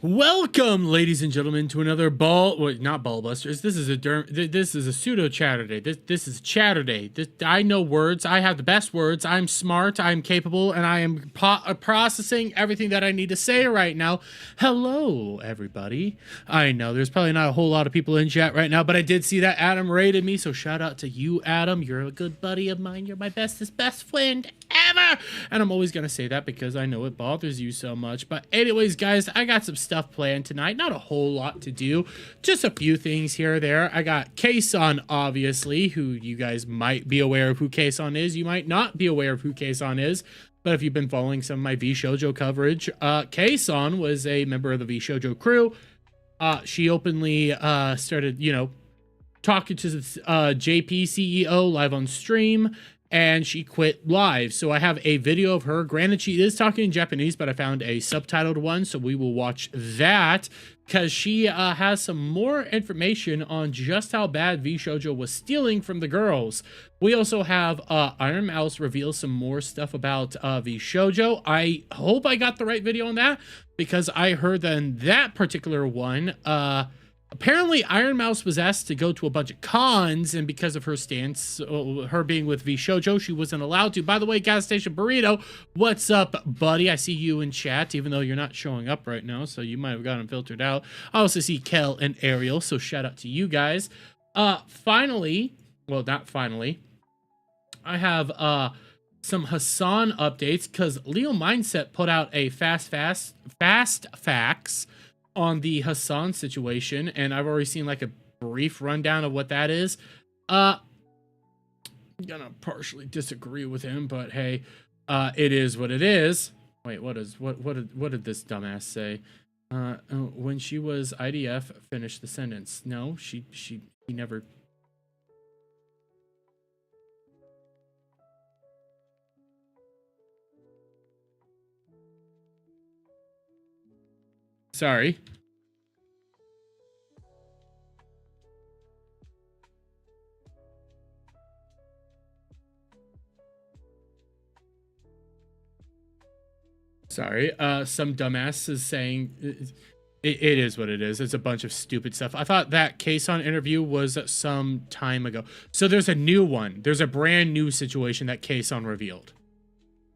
Welcome, ladies and gentlemen, to another not ball busters. This is a pseudo Chaturday. This is Chaturday. I know words. I have the best words. I'm smart. I'm capable, and I am processing everything that I need to say right now. Hello, everybody. I know there's probably not a whole lot of people in chat right now, but I did see that Adam rated me, so shout out to you, Adam. You're a good buddy of mine. You're my bestest best friend ever, and I'm always gonna say that because I know it bothers you so much. But anyways, guys, I got some stuff planned tonight. Not a whole lot to do, just a few things here or there. I got Kson, obviously, who you guys might be aware of who Kson is. You might not be aware of who Kson is, but if you've been following some of my VShojo coverage, Kson was a member of the VShojo crew. She openly started, talking to the JP CEO live on stream, and she quit live. So I have a video of her. Granted, she is talking in Japanese, but I found a subtitled one, so we will watch that because she has some more information on just how bad VShojo was stealing from the girls. We also have Iron Mouse reveal some more stuff about VShojo. I hope I got the right video on that because I heard that in that particular one, apparently, Iron Mouse was asked to go to a bunch of cons, and because of her stance, her being with VShojo, she wasn't allowed to. By the way, Gas Station Burrito, what's up, buddy? I see you in chat, even though you're not showing up right now, so you might have gotten filtered out. I also see Kel and Ariel, so shout out to you guys. Finally, well, not finally, I have some Hasan updates, because Leo Mindset put out a fast facts on the Hasan situation, and I've already seen like a brief rundown of what that is. I'm gonna partially disagree with him, but hey, it is what it is. Wait, what did this dumbass say? When she was IDF, finish the sentence. No, he never. Sorry. Sorry, some dumbass is saying it is what it is. It's a bunch of stupid stuff. I thought that Kson interview was some time ago. So there's a new one. There's a brand new situation that Kson revealed.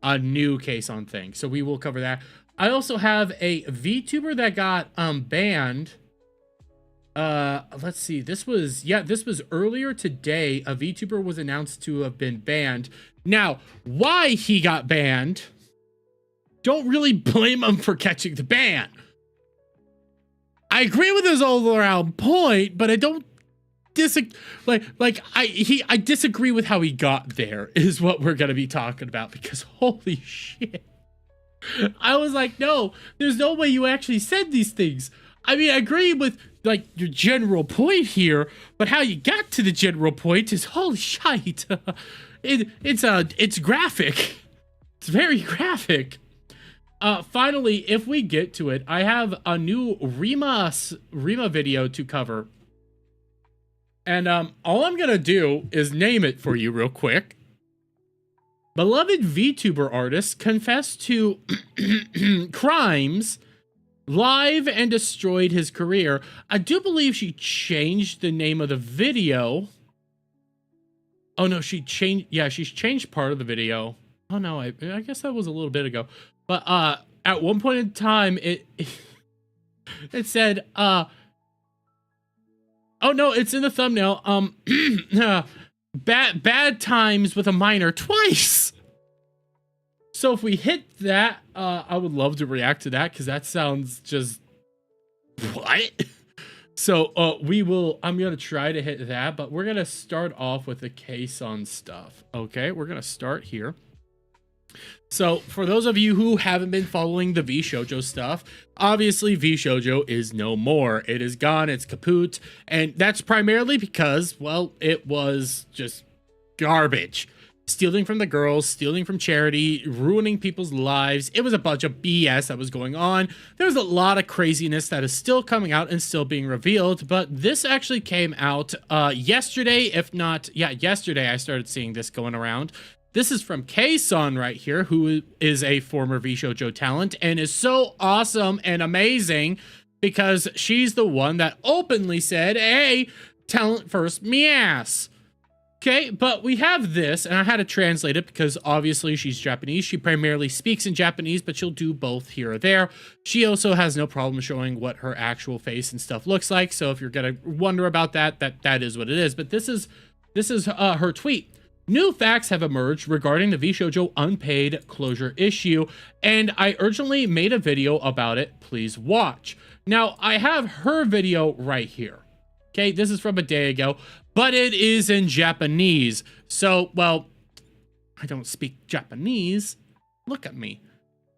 A new Kson thing. So we will cover that. I also have a VTuber that got banned. Let's see. This was earlier today. A VTuber was announced to have been banned. Now, why he got banned, don't really blame him for catching the ban. I agree with his all-around point, but I don't disagree. I disagree with how he got there is what we're gonna be talking about, because holy shit. I was like, no, there's no way you actually said these things. I mean, I agree with like your general point here, but how you got to the general point is holy shite. It's graphic. It's very graphic. Finally, if we get to it, I have a new Rima video to cover. And all I'm gonna do is name it for you real quick. Beloved VTuber artist confessed to crimes live and destroyed his career. I do believe she changed the name of the video. Oh no, she's changed part of the video. Oh no, I guess that was a little bit ago. But at one point in time, it said, oh no, it's in the thumbnail. Bad times with a minor twice. So if we hit that, I would love to react to that, because that sounds just what? So I'm gonna try to hit that, but we're gonna start off with the Kson stuff. Okay, we're gonna start here. So for those of you who haven't been following the VShojo stuff, obviously VShojo is no more. It is gone, it's kaput, and that's primarily because, well, it was just garbage. Stealing from the girls, stealing from charity, ruining people's lives. It was a bunch of BS that was going on. There was a lot of craziness that is still coming out and still being revealed, but this actually came out yesterday, if not, yeah, yesterday I started seeing this going around. This is from Kson right here, who is a former VShojo talent and is so awesome and amazing because she's the one that openly said, hey, talent first, me ass. Okay, but we have this, and I had to translate it because obviously she's Japanese. She primarily speaks in Japanese, but she'll do both here or there. She also has no problem showing what her actual face and stuff looks like. So if you're gonna wonder about that, that is what it is. But this is her tweet. New facts have emerged regarding the VShojo unpaid closure issue, and I urgently made a video about it. Please watch. Now, I have her video right here. Okay, this is from a day ago, but it is in Japanese. So, well, I don't speak Japanese. Look at me.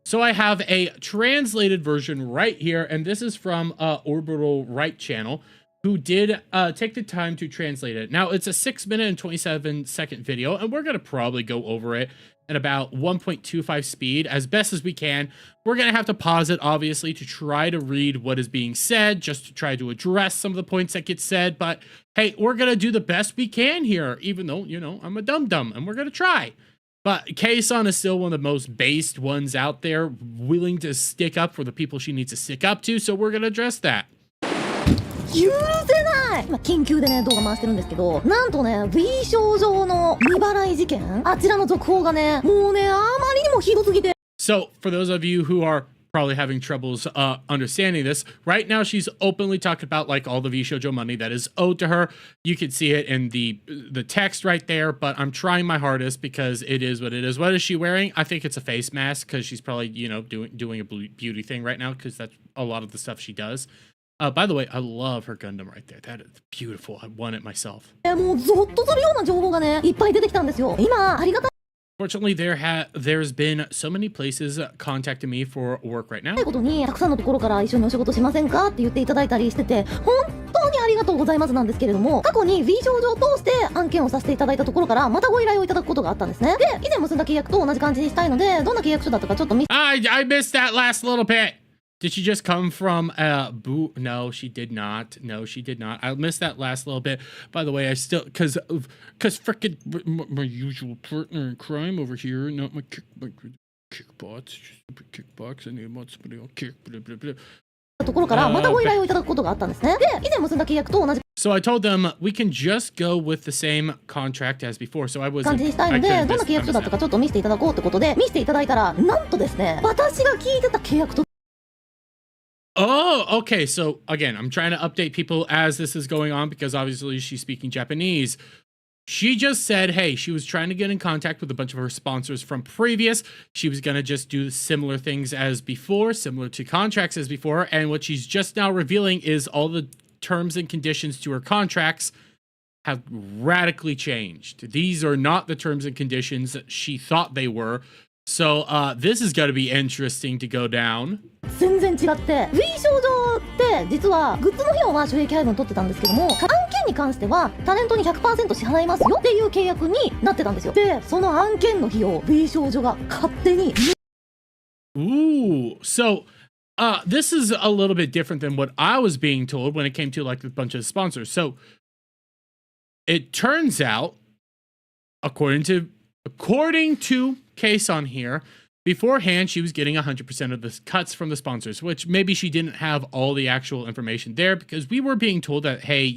So I have a translated version right here, and this is from Orbital Right channel, who did take the time to translate it. Now, it's a 6-minute and 27-second video, and we're going to probably go over it at about 1.25 speed as best as we can. We're going to have to pause it, obviously, to try to read what is being said, just to try to address some of the points that get said. But, hey, we're going to do the best we can here, even though, you know, I'm a dum-dum, and we're going to try. But Kson is still one of the most based ones out there, willing to stick up for the people she needs to stick up to, so we're going to address that. 許せない。今緊急でね動画回してるんですけど、なんとね V 症状の未払い事件、あちらの続報がねもうねあまりにもひどすぎて。 So for those of you who are probably having troubles understanding this, right now she's openly talking about like all the VShojo money that is owed to her. You can see it in the text right there, but I'm trying my hardest because it is what it is. What is she wearing? I think it's a face mask because she's probably, you know, doing a beauty thing right now because that's a lot of the stuff she does. By the way, I love her Gundam right there. That is beautiful. I want it myself. もうゾッとするような情報がねいっぱい出てきたんですよ。今ありがたい Fortunately, there's been so many places contacting me for work right now. ことにたくさんのところから一緒にお仕事しませんかって言っていただいたりしてて本当にありがとうございますなんですけれども、過去に V 症状を通して案件をさせていただいたところからまたご依頼をいただくことがあったんですね。で以前結んだ契約と同じ感じにしたいのでどんな契約書だったかちょっと見 I missed that last little bit. Did she just come from Boo? No, she did not. No, she did not. I missed that last little bit. By the way, I still because frickin' my usual partner in crime over here, not my kickbox, stupid kickbox. I need somebody else kick. Blah, blah, blah. ところからまたご依頼をいただくことがあったんですね。で以前結んだ契約と同じ So I told them we can just go with the same contract as before. So I was 感じにしたいのでどんな契約書だったかちょっと見せていただこうってことで見せていただいたらなんとですね私が聞いてた契約と Oh, okay. So again, I'm trying to update people as this is going on because obviously she's speaking Japanese. She just said, hey, she was trying to get in contact with a bunch of her sponsors from previous. She was going to just do similar things as before, similar to contracts as before. And what she's just now revealing is all the terms and conditions to her contracts have radically changed. These are not the terms and conditions that she thought they were. So this is going to be interesting to go down. 全然違って V 症状って実はグッズの費用は収益配分取ってたんですけども案件に関してはタレントに 100% 支払いますよっていう契約になってたんですよ。でその案件の費用 V 症状が勝手に Ooh, so this is a little bit different than what I was being told when it came to like a bunch of sponsors. So it turns out, according to Kson here, beforehand she was getting 100% of the cuts from the sponsors, which maybe she didn't have all the actual information there because we were being told that, hey,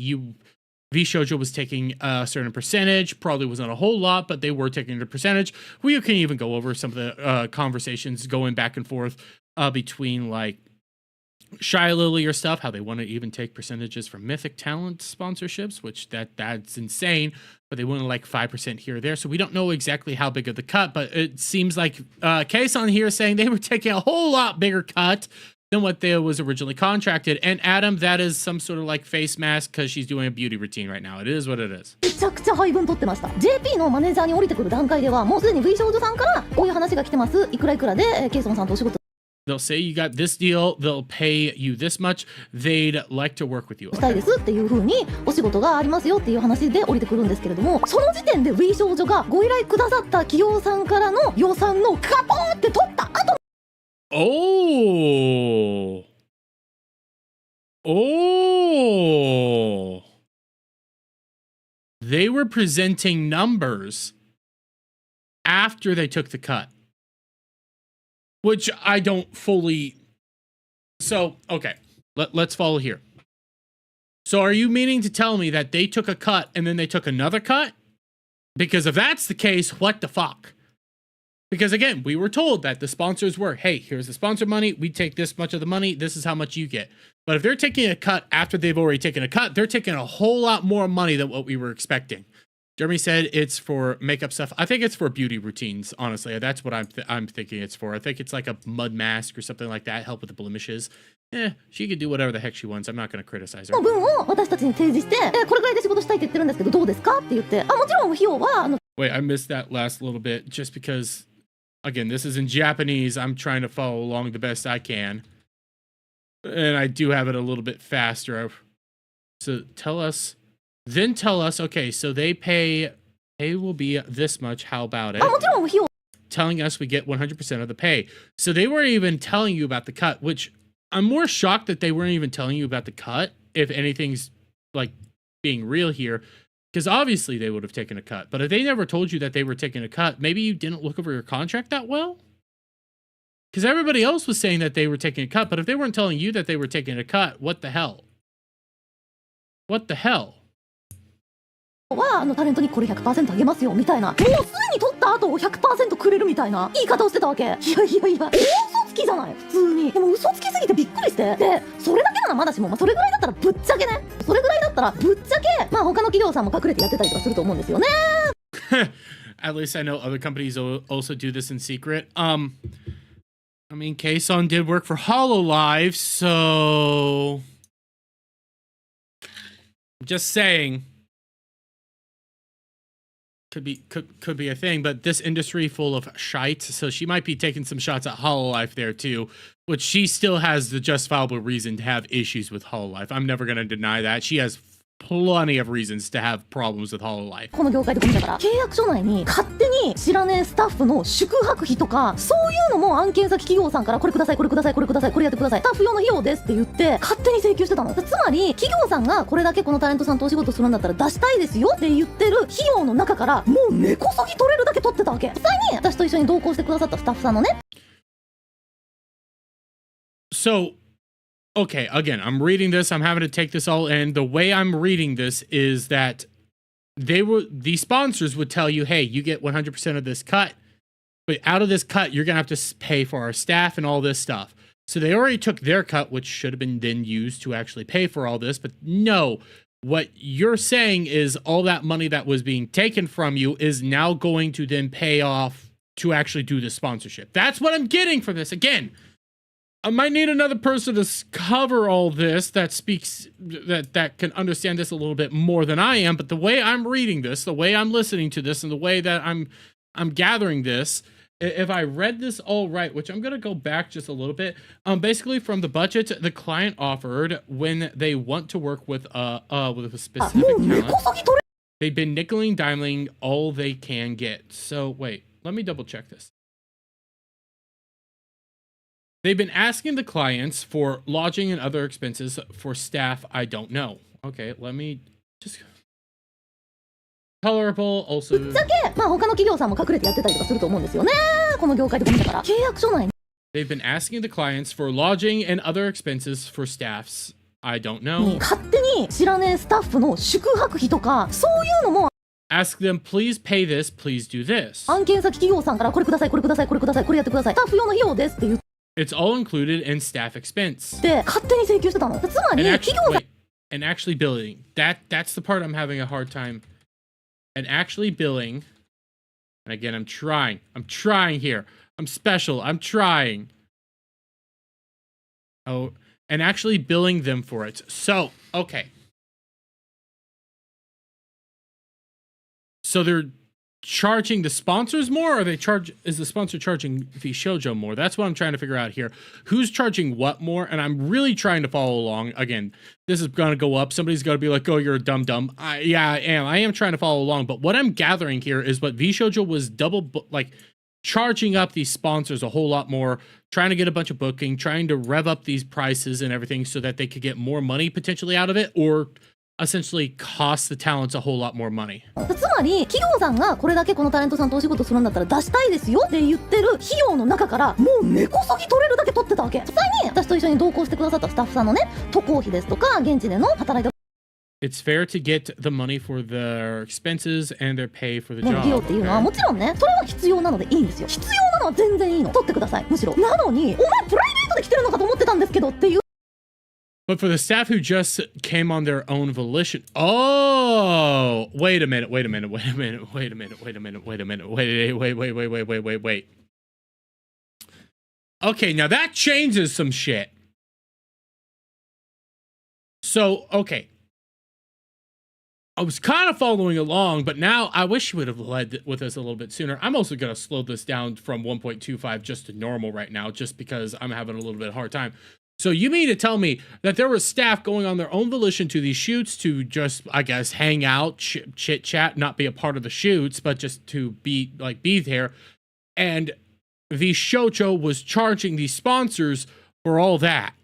VShojo was taking a certain percentage, probably wasn't a whole lot, but they were taking a percentage. We can even go over some of the conversations going back and forth between like Shy Lily or stuff, how they want to even take percentages from Mythic Talent sponsorships, which that's insane, but they want like 5% here or there. So we don't know exactly how big of the cut, but it seems like Kson here is saying they were taking a whole lot bigger cut than what they was originally contracted. And Adam, that is some sort of like face mask because she's doing a beauty routine right now. It is what it is. めちゃくちゃ配分取ってました。 JP のマネージャーに降りてくる段階ではもうすでに V 少女さんからこういう話が来てます。いくらいくらでケイソンさんとお仕事 They'll say you got this deal, they'll pay you this much, they'd like to work with you. したいですっていう風にお仕事がありますよっていう話で降りてくるんですけれども、その時点で V 少女がご依頼くださった企業さんからの予算のカポーって取った後 Oh. They were presenting numbers after they took the cut, which I don't fully. So, okay, let's follow here. So are you meaning to tell me that they took a cut and then they took another cut? Because if that's the case, what the fuck? Because again, we were told that the sponsors were, hey, here's the sponsor money. We take this much of the money. This is how much you get. But if they're taking a cut after they've already taken a cut, they're taking a whole lot more money than what we were expecting. Jeremy said it's for makeup stuff. I think it's for beauty routines, honestly. That's what I'm thinking it's for. I think it's like a mud mask or something like that, help with the blemishes. She could do whatever the heck she wants. I'm not going to criticize her. 分を私たちに提示して、これぐらいで仕事したいって言ってるんですけどどうですかって言って、もちろん費用はWait, I missed that last little bit just because, again, this is in Japanese. I'm trying to follow along the best I can. And I do have it a little bit faster. So tell us, okay, so they pay will be this much. How about it? もちろん費用 Telling us we get 100% of the pay. So they weren't even telling you about the cut, which I'm more shocked that they weren't even telling you about the cut, if anything's like being real here, because obviously they would have taken a cut. But if they never told you that they were taking a cut, maybe you didn't look over your contract that well? Because everybody else was saying that they were taking a cut, but if they weren't telling you that they were taking a cut, what the hell? What the hell? はタレントにこれ 100% あげますよみたいな、もうすでに取った後を 100% くれるみたいな言い方をしてたわけ。いや嘘つきじゃない普通に。でも嘘つきすぎてびっくりして、でそれだけならまだしも、それぐらいだったらぶっちゃけね、それぐらいだったらぶっちゃけ他の企業さんも隠れてやってたりとかすると思うんですよね。At least I know other companies also do this in secret. I mean, Kson did work for HoloLive, so I'm just saying. Could be a thing, but this industry full of shite, so she might be taking some shots at HoloLive there too, which she still has the justifiable reason to have issues with HoloLive. I'm never going to deny that. She has plenty of reasons to have problems with HoloLive. この業界で見たから契約書内に勝手に知らねえスタッフの宿泊費とかそういうのも案件先企業さんからこれくださいこれくださいこれくださいこれやってくださいスタッフ用の費用ですって言って勝手に請求してたの。つまり企業さんがこれだけこのタレントさんとお仕事するんだったら出したいですよって言ってる費用の中からもう根こそぎ取れるだけ取ってたわけ。実際に私と一緒に同行してくださったスタッフさんのね。So okay, again, I'm reading this. I'm having to take this all in. The way I'm reading this is that the sponsors would tell you, hey, you get 100% of this cut, but out of this cut, you're going to have to pay for our staff and all this stuff. So they already took their cut, which should have been then used to actually pay for all this. But no, what you're saying is all that money that was being taken from you is now going to then pay off to actually do the sponsorship. That's what I'm getting from this. Again, I might need another person to cover all this that speaks, that can understand this a little bit more than I am. But the way I'm reading this, the way I'm listening to this, and the way that I'm gathering this, if I read this all right, which I'm gonna go back just a little bit, basically from the budget the client offered when they want to work with a specific talent, they've been nickeling diming all they can get. So wait, let me double check this. They've been asking the clients for lodging and other expenses for staff. I don't know. Okay, let me just tolerable also. ぶっちゃけ他の企業さんも隠れてやってたりとかすると思うんですよね。この業界で見たから契約書内に。They've been asking the clients for lodging and other expenses for staffs. I don't know. 勝手に知らねえスタッフの宿泊費とかそういうのも。Ask them, please pay this, please do this. 案件先企業さんからこれくださいこれくださいこれくださいこれやってくださいスタッフ用の費用ですって言って。It's all included in staff expense. で勝手に請求してたの。つまり企業さん and actually billing. That's the part I'm having a hard time. And actually billing. And again, I'm trying here. I'm special. I'm trying. Oh, and actually billing them for it. So, okay. So they're charging the sponsors more, or is the sponsor charging Pseudo more? That's what I'm trying to figure out here. Who's charging what more? And I'm really trying to follow along. Again, this is going to go up. Somebody's going to be like, oh, you're a dumb. Yeah, I am. I am trying to follow along. But what I'm gathering here is what Pseudo was charging up these sponsors a whole lot more, trying to get a bunch of booking, trying to rev up these prices and everything so that they could get more money potentially out of it, or essentially costs the talents a whole lot more money. つまり企業さんがこれだけこのタレントさんとお仕事するんだったら出したいですよって言ってる費用の中からもう根こそぎ取れるだけ取ってたわけ。実際に私と一緒に同行してくださったスタッフさんのね渡航費ですとか現地での働いた It's fair to get the money for their expenses and their pay for the 費用 job. っていうのはもちろんねそれは必要なのでいいんですよ。必要なのは全然いいの、取ってください。むしろなのにお前プライベートで来てるのかと思ってたんですけどっていう But for the staff who just came on their own volition. Oh, wait a minute, wait a minute, wait a minute, wait a minute, wait a minute, wait a minute, wait. Okay, now that changes some shit. So, okay. I was kind of following along, but now I wish you would have led with us a little bit sooner. I'm also going to slow this down from 1.25 just to normal right now, just because I'm having a little bit of a hard time. So you mean to tell me that there was staff going on their own volition to these shoots to just, I guess, hang out, chit chat, not be a part of the shoots, but just to be there. And the Shoujo was charging these sponsors for all that.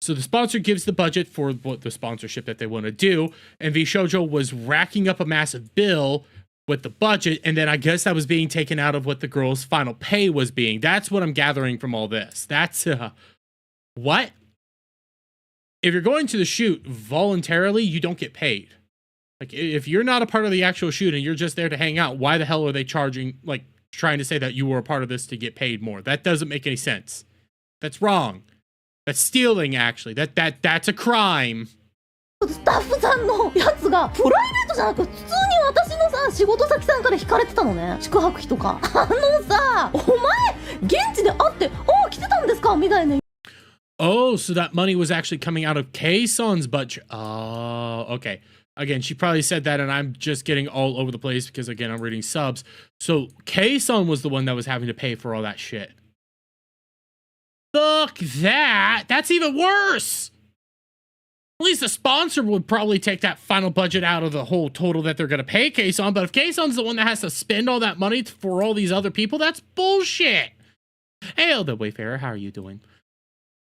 So the sponsor gives the budget for what the sponsorship that they want to do, and V Shoujo was racking up a massive bill with the budget, and then I guess that was being taken out of what the girl's final pay was being. That's what I'm gathering from all this. That's what? If you're going to the shoot voluntarily, you don't get paid. Like if you're not a part of the actual shoot and you're just there to hang out, why the hell are they charging, like trying to say that you were a part of this to get paid more? That doesn't make any sense. That's wrong. That's stealing, actually. That's a crime. スタッフさんのやつがプライベートじゃなく普通に私のさ仕事先さんから引かれてたのね。宿泊費とかさお前現地で会って来てたんですかみたいな。 Oh, so that money was actually coming out of Kson's budget. Oh, okay. Again, she probably said that and I'm just getting all over the place because again I'm reading subs. So Kson was the one that was having to pay for all that shit. Fuck that! That's even worse! At least the sponsor would probably take that final budget out of the whole total that they're going to pay Kson, but if Kson's the one that has to spend all that money for all these other people, that's bullshit! Hey, the Wayfarer, how are you doing?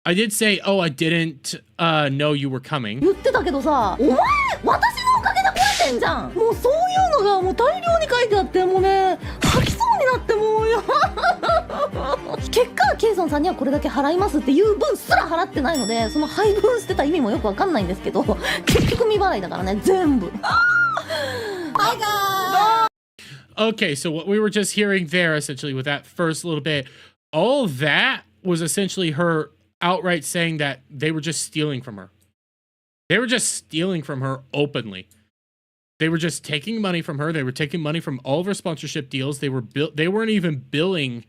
I did say, oh, I didn't know you were coming. 言ってたけどさ、お前私のおかげで壊してんじゃん。もうそういうのがもう大量に書いてあってもうね吐きそうになってもうよ結果ケイソンさんにはこれだけ払いますっていう分すら払ってないのでその配分してた意味もよくわかんないんですけど結局未払いだからね全部。Okay, so what we were just hearing there essentially with that first little bit, all that was essentially her outright saying that they were just stealing from her. They were just stealing from her openly. They were just taking money from her. They were taking money from all of her sponsorship deals. They weren't even billing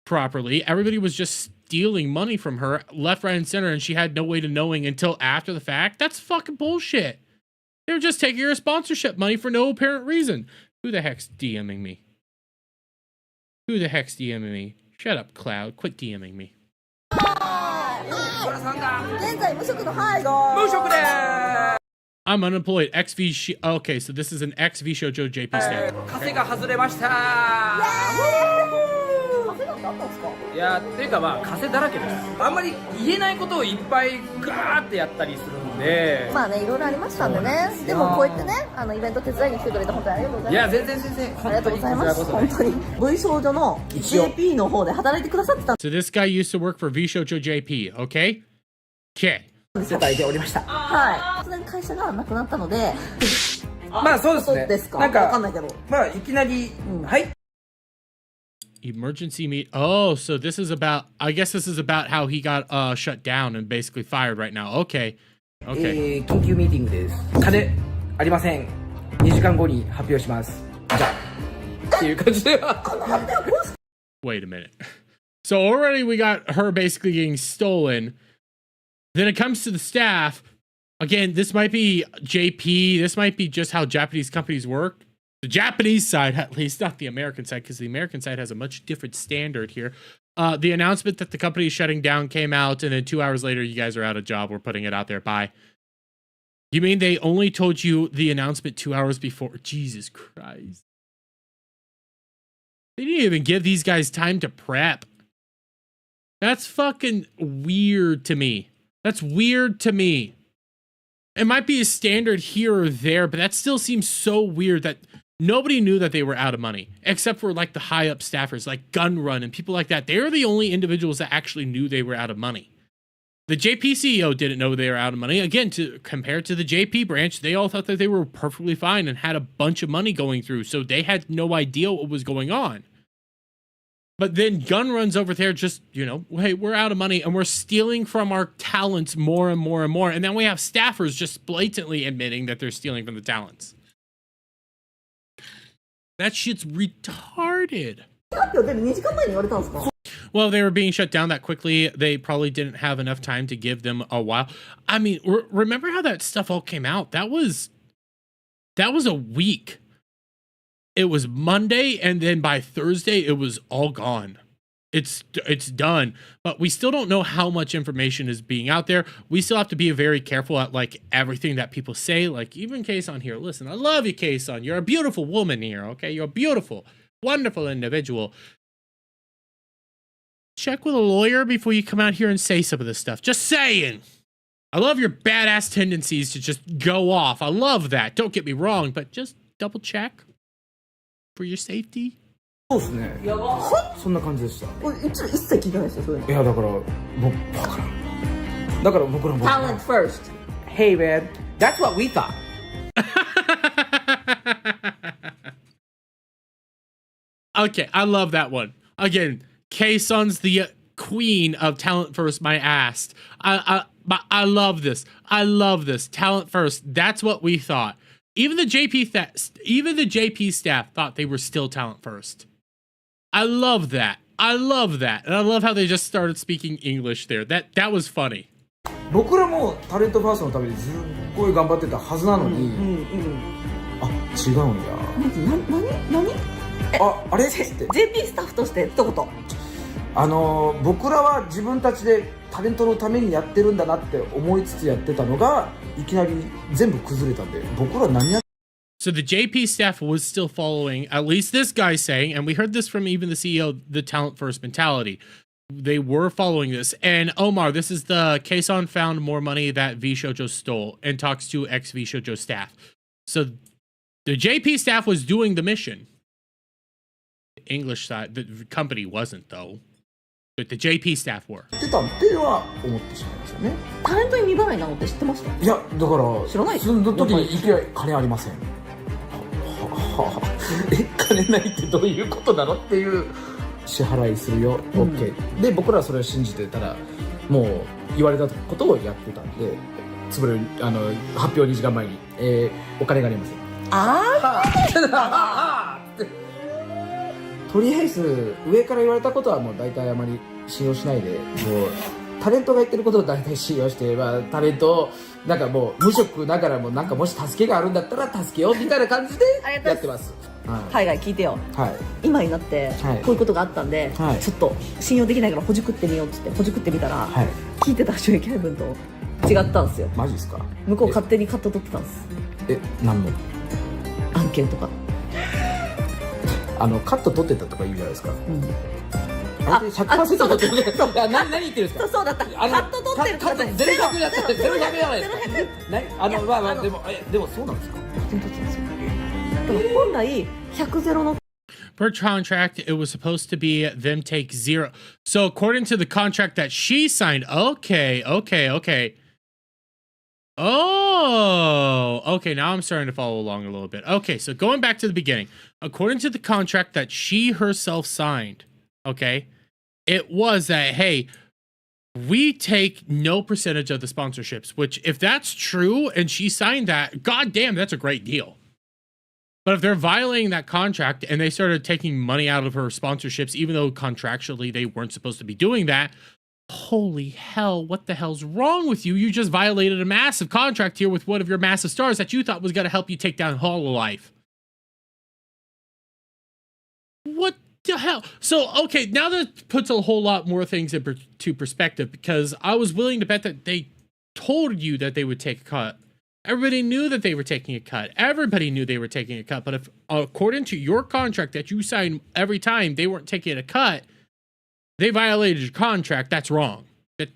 properly. Everybody was just stealing money from her left, right, and center, and she had no way to knowing until after the fact. That's fucking bullshit. They were just taking her sponsorship money for no apparent reason. Who the heck's DMing me? Who the heck's DMing me? Shut up, Cloud. Quit DMing me. 現在無職のはい無職でー I'm unemployed. Okay, so this is an XV Shoujo JP stand. 稼が外れましたいやっていうかまあ稼だらけですあんまり言えないことをいっぱいガーってやったりするんでまあねいろいろありましたんでねでもこうやってねイベント手伝いに来てくれて本当にありがとうございますいや全然先生ありがとうございます本当に V 少女の JP の方で働いてくださってたん So this guy used to work for V Shoujo JP, okay? Okay. ですよ働いておりましたはい突然会社がなくなったのでまあそうですねそうですかなんかわかんないけどまあいきなり、はい Emergency meet. Oh, so this is about, I guess this is about how he got shut down and basically fired right now. Okay. Okay. 緊急ミーティングです金ありません2時間後に発表しますじゃあっていう感じで Wait a minute. So already we got her basically getting stolen. Then it comes to the staff. Again, this might be JP. This might be just how Japanese companies work. The Japanese side, at least, not the American side, because the American side has a much different standard here. The announcement that the company is shutting down came out, and then 2 hours later, you guys are out of job. We're putting it out there. Bye. You mean they only told you the announcement 2 hours before? Jesus Christ. They didn't even give these guys time to prep. That's fucking weird to me. That's weird to me. It might be a standard here or there, but that still seems so weird that nobody knew that they were out of money, except for like the high up staffers like Gunrun and people like that. They were the only individuals that actually knew they were out of money. The JP CEO didn't know they were out of money. Again, compared to the JP branch, they all thought that they were perfectly fine and had a bunch of money going through, so they had no idea what was going on. But then Gunrun's over there just, you know, hey, we're out of money and we're stealing from our talents more and more and more. And then we have staffers just blatantly admitting that they're stealing from the talents. That shit's retarded. Well, they were being shut down that quickly. They probably didn't have enough time to give them a while. I mean, remember how that stuff all came out? That was a week. It was Monday, and then by Thursday, it was all gone. It's done, but we still don't know how much information is being out there. We still have to be very careful at like everything that people say. Like even Kson here, listen, I love you, Kson. You're a beautiful woman here, okay? You're a beautiful, wonderful individual. Check with a lawyer before you come out here and say some of this stuff. Just saying. I love your badass tendencies to just go off. I love that. Don't get me wrong, but just double check for your safety. そうですね。やば。そんな感じでした。一切聞いてないですよ、それ。いやだから僕わからん。だから僕らも。Talent first. Hey man, that's what we thought. Okay, I love that one. Again, Kson's the queen of talent first, my ass. I love this. I love this. Talent first. That's what we thought. Even the JP staff thought they were still talent first. I love that. I love that. And I love how they just started speaking English there. That was funny. 僕らもタレントファーストのためにすっごい頑張ってたはずなのに、あ、違うんや。何？あれって。JP スタッフとして一言。僕らは自分たちでタレントのためにやってるんだなって思いつつやってたのがいきなり全部崩れたんで、僕ら何や。So the JP staff was still following, at least this guy's saying, and we heard this from even the CEO, the talent first mentality. They were following this. And Omar, this is the Kson found more money that V Shoujo stole and talks to ex V Shoujo staff. So the JP staff was doing the mission. The English side, the company wasn't though. But the JP staff were. ってたっては思ってしまいましたね。タレントに未払いなのって知ってました？いやだから知らない。その時にいきなり金ありません。金ないってどういうことなのっていう支払いするよ、OK で僕らはそれを信じてたらもう言われたことをやってたんでつぶれる発表2時間前に、お金がありませんとりあえず上から言われたことはもう大体あまり信用しないでもうタレントが言ってることを大体信用して、まあ、タレントをなんかもう無職ながらもなんかもし助けがあるんだったら助けようみたいな感じでやってます。海外聞いてよ、はい、今になってこういうことがあったんで、はい、ちょっと信用できないからほじくってみようって言ってほじくってみたら、はい、聞いてた収益配分と違ったんですよ。マジですか？向こう勝手にカット取ってたんです。何の案件とかカット取ってたとか言うじゃないですか、あれ 100% 取ってる何言ってるんですか？そうだった、カット取ってるとかゼロ100やったらゼロ100じゃないですか。まあでもそうなんですか？全然取ってますよ。本来100ゼロのPer contract, it was supposed to be them take 0. So according to the contract that she signed, okay. Oh, okay, now I'm starting to follow along a little bit. Okay, so going back to the beginning. According to the contract that she herself signed, okay, it was that, hey, we take no percentage of the sponsorships, which if that's true and she signed that, goddamn, that's a great deal. But if they're violating that contract and they started taking money out of her sponsorships, even though contractually they weren't supposed to be doing that, holy hell, what the hell's wrong with you? You just violated a massive contract here with one of your massive stars that you thought was going to help you take down Hololive. What the hell? So, okay, now that puts a whole lot more things into perspective, because I was willing to bet that they told you that they would take a cut. Everybody knew that they were taking a cut. Everybody knew they were taking a cut. But if, according to your contract that you signed every time they weren't taking a cut, they violated your contract, that's wrong.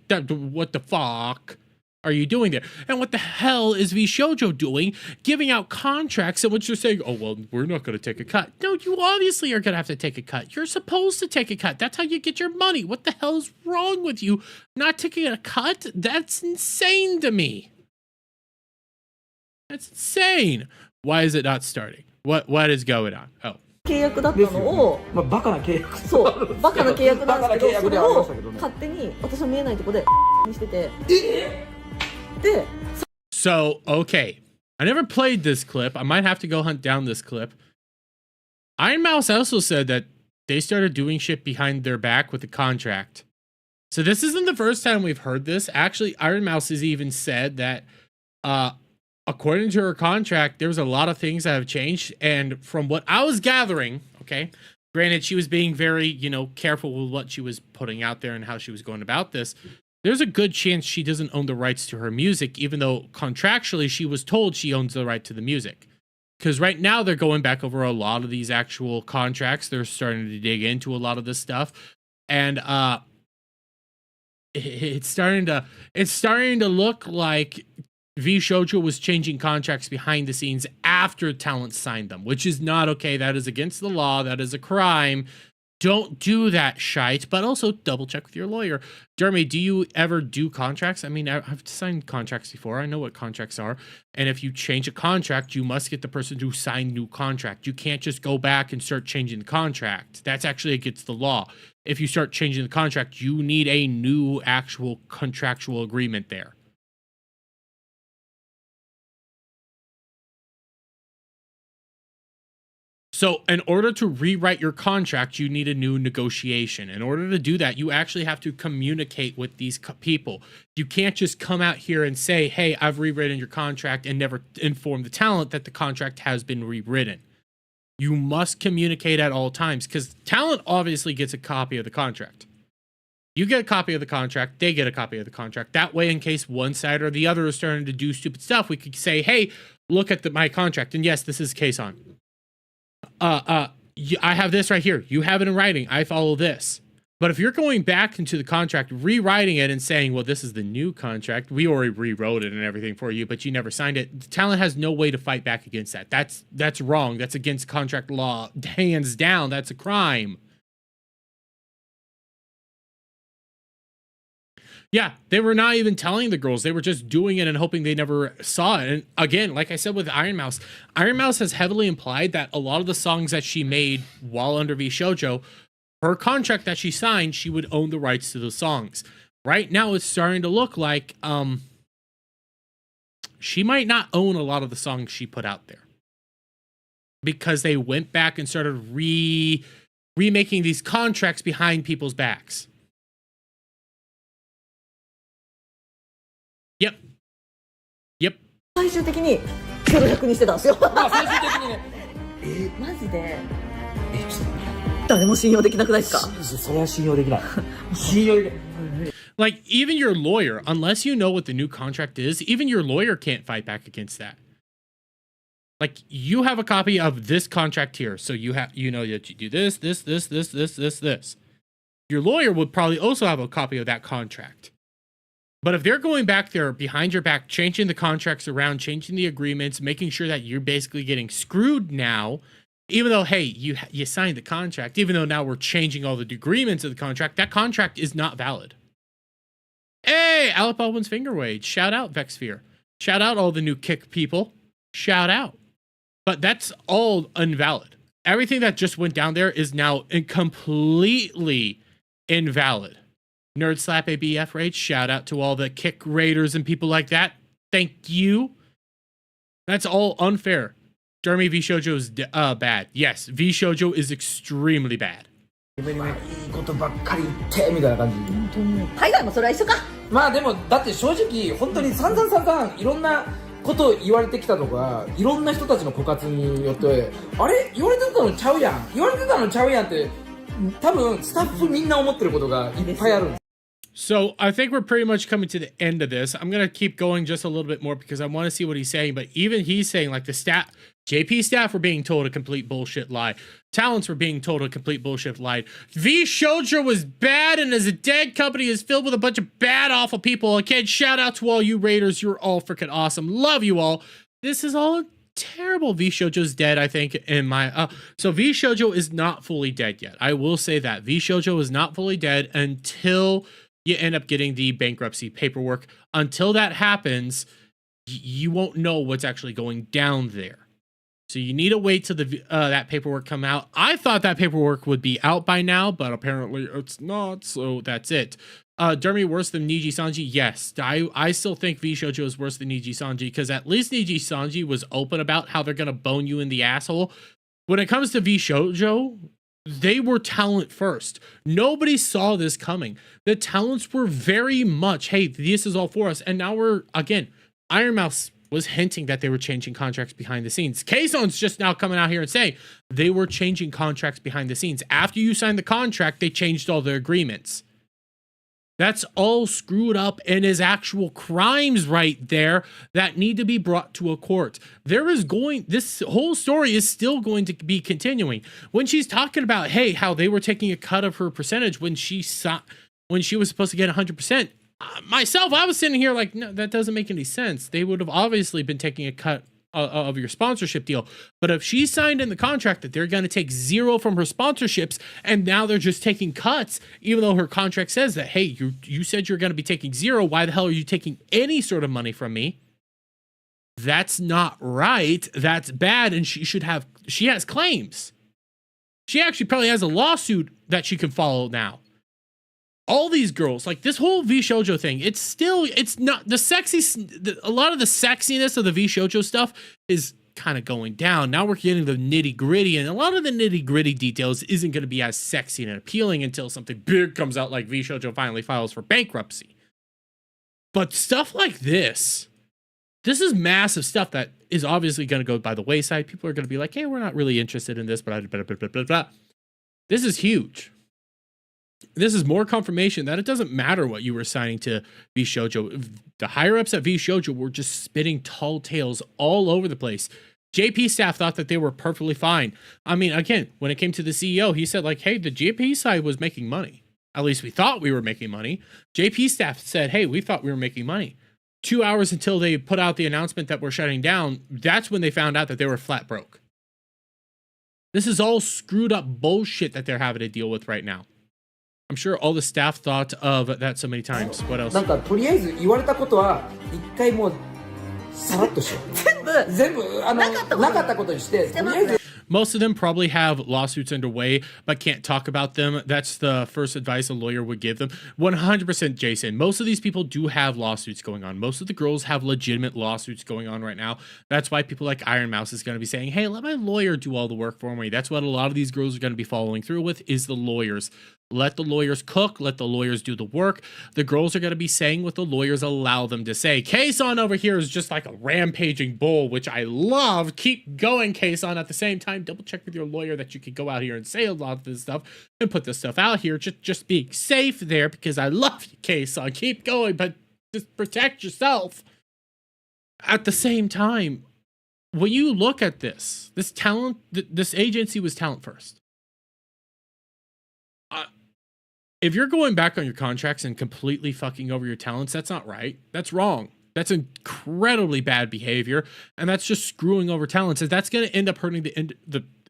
What the fuck? are you doing there? And what the hell is VShojo doing, giving out contracts in which they're saying, oh, well, we're not going to take a cut. No, you obviously are going to have to take a cut. You're supposed to take a cut. That's how you get your money. What the hell is wrong with you not taking a cut? That's insane to me. That's insane. Why is it not starting? What is going on? Oh. 契約だったのを、まあバカな契約、そうバカな契約なんですけど、それをね、勝手に私の見えないとこでにしてて、で So, okay. I never played this clip. I might have to go hunt down this clip. Iron Mouse also said that they started doing shit behind their back with the contract. So this isn't the first time we've heard this. Actually, Iron Mouse has even said that according to her contract, there was a lot of things that have changed. And from what I was gathering, okay, granted, she was being very, you know, careful with what she was putting out there and how she was going about this. There's a good chance she doesn't own the rights to her music, even though contractually she was told she owns the right to the music. Because right now they're going back over a lot of these actual contracts. They're starting to dig into a lot of this stuff. And it's starting to look like VShojo was changing contracts behind the scenes after talent signed them, which is not okay. That is against the law. That is a crime. Don't do that shite, but also double check with your lawyer. Jeremy, do you ever do contracts? I mean, I've signed contracts before. I know what contracts are. And if you change a contract, you must get the person to sign new contract. You can't just go back and start changing the contract. That's actually against the law. If you start changing the contract, you need a new actual contractual agreement there. So in order to rewrite your contract, you need a new negotiation. In order to do that, you actually have to communicate with these people. You can't just come out here and say, hey, I've rewritten your contract and never inform the talent that the contract has been rewritten. You must communicate at all times because talent obviously gets a copy of the contract. You get a copy of the contract, they get a copy of the contract. That way, in case one side or the other is starting to do stupid stuff, we could say, hey, look at my contract. And yes, this is Kson. I have this right here. You have it in writing. I follow this. But if you're going back into the contract, rewriting it and saying, well, this is the new contract. We already rewrote it and everything for you, but you never signed it. The talent has no way to fight back against that. That's wrong. That's against contract law. Hands down. That's a crime. Yeah, they were not even telling the girls. They were just doing it and hoping they never saw it. And again, like I said with Iron Mouse has heavily implied that a lot of the songs that she made while under VShojo, her contract that she signed, she would own the rights to the songs. Right now, it's starting to look like she might not own a lot of the songs she put out there. Because they went back and started remaking these contracts behind people's backs. Yep. Yep. 最終的に0-100にしてたんですよ。まあ最終的にね。マジでちょっと誰も信用できなくないですか？それは信用できない。信用できない。Like, even your lawyer, unless you know what the new contract is, even your lawyer can't fight back against that. Like, you have a copy of this contract here, so you know that you do this. Your lawyer would probably also have a copy of that contract. But if they're going back there behind your back, changing the contracts around, changing the agreements, making sure that you're basically getting screwed now, even though, hey, you signed the contract, even though now we're changing all the agreements of the contract, that contract is not valid. Hey, Alec Baldwin's finger wage. Shout out, Vexphere. Shout out all the new Kick people. Shout out. But that's all invalid. Everything that just went down there is now completely invalid. Nerd Slap ABF Rage, shout out to all the Kick Raiders and people like that. Thank you. That's all unfair. Jeremy, VShojo is bad. Yes, VShojo is extremely bad. いいことばっかり言ってみたいな感じ。本当に海外もそれは一緒か。まあでもだって正直本当に散々いろんなことを言われてきたとか、いろんな人たちの枯渇によってあれ言われてたのちゃうやんって多分スタッフみんな思ってることがいっぱいあるんです。So I think we're pretty much coming to the end of this. I'm going to keep going just a little bit more because I want to see what he's saying. But even he's saying like the JP staff were being told a complete bullshit lie. Talents were being told a complete bullshit lie. V Shoujo was bad and is a dead company is filled with a bunch of bad, awful people. Again, shout out to all you Raiders. You're all freaking awesome. Love you all. This is all terrible. V Shoujo's dead, I think, in my so V Shoujo is not fully dead yet. I will say that V Shoujo is not fully dead until you end up getting the bankruptcy paperwork. Until that happens, you won't know what's actually going down there. So you need to wait till the that paperwork come out. I thought that paperwork would be out by now, but apparently it's not. So that's it. Dermy worse than Niji Sanji? Yes, I still think V Shoujo is worse than Niji Sanji because at least Niji Sanji was open about how they're gonna bone you in the asshole. When it comes to V Shoujo, they were talent first. Nobody saw this coming. The talents were very much, hey, this is all for us. And now we're, again, Iron Mouse was hinting that they were changing contracts behind the scenes. Kson's just now coming out here and saying they were changing contracts behind the scenes. After you signed the contract, they changed all their agreements. That's all screwed up and is actual crimes right there that need to be brought to a court. This whole story is still going to be continuing. When she's talking about, hey, how they were taking a cut of her percentage when she was supposed to get 100%. Myself, I was sitting here like, no, that doesn't make any sense. They would have obviously been taking a cut of your sponsorship deal. But if she signed in the contract that they're going to take 0 from her sponsorships and now they're just taking cuts, even though her contract says that, hey, you said you're going to be taking 0. Why the hell are you taking any sort of money from me? That's not right. That's bad. And she has claims. She actually probably has a lawsuit that she can follow now. All these girls, like this whole V Shoujo thing, it's not a lot of the sexiness of the V Shoujo stuff is kind of going down. Now we're getting the nitty gritty, and a lot of the nitty gritty details isn't going to be as sexy and appealing until something big comes out, like V Shoujo finally files for bankruptcy. But stuff like this is massive stuff that is obviously going to go by the wayside. People are going to be like, hey, we're not really interested in this, but blah, blah, blah, blah, blah. This is huge. This is more confirmation that it doesn't matter what you were signing to V Shoujo. The higher ups at V Shoujo were just spitting tall tales all over the place. JP staff thought that they were perfectly fine. I mean, again, when it came to the CEO, he said like, hey, the JP side was making money. At least we thought we were making money. JP staff said, hey, we thought we were making money. 2 hours until they put out the announcement that we're shutting down, that's when they found out that they were flat broke. This is all screwed up bullshit that they're having to deal with right now. I'm sure all the staff thought of that so many times. What else? なんかとりあえず言われたことは一回もうさらっとしよう。全部なかったことにしてとりあえず。Most of them probably have lawsuits underway, but can't talk about them. That's the first advice a lawyer would give them. 100% Jason. Most of these people do have lawsuits going on. Most of the girls have legitimate lawsuits going on right now. That's why people like Iron Mouse is going to be saying, hey, let my lawyer do all the work for me. That's what a lot of these girls are going to be following through with is the lawyers. Let the lawyers cook. Let the lawyers do the work. The girls are going to be saying what the lawyers allow them to say. Kson over here is just like a rampaging bull, which I love. Keep going, Kson. At the same time, double check with your lawyer that you can go out here and say a lot of this stuff and put this stuff out here. Just being safe there because I love you, Kson. Keep going, but just protect yourself. At the same time, when you look at this agency was talent first. If you're going back on your contracts and completely fucking over your talents, that's not right. That's wrong. That's incredibly bad behavior, and that's just screwing over talents. And that's going to end up hurting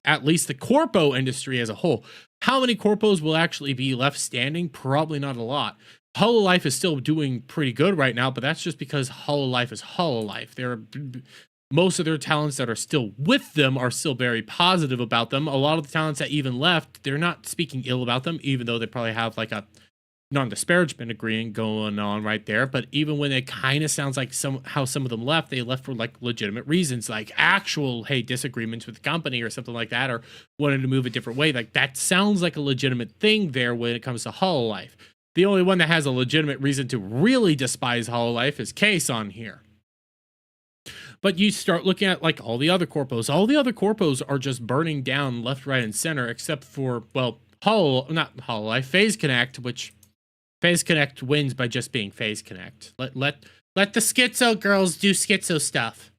at least the corpo industry as a whole. How many corpos will actually be left standing? Probably not a lot. Hololive is still doing pretty good right now, but that's just because Hololive is Hololive. Most of their talents that are still with them are still very positive about them. A lot of the talents that even left, they're not speaking ill about them, even though they probably have like a non-disparagement agreement going on right there. But even when it kind of sounds like how some of them left, they left for like legitimate reasons, like actual, hey, disagreements with the company or something like that, or wanted to move a different way. Like that sounds like a legitimate thing there when it comes to Hololive. The only one that has a legitimate reason to really despise Hololive is Kson here. But you start looking at like all the other corpos. All the other corpos are just burning down left, right, and center, except for, well, not Hololive, FaZe Connect, which FaZe Connect wins by just being FaZe Connect. Let the schizo girls do schizo stuff.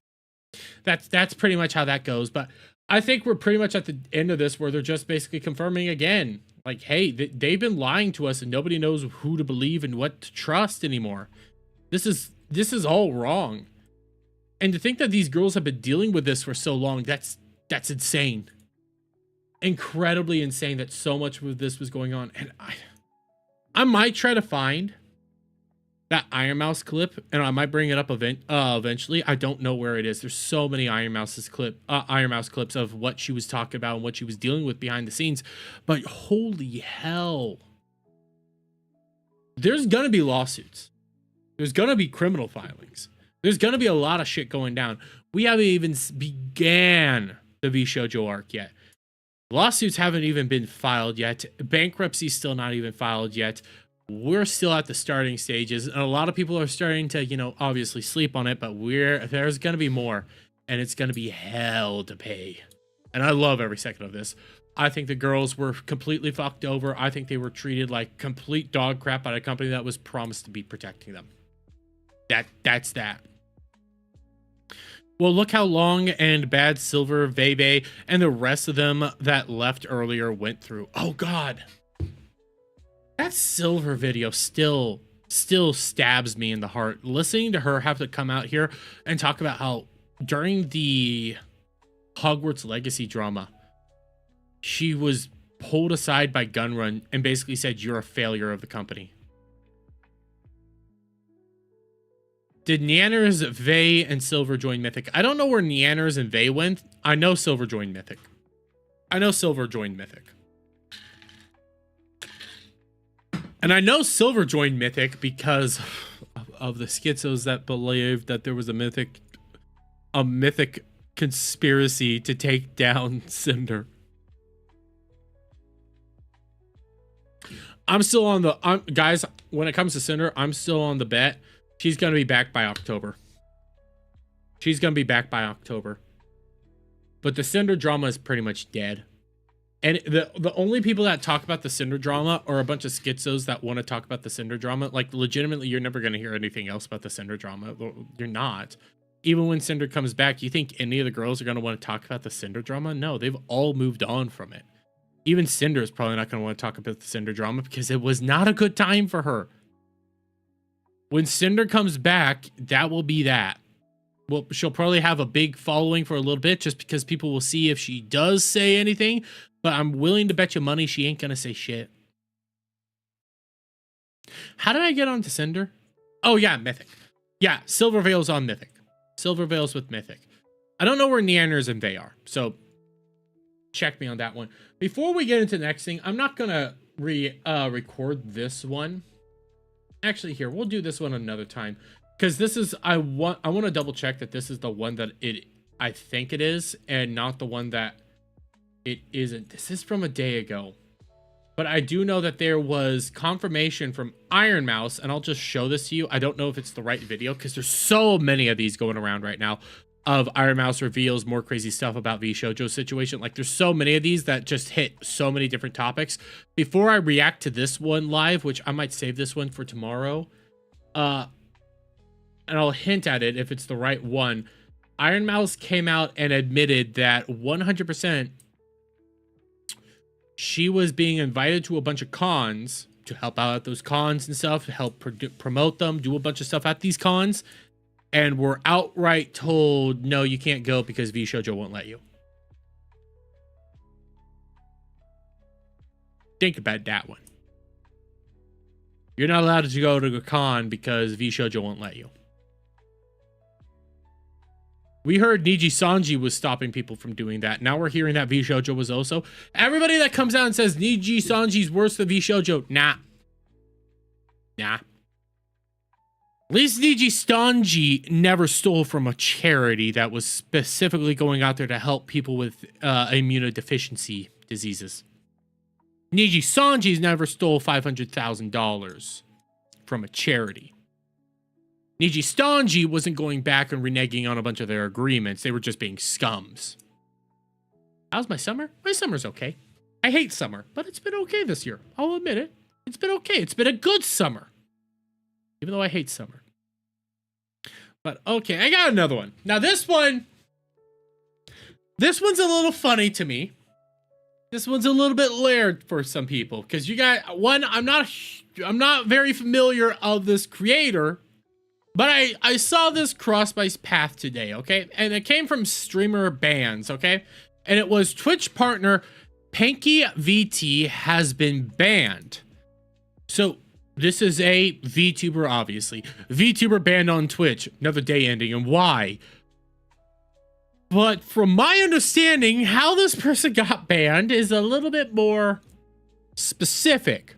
That's pretty much how that goes. But I think we're pretty much at the end of this where they're just basically confirming again, like, hey, they've been lying to us and nobody knows who to believe and what to trust anymore. This is all wrong. And to think that these girls have been dealing with this for so long, that's insane. Incredibly insane that so much of this was going on. And I might try to find that Iron Mouse clip, and I might bring it up eventually. I don't know where it is. There's so many Iron Mouse clips of what she was talking about and what she was dealing with behind the scenes. But holy hell. There's gonna be lawsuits. There's gonna be criminal filings. There's gonna be a lot of shit going down. We haven't even began the VShojo arc yet. Lawsuits haven't even been filed yet. Bankruptcy's still not even filed yet. We're still at the starting stages, and a lot of people are starting to, you know, obviously sleep on it, but there's gonna be more, and it's gonna be hell to pay. And I love every second of this. I think the girls were completely fucked over. I think they were treated like complete dog crap by a company that was promised to be protecting them. That's that. Well, look how long and bad Silver, Veve, and the rest of them that left earlier went through. Oh God. That Silver video still stabs me in the heart. Listening to her have to come out here and talk about how during the Hogwarts Legacy drama, she was pulled aside by Gunrun and basically said, you're a failure of the company. Did Neanners, Vey, and Silver join Mythic? I don't know where Neanners and Vey went. I know Silver joined Mythic. And I know Silver joined Mythic because of the schizos that believed that there was a mythic conspiracy to take down Cinder. I'm still on the guys, when it comes to Cinder, I'm still on the bet. She's going to be back by October. But the Cinder drama is pretty much dead. And the only people that talk about the Cinder drama are a bunch of schizos that want to talk about the Cinder drama. Like, legitimately, you're never going to hear anything else about the Cinder drama. You're not. Even when Cinder comes back, you think any of the girls are going to want to talk about the Cinder drama? No, they've all moved on from it. Even Cinder is probably not going to want to talk about the Cinder drama because it was not a good time for her. When Cinder comes back, that will be that. Well, she'll probably have a big following for a little bit just because people will see if she does say anything. But I'm willing to bet you money she ain't going to say shit. How did I get onto Cinder? Oh, yeah, Mythic. Yeah, Silver Veil's on Mythic. Silver Veil's with Mythic. I don't know where Neanners and Vey are. So, check me on that one. Before we get into the next thing, I'm not going to record this one. Actually, here, we'll do this one another time. Because this is, I want to double check that this is the one that I think it is. And not the one that it isn't. This is from a day ago. But I do know that there was confirmation from Iron Mouse. And I'll just show this to you. I don't know if it's the right video. Because there's so many of these going around right now. Of Iron Mouse reveals more crazy stuff about VShojo's situation. Like, there's so many of these that just hit so many different topics. Before I react to this one live, which I might save this one for tomorrow, and I'll hint at it if it's the right one. Iron Mouse came out and admitted that 100% she was being invited to a bunch of cons to help out at those cons and stuff, to help promote them, do a bunch of stuff at these cons. And were outright told, no, you can't go because VShojo won't let you. Think about that one. You're not allowed to go to a con because VShojo won't let you. We heard Niji Sanji was stopping people from doing that. Now we're hearing that VShojo was also. Everybody that comes out and says Niji Sanji's worse than VShojo, nah. At least Niji Sanji never stole from a charity that was specifically going out there to help people with immunodeficiency diseases. Niji Sanji's never stole $500,000 from a charity. Niji Sanji wasn't going back and reneging on a bunch of their agreements. They were just being scums. How's my summer? My summer's okay. I hate summer, but it's been okay this year. I'll admit it. It's been okay. It's been a good summer. Even though I hate summer. But okay, I got another one. Now this one's a little funny to me. This one's a little bit layered for some people because you got one. I'm not very familiar of this creator, but I saw this cross my path today. Okay, and it came from streamer bans. Okay, and it was Twitch partner Panky VT has been banned. So this is a VTuber, obviously. VTuber banned on Twitch. Another day ending. And why? But from my understanding, how this person got banned is a little bit more specific.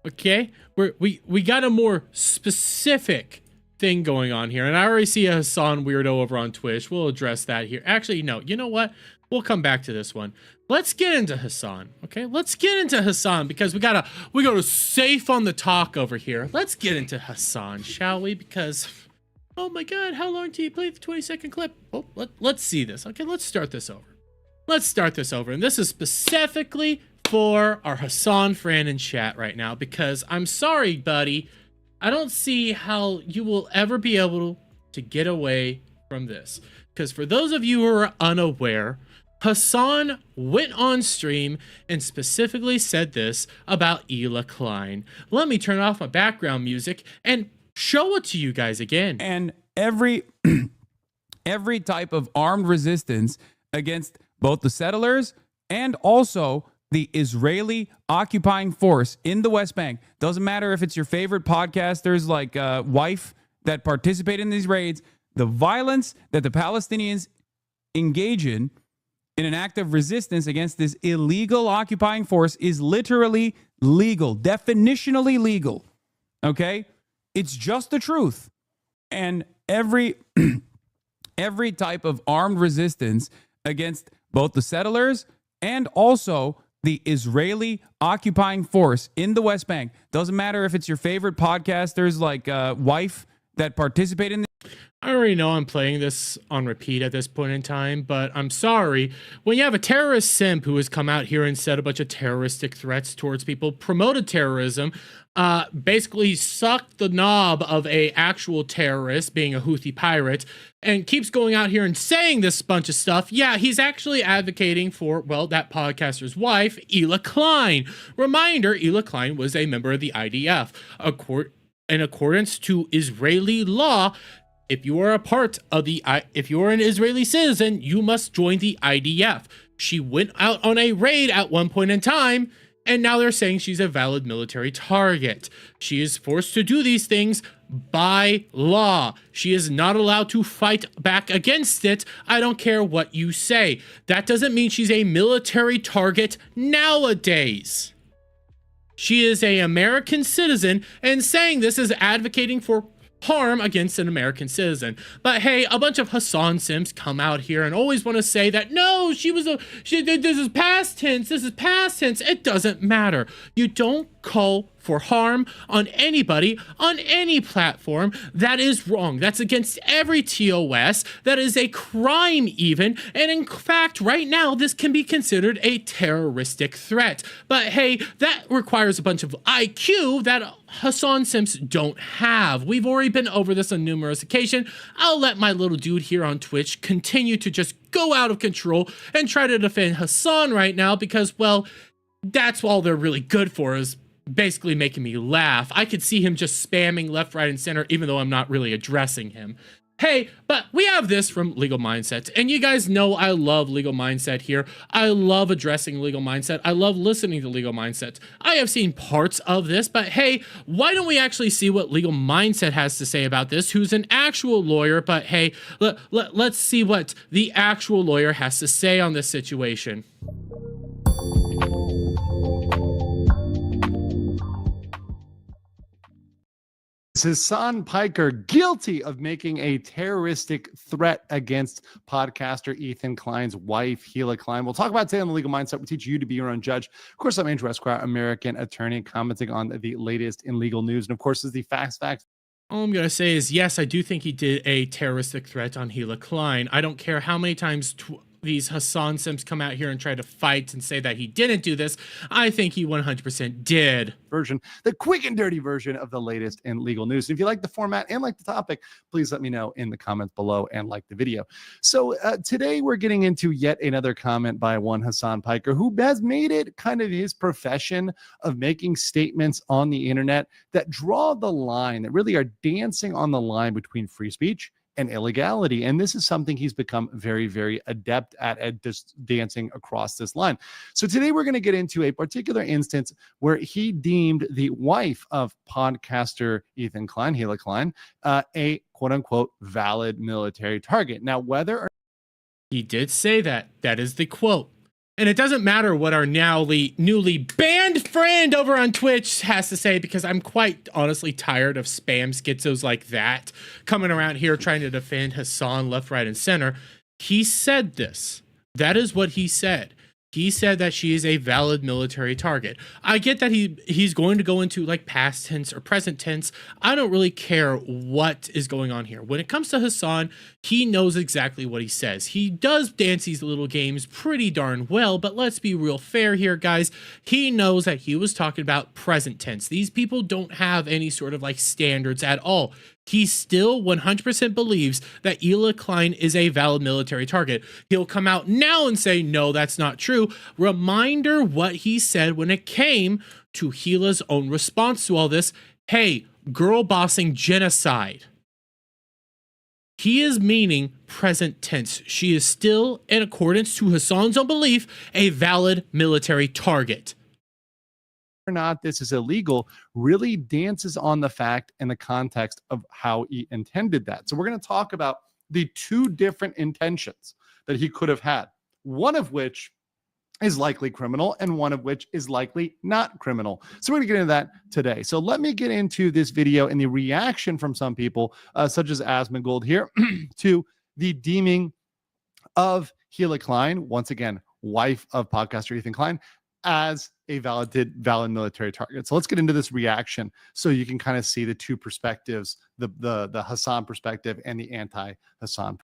Okay? We got a more specific thing going on here. And I already see a Hasan weirdo over on Twitch. We'll address that here. Actually, no. You know what? We'll come back to this one. Let's get into Hasan, okay? Let's get into Hasan because we gotta safe on the talk over here. Let's get into Hasan, shall we? Because, oh my God, how long do you play the 20-second clip? Oh, let's see this. Okay, let's start this over. Let's start this over, and this is specifically for our Hasan friend in chat right now because I'm sorry, buddy, I don't see how you will ever be able to get away from this. Because for those of you who are unaware, Hasan went on stream and specifically said this about Ela Klein. Let me turn off my background music and show it to you guys again. And every type of armed resistance against both the settlers and also the Israeli occupying force in the West Bank. Doesn't matter if it's your favorite podcasters like Wife that participate in these raids. The violence that the Palestinians engage in an act of resistance against this illegal occupying force is literally legal, definitionally legal. Okay? It's just the truth. And every type of armed resistance against both the settlers and also the Israeli occupying force in the West Bank. Doesn't matter if it's your favorite podcasters like Wife that participate in I already know I'm playing this on repeat at this point in time, but I'm sorry. When you have a terrorist simp who has come out here and said a bunch of terroristic threats towards people, promoted terrorism, basically sucked the knob of a actual terrorist, being a Houthi pirate, and keeps going out here and saying this bunch of stuff, yeah, he's actually advocating for, well, that podcaster's wife, Ela Klein. Reminder, Ela Klein was a member of the IDF. In accordance to Israeli law, if you are if you are an Israeli citizen, you must join the IDF. She went out on a raid at one point in time, and now they're saying she's a valid military target. She is forced to do these things by law. She is not allowed to fight back against it. I don't care what you say. That doesn't mean she's a military target nowadays. She is an American citizen, and saying this is advocating for harm against an American citizen. But hey, a bunch of Hasan Sims come out here and always want to say that, no, this is past tense, It doesn't matter. You don't call for harm on anybody on any platform. That is wrong. That's against every TOS. That is a crime even. And in fact, right now, this can be considered a terroristic threat. But hey, that requires a bunch of IQ that Hasan Sims don't have. We've already been over this on numerous occasions. I'll let my little dude here on Twitch continue to just go out of control and try to defend Hasan right now because, well, that's all they're really good for is basically making me laugh. I could see him just spamming left, right, and center, even though I'm not really addressing him. Hey, but we have this from Legal Mindset, and you guys know I love Legal Mindset here. I love addressing Legal Mindset. I love listening to Legal Mindset. I have seen parts of this, but hey, why don't we actually see what Legal Mindset has to say about this, who's an actual lawyer, but hey, let's see what the actual lawyer has to say on this situation. Hasan Piker guilty of making a terroristic threat against podcaster Ethan Klein's wife, Ela Klein. We'll talk about it today on the Legal Mindset. We teach you to be your own judge. Of course, I'm Andrew Esquire, American attorney, commenting on the latest in legal news. And of course, is the facts. All I'm going to say is, yes, I do think he did a terroristic threat on Ela Klein. I don't care how many times these Hasan Sims come out here and try to fight and say that he didn't do this. I think he 100% did. Version, the quick and dirty version of the latest in legal news. If you like the format and like the topic, please let me know in the comments below and like the video. So today we're getting into yet another comment by one Hasan Piker, who has made it kind of his profession of making statements on the internet that draw the line, that really are dancing on the line between free speech and illegality. And this is something he's become very, very adept at just dancing across this line. So today we're going to get into a particular instance where he deemed the wife of podcaster Ethan Klein, Hila Klein, a quote unquote valid military target. Now, whether or He did say that. That is the quote. And it doesn't matter what our newly banned friend over on Twitch has to say, because I'm quite honestly tired of spam schizos like that coming around here trying to defend Hasan left, right, and center. He said this. That is what he said. He said that she is a valid military target. I get that he's going to go into like past tense or present tense. I don't really care what is going on here. When it comes to Hasan, he knows exactly what he says. He does dance these little games pretty darn well, but let's be real fair here, guys. He knows that he was talking about present tense. These people don't have any sort of like standards at all. He still 100% believes that Hila Klein is a valid military target. He'll come out now and say, no, that's not true. Reminder what he said when it came to Hila's own response to all this. Hey, girl bossing genocide. He is meaning present tense. She is still, in accordance to Hasan's own belief, a valid military target. or not this is illegal really dances on the fact and the context of how he intended that. So we're going to talk about the two different intentions that he could have had, one of which is likely criminal and one of which is likely not criminal. So we're going to get into that today. So let me get into this video and the reaction from some people, such as Asmongold here, to the deeming of Hila Klein, once again, wife of podcaster Ethan Klein, as a valid military target. So let's get into this reaction so you can kind of see the two perspectives, the Hasan perspective and the anti-Hasan.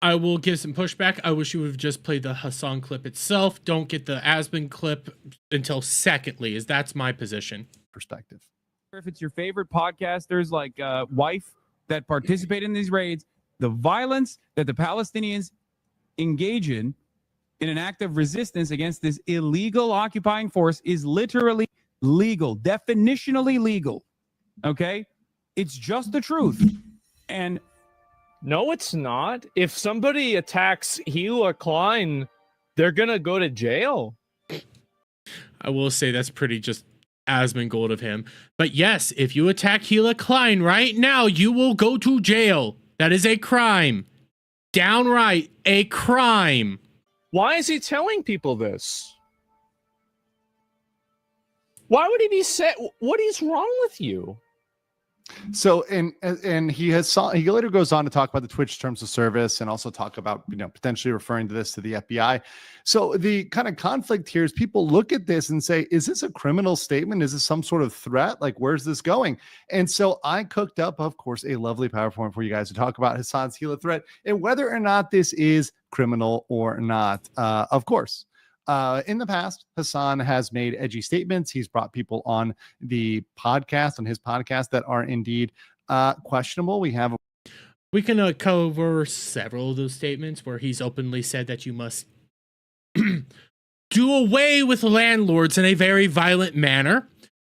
I will give some pushback. I wish you would have just played the Hasan clip itself. Don't get the Asmon clip until secondly, as that's my position. Perspective. If it's your favorite podcasters like wife that participate in these raids, the violence that the Palestinians engage in an act of resistance against this illegal occupying force is literally legal, definitionally legal. Okay? It's just the truth. And no, it's not. If somebody attacks Hila Klein, they're going to go to jail. I will say that's pretty just Asmongold of him. But yes, if you attack Hila Klein right now, you will go to jail. That is a crime. Downright a crime. Why is he telling people this? Why would he be set? What is wrong with you? So, and he later goes on to talk about the Twitch terms of service and also talk about, potentially referring to this to the FBI. So the kind of conflict here is people look at this and say, is this a criminal statement? Is this some sort of threat? Like, where's this going? And so I cooked up, of course, a lovely PowerPoint for you guys to talk about Hasan's Hila threat and whether or not this is criminal or not. Of course. In the past, Hasan has made edgy statements. He's brought people on his podcast that are indeed questionable. We can cover several of those statements where he's openly said that you must do away with landlords in a very violent manner.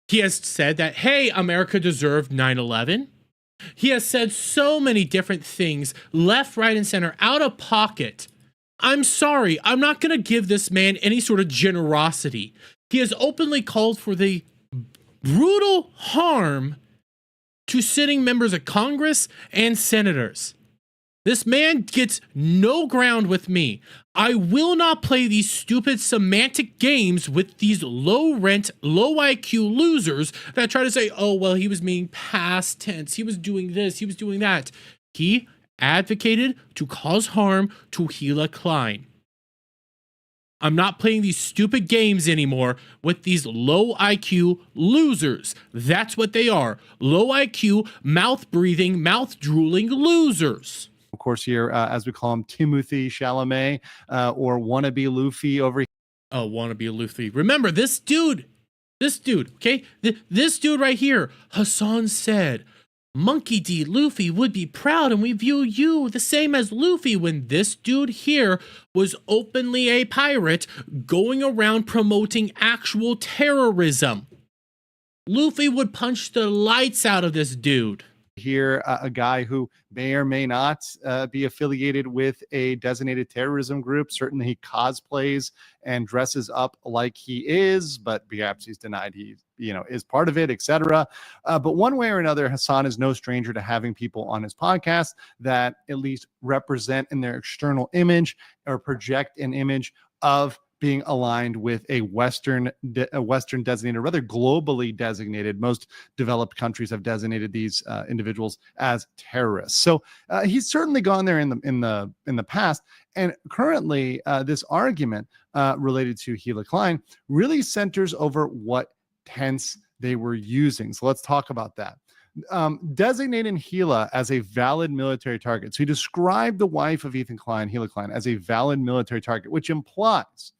He has said that, hey, America deserved 9/11. He has said so many different things, left, right, and center, out of pocket. I'm sorry, I'm not going to give this man any sort of generosity. He has openly called for the brutal harm to sitting members of Congress and senators. This man gets no ground with me. I will not play these stupid semantic games with these low rent, low IQ losers that try to say, oh, well, he was meaning past tense. He was doing this. He was doing that. He advocated to cause harm to Hila Klein. I'm not playing these stupid games anymore with these low IQ losers. That's what they are. Low IQ, mouth breathing, mouth drooling losers. Of course, here, as we call him, Timothy Chalamet, or wannabe Luffy over here. Oh, wannabe Luffy. Remember, this dude, okay? This dude right here, Hasan said, Monkey D. Luffy would be proud and we view you the same as Luffy, when this dude here was openly a pirate going around promoting actual terrorism. Luffy would punch the lights out of this dude. Here, a guy who may or may not be affiliated with a designated terrorism group. Certainly he cosplays and dresses up like he is, but perhaps he's denied he is part of it, etc. But one way or another, Hasan is no stranger to having people on his podcast that at least represent in their external image or project an image of being aligned with a Western designated, rather globally designated. Most developed countries have designated these individuals as terrorists. So he's certainly gone there in the past, and currently this argument related to Gila Klein really centers over what tense they were using. So let's talk about that. Designating Gila as a valid military target. So he described the wife of Ethan Klein, Gila Klein, as a valid military target, which implies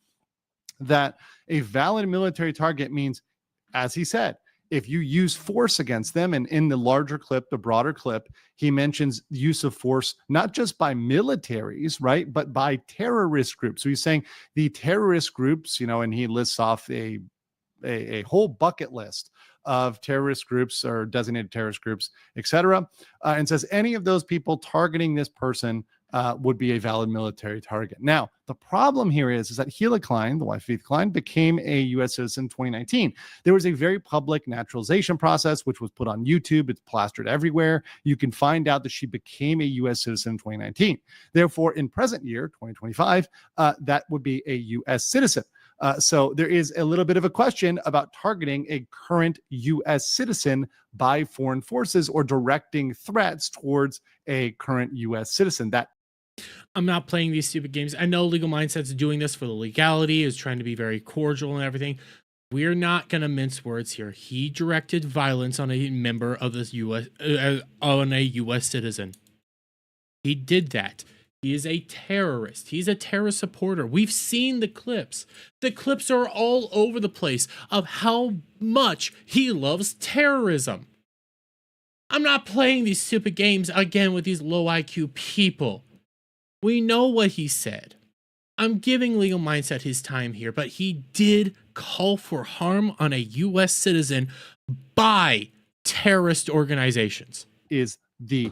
that a valid military target means, as he said, if you use force against them, and in the larger clip, the broader clip, he mentions use of force, not just by militaries, right, but by terrorist groups. So he's saying the terrorist groups, and he lists off a whole bucket list of terrorist groups or designated terrorist groups, etc., and says any of those people targeting this person would be a valid military target. Now, the problem here is that Gila Klein, the wife of Ethan Klein, became a U.S. citizen in 2019. There was a very public naturalization process, which was put on YouTube. It's plastered everywhere. You can find out that she became a U.S. citizen in 2019. Therefore, in present year, 2025, that would be a U.S. citizen. So there is a little bit of a question about targeting a current U.S. citizen by foreign forces or directing threats towards a current U.S. citizen. I'm not playing these stupid games. I know Legal Mindset's doing this for the legality, is trying to be very cordial and everything. We're not going to mince words here. He directed violence on a member of this on a U.S. citizen. He did that. He is a terrorist. He's a terrorist supporter. We've seen the clips. The clips are all over the place of how much he loves terrorism. I'm not playing these stupid games again with these low IQ people. We know what he said. I'm giving Legal Mindset his time here, but he did call for harm on a U.S. citizen by terrorist organizations. Is the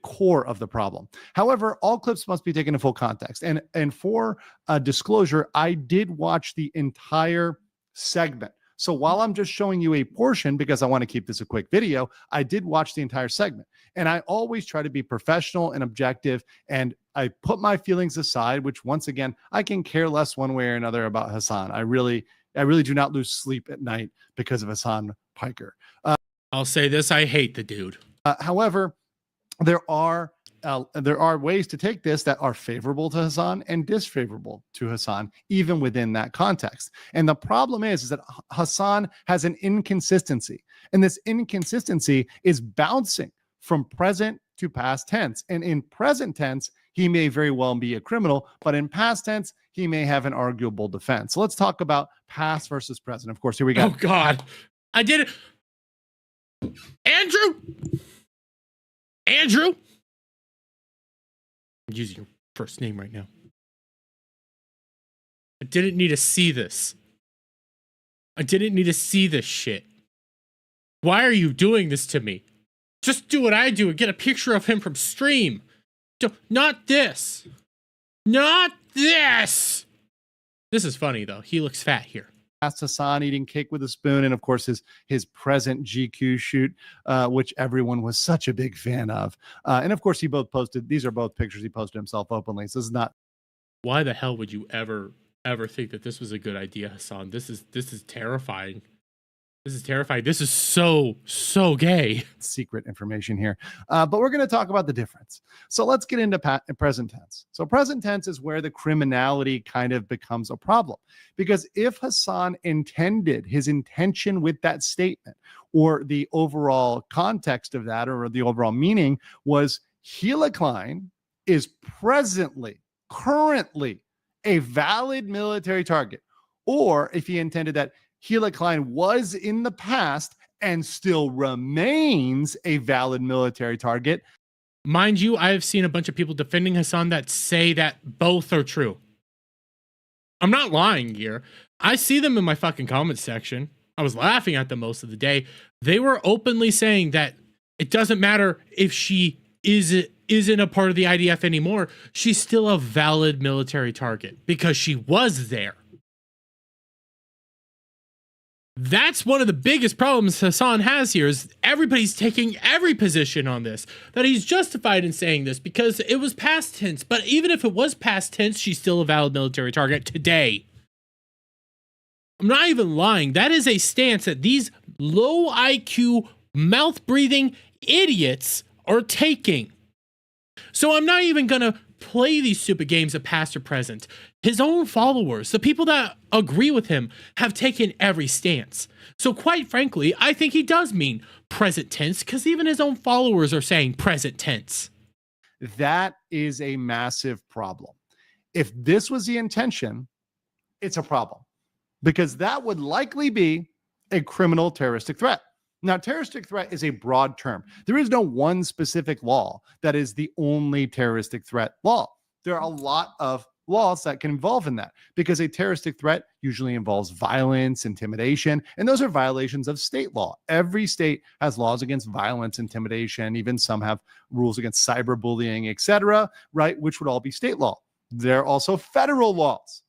core of the problem. However, all clips must be taken in full context. And for disclosure, I did watch the entire segment. So while I'm just showing you a portion, because I want to keep this a quick video, I did watch the entire segment. And I always try to be professional and objective, and I put my feelings aside, which once again, I can care less one way or another about Hasan. I really do not lose sleep at night because of Hasan Piker. I'll say this, I hate the dude. However, there are ways to take this that are favorable to Hasan and disfavorable to Hasan, even within that context. And the problem is that Hasan has an inconsistency, and this inconsistency is bouncing from present to past tense. And in present tense, he may very well be a criminal, but in past tense, he may have an arguable defense. So let's talk about past versus present. Of course, here we go. Oh God, I did it. Andrew. I'm using your first name right now. I didn't need to see this. I didn't need to see this shit. Why are you doing this to me? Just do what I do and get a picture of him from stream. Not this. Not this. This is funny though. He looks fat here. Hasan eating cake with a spoon, and of course his present GQ shoot, which everyone was such a big fan of. And of course he both posted, these are both pictures he posted himself openly. So this is not. Why the hell would you ever think that this was a good idea, Hasan? This is terrifying. This is terrifying. This is so gay. Secret information here. But we're going to talk about the difference. So let's get into present tense. So present tense is where the criminality kind of becomes a problem. Because if Hasan intended, his intention with that statement, or the overall context of that, or the overall meaning was Gila Klein is currently a valid military target, or if he intended that Gila Klein was in the past and still remains a valid military target. Mind you, I have seen a bunch of people defending Hasan that say that both are true. I'm not lying here. I see them in my fucking comments section. I was laughing at them most of the day. They were openly saying that it doesn't matter if she isn't a part of the IDF anymore. She's still a valid military target because she was there. That's one of the biggest problems Hasan has here is everybody's taking every position on this, that he's justified in saying this because it was past tense. But even if it was past tense, she's still a valid military target today. I'm not even lying. That is a stance that these low IQ, mouth-breathing idiots are taking. So I'm not even going to play these stupid games of past or present. His own followers, the people that agree with him, have taken every stance. So quite frankly, I think he does mean present tense because even his own followers are saying present tense. That is a massive problem. If this was the intention, it's a problem because that would likely be a criminal terroristic threat. Now, terroristic threat is a broad term. There is no one specific law that is the only terroristic threat law. There are a lot of laws that can involve in that because a terroristic threat usually involves violence, intimidation, and those are violations of state law. Every state has laws against violence, intimidation, even some have rules against cyberbullying, etc., right, which would all be state law. There are also federal laws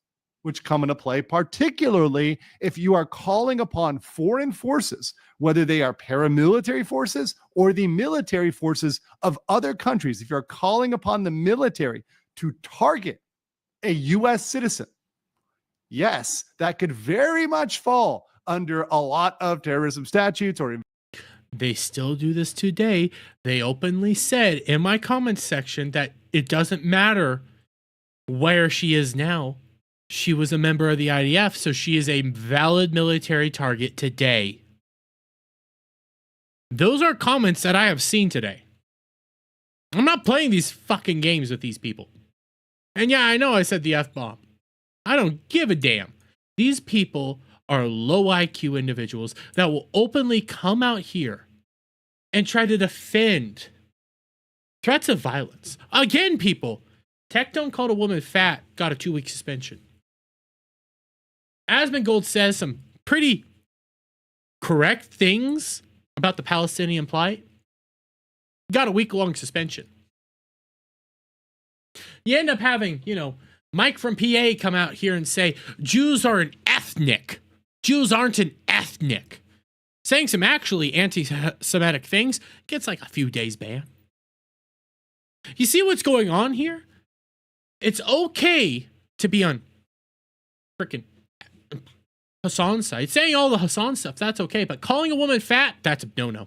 which come into play, particularly if you are calling upon foreign forces, whether they are paramilitary forces or the military forces of other countries. If you're calling upon the military to target a U.S. citizen, yes, that could very much fall under a lot of terrorism statutes. Or they still do this today. They openly said in my comments section that it doesn't matter where she is now. She was a member of the IDF, so she is a valid military target today. Those are comments that I have seen today. I'm not playing these fucking games with these people. And yeah, I know I said the F-bomb. I don't give a damn. These people are low IQ individuals that will openly come out here and try to defend threats of violence. Again, people, Tectone called a woman fat, got a 2-week suspension. Asmongold says some pretty correct things about the Palestinian plight. Got a week-long suspension. You end up having, Mike from PA come out here and say, Jews are an ethnic. Jews aren't an ethnic. Saying some actually anti-Semitic things gets like a few days ban. You see what's going on here? It's okay to be on freaking Hasan side. Saying all the Hasan stuff, that's okay. But calling a woman fat, that's a no-no.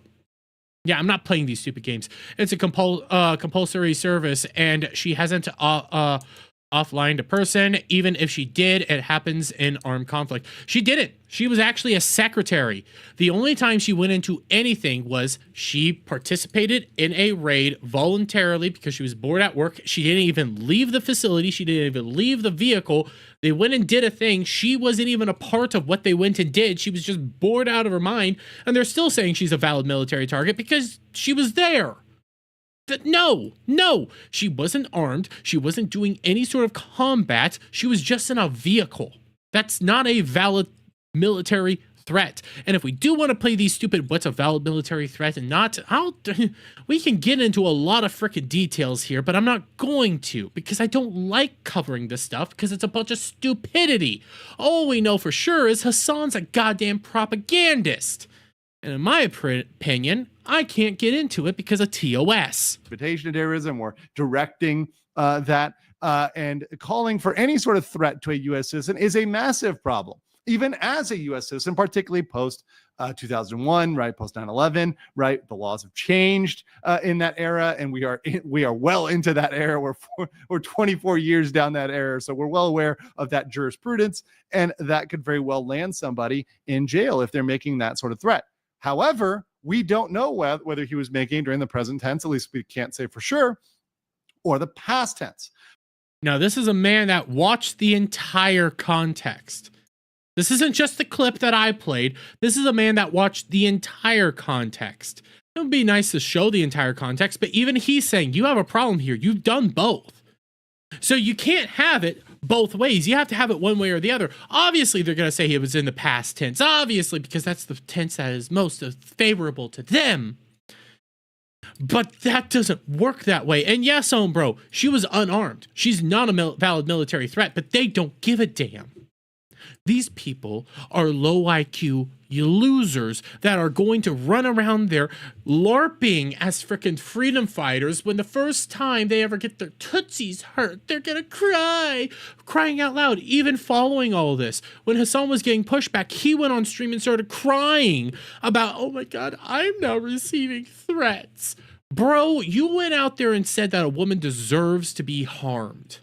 Yeah, I'm not playing these stupid games. It's a compulsory service, and she hasn't offlined a person. Even if she did, it happens in armed conflict. She didn't. She was actually a secretary. The only time she went into anything was she participated in a raid voluntarily because she was bored at work. She didn't even leave the facility. She didn't even leave the vehicle. They went and did a thing. She wasn't even a part of what they went and did. She was just bored out of her mind. And they're still saying she's a valid military target because she was there. No, she wasn't armed. She wasn't doing any sort of combat. She was just in a vehicle. That's not a valid military threat. And if we do want to play these stupid what's a valid military threat and not, we can get into a lot of freaking details here, but I'm not going to because I don't like covering this stuff because it's a bunch of stupidity. All we know for sure is Hasan's a goddamn propagandist. And in my opinion, I can't get into it because of TOS. Invitation to terrorism or directing that and calling for any sort of threat to a U.S. citizen is a massive problem. Even as a U.S. citizen, particularly post 2001, right, post 9/11, right, the laws have changed in that era, and we are well into that era. We're 24 years down that era, so we're well aware of that jurisprudence, and that could very well land somebody in jail if they're making that sort of threat. However, We don't know whether he was making during the present tense, at least we can't say for sure, or the past tense. Now, this is a man that watched the entire context. This isn't just the clip that I played. This is a man that watched the entire context. It would be nice to show the entire context, but even he's saying, you have a problem here. You've done both. So you can't have it both ways. You have to have it one way or the other. Obviously, they're going to say it was in the past tense. Obviously, because that's the tense that is most favorable to them. But that doesn't work that way. And yes, bro, she was unarmed. She's not a valid military threat, but they don't give a damn. These people are low IQ losers that are going to run around there LARPing as freaking freedom fighters when the first time they ever get their tootsies hurt, they're gonna cry, crying out loud. Even following all this, when Hasan was getting pushback, he went on stream and started crying about, oh my God, I'm now receiving threats. Bro, you went out there and said that a woman deserves to be harmed.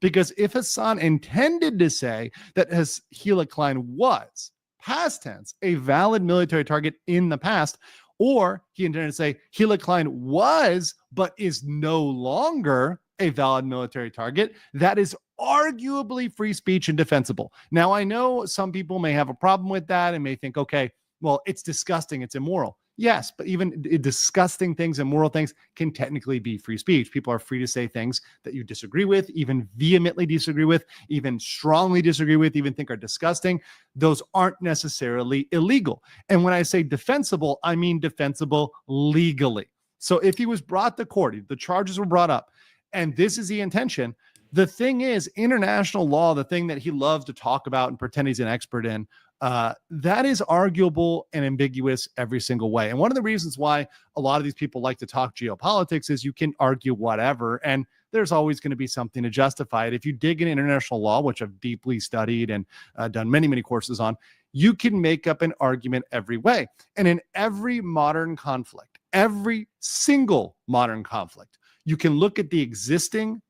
Because if Hasan intended to say that Hila Klein was, past tense, a valid military target in the past, or he intended to say Hila Klein was, but is no longer a valid military target, that is arguably free speech and defensible. Now, I know some people may have a problem with that and may think, okay, well, it's disgusting, it's immoral. Yes, but even disgusting things, immoral things can technically be free speech. People are free to say things that you disagree with, even vehemently disagree with, even strongly disagree with, even think are disgusting. Those aren't necessarily illegal. And when I say defensible, I mean defensible legally. So if he was brought to court, the charges were brought up, and this is the intention. The thing is, international law, the thing that he loves to talk about and pretend he's an expert in, that is arguable and ambiguous every single way. And one of the reasons why a lot of these people like to talk geopolitics is you can argue whatever, and there's always going to be something to justify it. If you dig in international law, which I've deeply studied and done many, many courses on, you can make up an argument every way. And in every modern conflict, every single modern conflict, you can look at the existing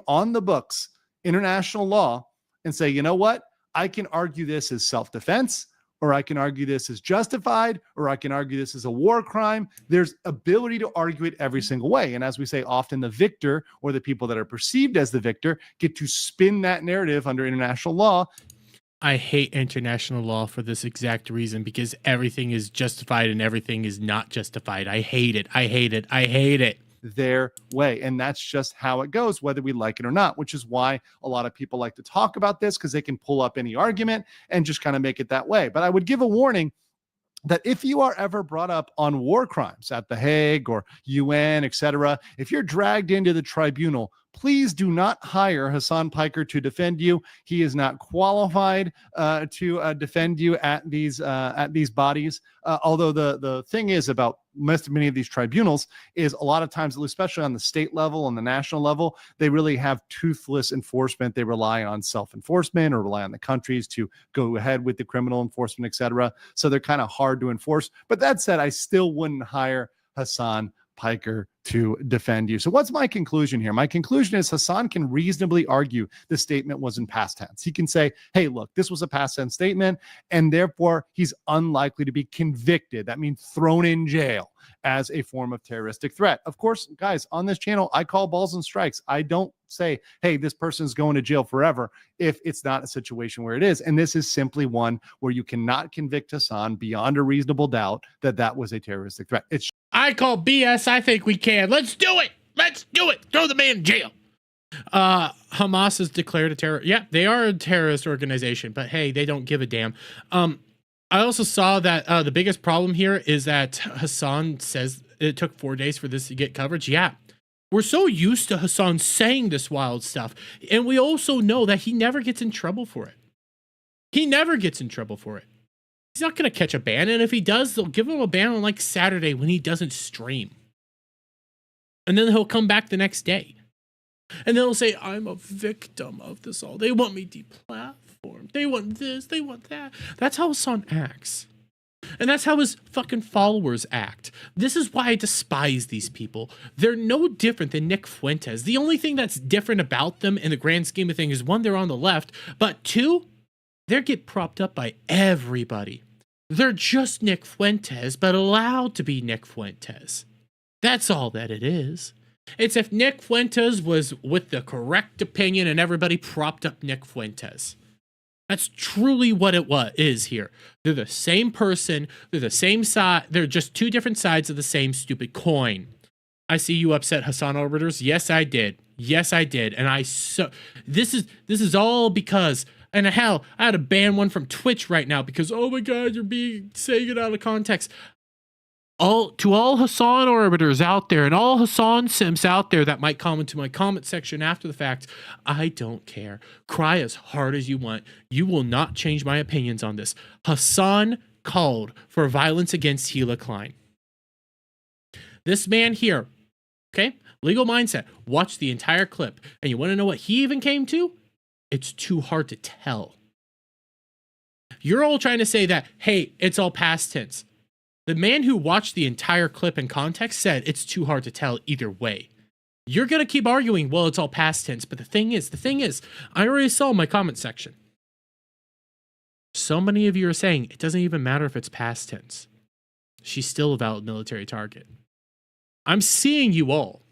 on the books international law and say, you know what? I can argue this as self-defense, or I can argue this as justified, or I can argue this as a war crime. There's ability to argue it every single way. And as we say, often the victor, or the people that are perceived as the victor, get to spin that narrative under international law. I hate international law for this exact reason, because everything is justified and everything is not justified. I hate it. I hate it. I hate it. Their way. And that's just how it goes, whether we like it or not, which is why a lot of people like to talk about this, because they can pull up any argument and just kind of make it that way. But I would give a warning that if you are ever brought up on war crimes at The Hague or UN, etc., if you're dragged into the tribunal, please do not hire Hasan Piker to defend you. He is not qualified to defend you at these bodies. Although the thing is about many of these tribunals is a lot of times, especially on the state level and the national level, they really have toothless enforcement. They rely on self-enforcement or rely on the countries to go ahead with the criminal enforcement, etc. So they're kind of hard to enforce. But that said, I still wouldn't hire Hasan Piker to defend you. So what's my conclusion here? My conclusion is Hasan can reasonably argue the statement was in past tense. He can say, hey, look, this was a past tense statement, and therefore he's unlikely to be convicted. That means thrown in jail as a form of terroristic threat. Of course, guys, on this channel, I call balls and strikes. I don't say, hey, this person's going to jail forever if it's not a situation where it is. And this is simply one where you cannot convict Hasan beyond a reasonable doubt that that was a terroristic threat. I call BS. I think we can. Let's do it. Let's do it. Throw the man in jail. Hamas is declared a terror. Yeah, they are a terrorist organization, but hey, they don't give a damn. I also saw that the biggest problem here is that Hasan says it took 4 days for this to get coverage. Yeah, we're so used to Hasan saying this wild stuff. And we also know that he never gets in trouble for it. He never gets in trouble for it. He's not going to catch a ban. And if he does, they'll give him a ban on like Saturday when he doesn't stream. And then he'll come back the next day. And then he'll say, I'm a victim of this all. They want me deplatformed. They want this. They want that. That's how Hasan acts. And that's how his fucking followers act. This is why I despise these people. They're no different than Nick Fuentes. The only thing that's different about them in the grand scheme of things is, one, they're on the left, but two, they get propped up by everybody. They're just Nick Fuentes, but allowed to be Nick Fuentes. That's all that it is. It's if Nick Fuentes was with the correct opinion and everybody propped up Nick Fuentes. That's truly what it is here. They're the same person. They're the same side. They're just two different sides of the same stupid coin. I see you upset Hasan arbiters. Yes, I did. Yes, I did. And this is all because, and hell, I had to ban one from Twitch right now because, oh my God, you're saying it out of context. To all Hasan arbiters out there and all Hasan simps out there that might comment to my comment section after the fact, I don't care. Cry as hard as you want. You will not change my opinions on this. Hasan called for violence against Hila Klein. This man here, okay, legal mindset, watch the entire clip. And you want to know what he even came to? It's too hard to tell. You're all trying to say that, hey, it's all past tense. The man who watched the entire clip in context said it's too hard to tell either way. You're going to keep arguing, well, it's all past tense. But the thing is, I already saw my comment section. So many of you are saying it doesn't even matter if it's past tense. She's still a valid military target. I'm seeing you all.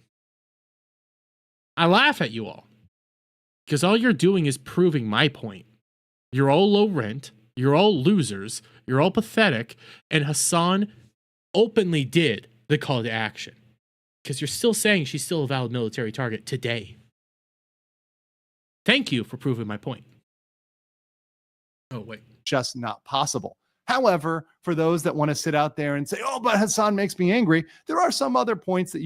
I laugh at you all. Because all you're doing is proving my point. You're all low rent. You're all losers. You're all pathetic. And Hasan openly did the call to action. Because you're still saying she's still a valid military target today. Thank you for proving my point. Oh, wait. Just not possible. However, for those that want to sit out there and say, oh, but Hasan makes me angry, there are some other points that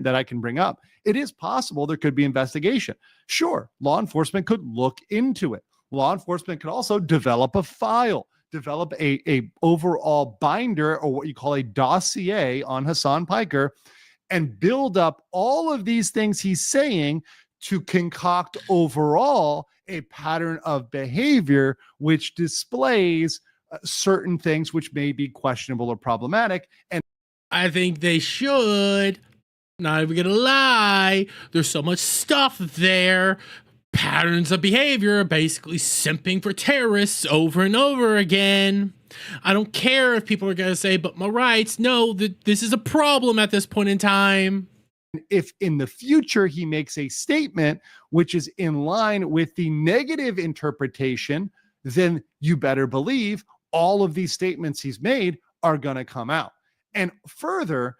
that I can bring up. It is possible there could be investigation. Sure, law enforcement could look into it. Law enforcement could also develop a file, develop a overall binder, or what you call a dossier on Hasan Piker, and build up all of these things he's saying to concoct overall a pattern of behavior which displays certain things which may be questionable or problematic. And I think they should. Not even gonna lie. There's so much stuff there. Patterns of behavior, basically simping for terrorists over and over again. I don't care if people are gonna say, but my rights. No, this is a problem at this point in time. If in the future he makes a statement which is in line with the negative interpretation, then you better believe all of these statements he's made are going to come out. And further,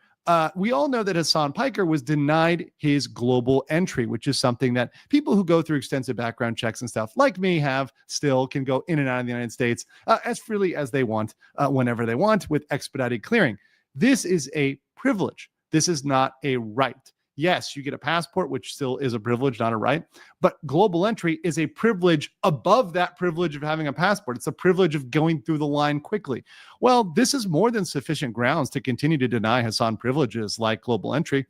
we all know that Hasan Piker was denied his global entry, which is something that people who go through extensive background checks and stuff like me can go in and out of the United States as freely as they want, whenever they want, with expedited clearing. This is a privilege. This is not a right. Yes, you get a passport, which still is a privilege, not a right. But global entry is a privilege above that privilege of having a passport. It's a privilege of going through the line quickly. Well, this is more than sufficient grounds to continue to deny Hasan privileges like global entry.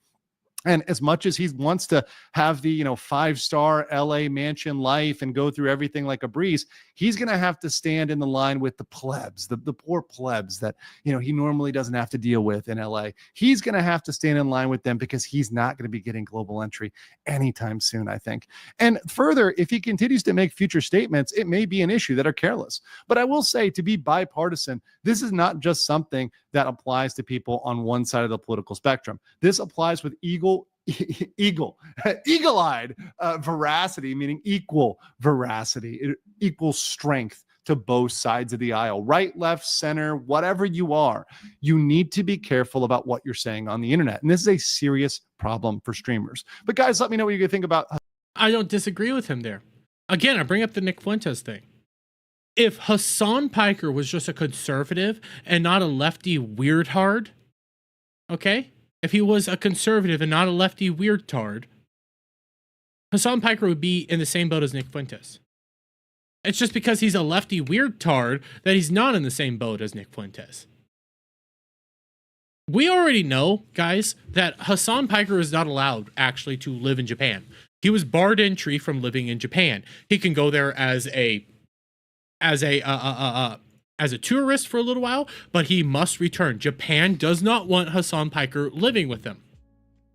And as much as he wants to have the, 5-star LA mansion life and go through everything like a breeze, he's going to have to stand in the line with the plebs, the poor plebs that, he normally doesn't have to deal with in LA. He's going to have to stand in line with them because he's not going to be getting global entry anytime soon, I think. And further, if he continues to make future statements, it may be an issue that are careless. But I will say, to be bipartisan, this is not just something that applies to people on one side of the political spectrum. This applies with eagle-eyed veracity, meaning equal veracity, equal strength to both sides of the aisle, right, left, center, whatever you are. You need to be careful about what you're saying on the internet. And this is a serious problem for streamers. But guys, let me know what you think about. I don't disagree with him there. Again, I bring up the Nick Fuentes thing. If Hasan Piker was just a conservative and not a lefty weirdhard, okay? If he was a conservative and not a lefty weirdtard, Hasan Piker would be in the same boat as Nick Fuentes. It's just because he's a lefty weirdtard that he's not in the same boat as Nick Fuentes. We already know, guys, that Hasan Piker is not allowed actually to live in Japan. He was barred entry from living in Japan. He can go there as a tourist for a little while, but he must return. Japan does not want Hasan Piker living with them.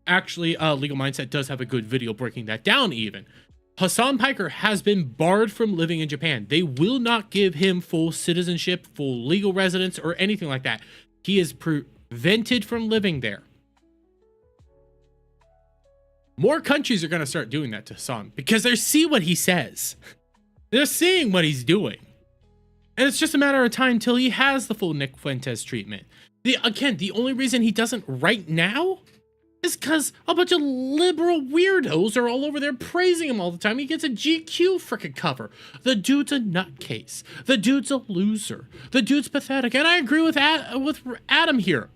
Actually, Legal Mindset does have a good video breaking that down even. Hasan Piker has been barred from living in Japan. They will not give him full citizenship, full legal residence, or anything like that. He is prevented from living there. More countries are going to start doing that to Hasan because they see what he says. They're seeing what he's doing. And it's just a matter of time till he has the full Nick Fuentes treatment. The only reason he doesn't right now is because a bunch of liberal weirdos are all over there praising him all the time. He gets a GQ frickin' cover. The dude's a nutcase. The dude's a loser. The dude's pathetic. And I agree with Adam here.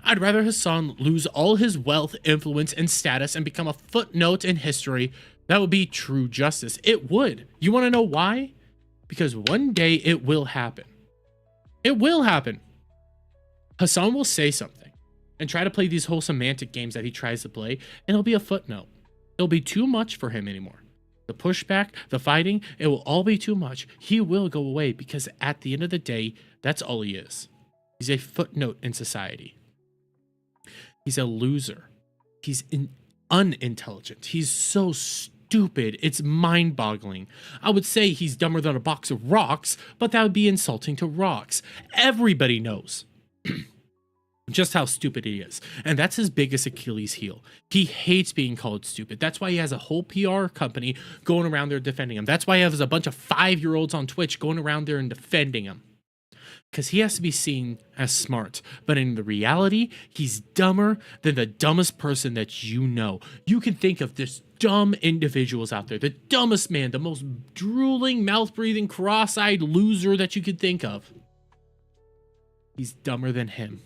I'd rather Hasan lose all his wealth, influence, and status and become a footnote in history. That would be true justice. It would. You want to know why? Because one day it will happen. It will happen. Hasan will say something and try to play these whole semantic games that he tries to play, and it'll be a footnote. It'll be too much for him anymore. The pushback, the fighting, it will all be too much. He will go away because at the end of the day, that's all he is. He's a footnote in society. He's a loser. He's unintelligent. He's so stupid. It's mind-boggling. I would say he's dumber than a box of rocks, but that would be insulting to rocks. Everybody knows just how stupid he is. And that's his biggest Achilles heel. He hates being called stupid. That's why he has a whole PR company going around there defending him. That's why he has a bunch of 5-year-olds on Twitch going around there and defending him. Because he has to be seen as smart. But in the reality, he's dumber than the dumbest person that you know. You can think of this dumb individuals out there. The dumbest man, the most drooling, mouth-breathing, cross-eyed loser that you could think of. He's dumber than him.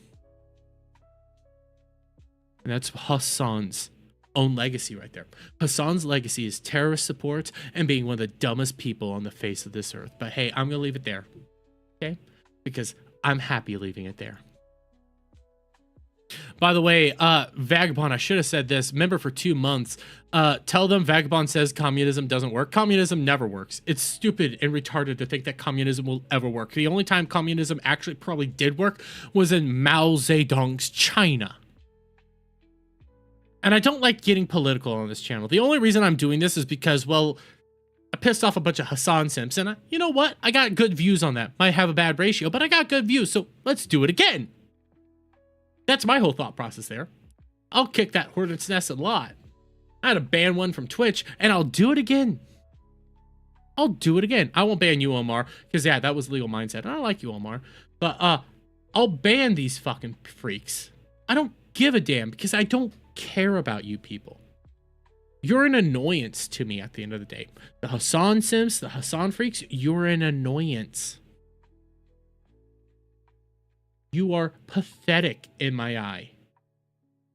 And that's Hasan's own legacy right there. Hasan's legacy is terrorist support and being one of the dumbest people on the face of this earth. But hey, I'm going to leave it there. Okay? Because I'm happy leaving it there. By the way, Vagabond, I should have said this. Remember, for 2 months, tell them Vagabond says communism doesn't work. Communism never works. It's stupid and retarded to think that communism will ever work. The only time communism actually probably did work was in Mao Zedong's China. And I don't like getting political on this channel. The only reason I'm doing this is because, well, I pissed off a bunch of Hasan simps, and you know what? I got good views on that. Might have a bad ratio, but I got good views, so let's do it again. That's my whole thought process there. I'll kick that hornet's nest a lot. I had to ban one from Twitch, and I'll do it again. I'll do it again. I won't ban you, Omar, because yeah, that was legal mindset. And I like you, Omar. But I'll ban these fucking freaks. I don't give a damn because I don't care about you people. You're an annoyance to me at the end of the day. The Hasan simps, the Hasan freaks, you're an annoyance. You are pathetic in my eye.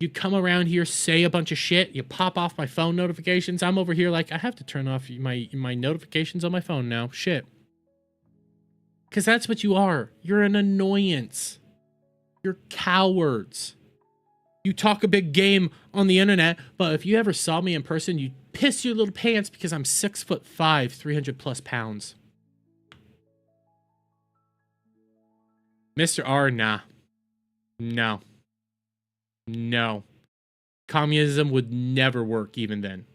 You come around here, say a bunch of shit, you pop off my phone notifications. I'm over here like, I have to turn off my notifications on my phone now. Shit. Because that's what you are. You're an annoyance. You're cowards. You talk a big game on the internet, but if you ever saw me in person, you'd piss your little pants because I'm 6'5", 300+ pounds. Mr. R, nah. No. No. Communism would never work even then.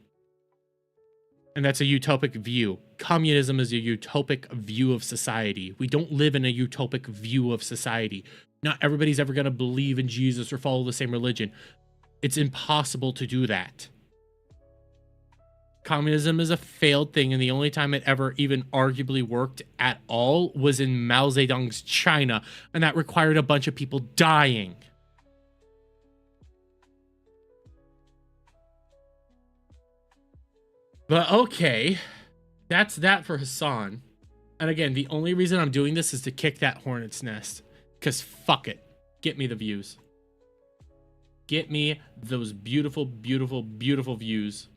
And that's a utopic view. Communism is a utopic view of society. We don't live in a utopic view of society. Not everybody's ever going to believe in Jesus or follow the same religion. It's impossible to do that. Communism is a failed thing, and the only time it ever even arguably worked at all was in Mao Zedong's China, and that required a bunch of people dying. But okay, that's that for Hasan. And again, the only reason I'm doing this is to kick that hornet's nest. Because fuck it. Get me the views. Get me those beautiful, beautiful, beautiful views.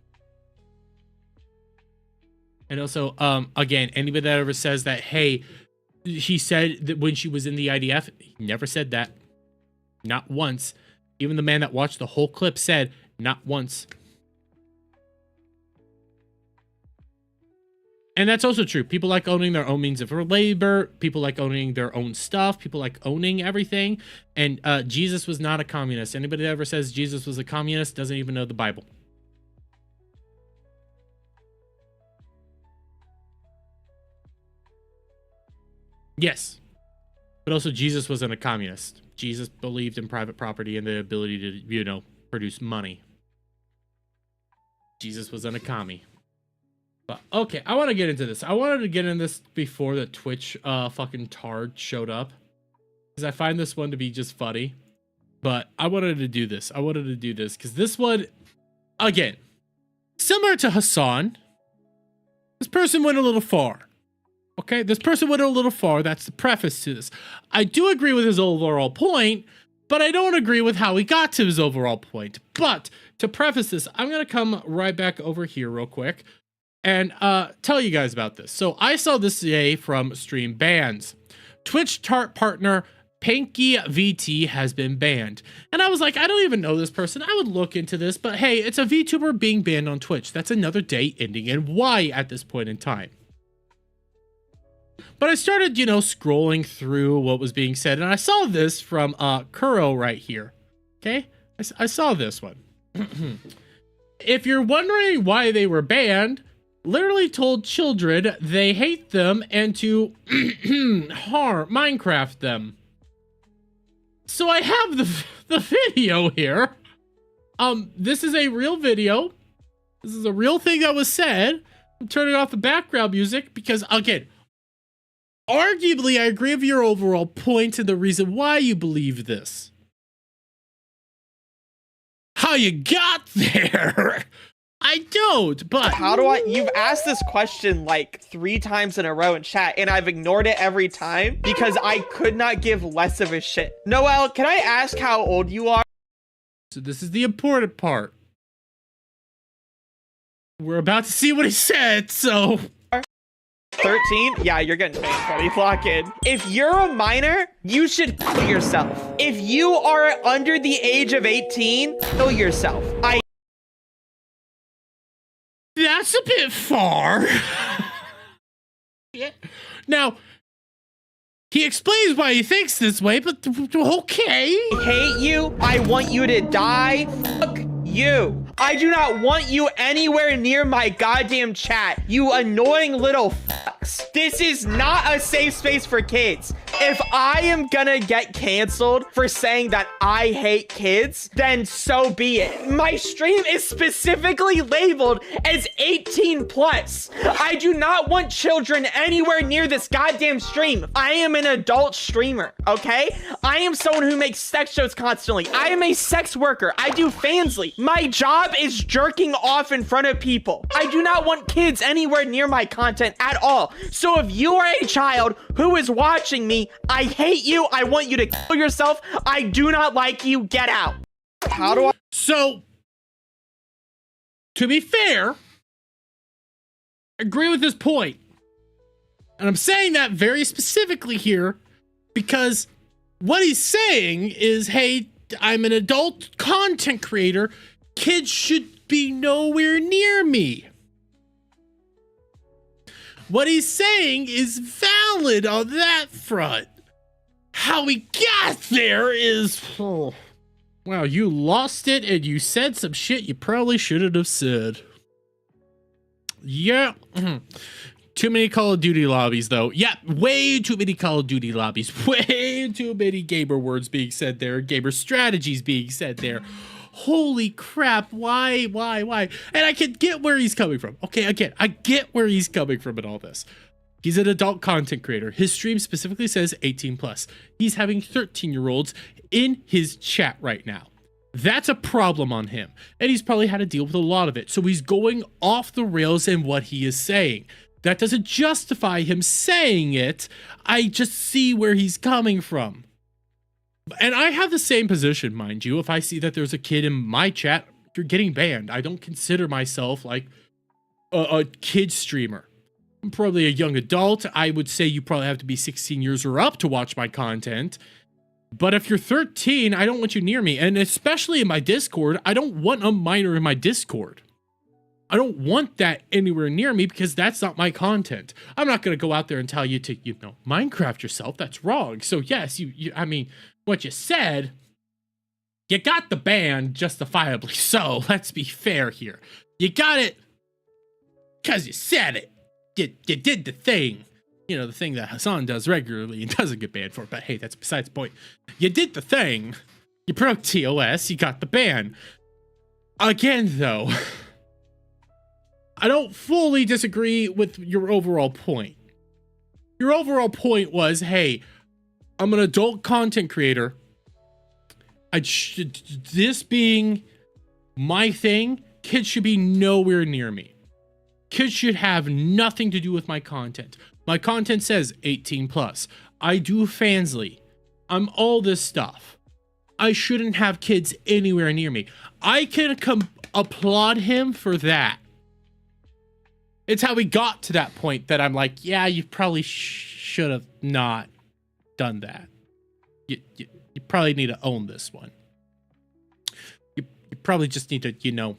And also, again, anybody that ever says that, hey, he said that when she was in the IDF, he never said that. Not once. Even the man that watched the whole clip said, not once. And that's also true. People like owning their own means of labor. People like owning their own stuff. People like owning everything. And Jesus was not a communist. Anybody that ever says Jesus was a communist doesn't even know the Bible. Yes. But also Jesus wasn't a communist. Jesus believed in private property and the ability to, produce money. Jesus wasn't a commie. But okay, I want to get into this. I wanted to get in this before the Twitch fucking tard showed up. Because I find this one to be just funny. But I wanted to do this. Because this one, again, similar to Hasan, this person went a little far. Okay, this person went a little far. That's the preface to this. I do agree with his overall point, but I don't agree with how he got to his overall point. But to preface this, I'm going to come right back over here real quick and tell you guys about this. So I saw this today from Stream Bans. Twitch partner Panky VT has been banned. And I was like, I don't even know this person. I would look into this, but hey, it's a VTuber being banned on Twitch. That's another day ending in Y at this point in time. But I started, scrolling through what was being said, and I saw this from Kuro right here. Okay? I saw this one. If you're wondering why they were banned, literally told children they hate them and to Minecraft them. So I have the video here. This is a real video. This is a real thing that was said. I'm turning off the background music because, again, arguably, I agree with your overall point and the reason why you believe this. How you got there, I don't, but... How do I... You've asked this question like 3 times in a row in chat, and I've ignored it every time because I could not give less of a shit. Noel, can I ask how old you are? So this is the important part. We're about to see what he said, so... 13? Yeah, you're getting banned, buddy. Lock in. If you're a minor, you should kill yourself. If you are under the age of 18, kill yourself. That's a bit far. Yeah. Now, he explains why he thinks this way, but okay. I hate you. I want you to die. Fuck you. I do not want you anywhere near my goddamn chat, you annoying little fucks. This is not a safe space for kids. If I am gonna get canceled for saying that I hate kids, then so be it. My stream is specifically labeled as 18 plus. I do not want children anywhere near this goddamn stream. I am an adult streamer, okay? I am someone who makes sex shows constantly. I am a sex worker. I do fansly. My job is jerking off in front of people. I do not want kids anywhere near my content at all. So if you are a child who is watching me, I hate you. I want you to kill yourself. I do not like you. Get out. How do I? So, to be fair, I agree with this point. And I'm saying that very specifically here because what he's saying is, hey, I'm an adult content creator. Kids should be nowhere near me. What he's saying is valid on that front. How he got there is... Oh, wow, you lost it and you said some shit you probably shouldn't have said. Yeah. Too many Call of Duty lobbies, though. Yeah, way too many Call of Duty lobbies. Way too many gamer words being said there. Gamer strategies being said there. Holy crap, why? And I can get where he's coming from. Okay, again, I get where he's coming from in all this. He's an adult content creator. His stream specifically says 18 plus. He's having 13-year-olds in his chat right now. That's a problem on him. And he's probably had to deal with a lot of it. So he's going off the rails in what he is saying. That doesn't justify him saying it. I just see where he's coming from. And I have the same position, mind you. If I see that there's a kid in my chat, you're getting banned. I don't consider myself like a kid streamer. I'm probably a young adult. I would say you probably have to be 16 years or up to watch my content. But if you're 13, I don't want you near me. And especially in my Discord, I don't want a minor in my Discord. I don't want that anywhere near me because that's not my content. I'm not going to go out there and tell you to, Minecraft yourself. That's wrong. So yes, I mean, what you said, you got the ban justifiably. So let's be fair here. You got it because you said it. You did the thing. You know, the thing that Hasan does regularly and doesn't get banned for. But hey, that's besides the point. You did the thing. You broke TOS. You got the ban. Again, though, I don't fully disagree with your overall point. Your overall point was, hey, I'm an adult content creator. This being my thing, kids should be nowhere near me. Kids should have nothing to do with my content. My content says 18 plus. I do Fansly. I'm all this stuff. I shouldn't have kids anywhere near me. I can applaud him for that. It's how we got to that point that I'm like, yeah, you probably should have not done that. You probably need to own this one. You probably just need to, you know,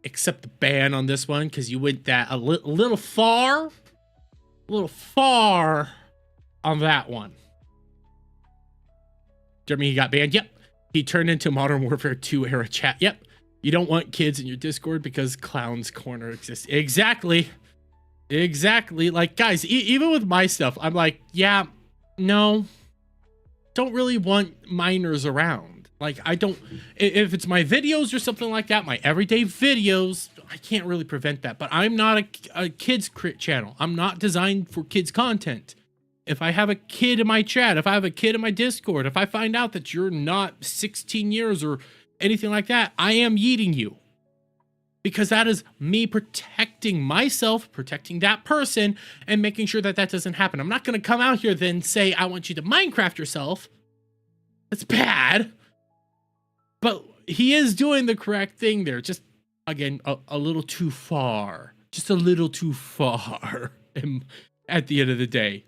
accept the ban on this one because you went that a little far on that one. Jeremy, he got banned. Yep. He turned into Modern Warfare 2 era chat. Yep. You don't want kids in your Discord because Clown's Corner exists. Exactly. Like, guys, even with my stuff, I'm like, yeah, no, don't really want minors around. Like, I don't, if it's my videos or something like that, my everyday videos, I can't really prevent that. But I'm not a kids channel. I'm not designed for kids content. If I have a kid in my chat, if I have a kid in my Discord, if I find out that you're not 16 years or anything like that, I am yeeting you. Because that is me protecting myself, protecting that person, and making sure that that doesn't happen. I'm not going to come out here then say, I want you to Minecraft yourself. That's bad. But he is doing the correct thing there. Just, again, a little too far. Just a little too far at the end of the day.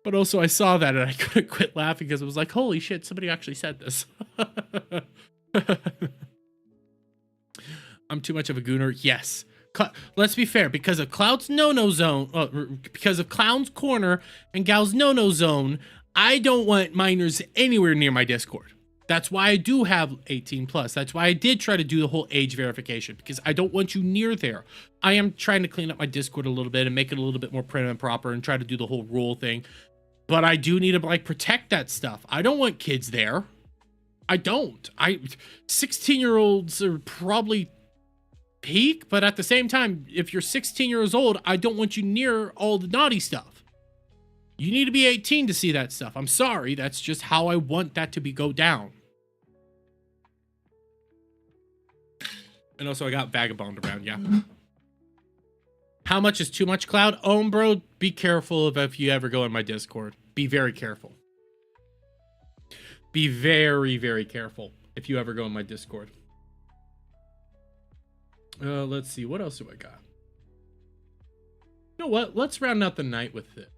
But also, I saw that and I couldn't quit laughing because it was like, holy shit, somebody actually said this. I'm too much of a gooner. Yes. Let's be fair. Because of Cloud's no-no zone, because of Clown's Corner and Gal's no-no zone, I don't want minors anywhere near my Discord. That's why I do have 18 plus. That's why I did try to do the whole age verification, because I don't want you near there. I am trying to clean up my Discord a little bit and make it a little bit more prim and proper and try to do the whole rule thing. But I do need to like protect that stuff. I don't want kids there. I don't. 16-year-olds are probably peak, but at the same time, if you're 16 years old, I don't want you near all the naughty stuff. You need to be 18 to see that stuff. I'm sorry. That's just how I want that to go down. And also, I got Vagabond around, yeah. How much is too much, Cloud? Oh, bro, be careful if you ever go in my Discord. Be very careful. Be very, very careful if you ever go in my Discord. Let's see. What else do I got? You know what? Let's round out the night with it.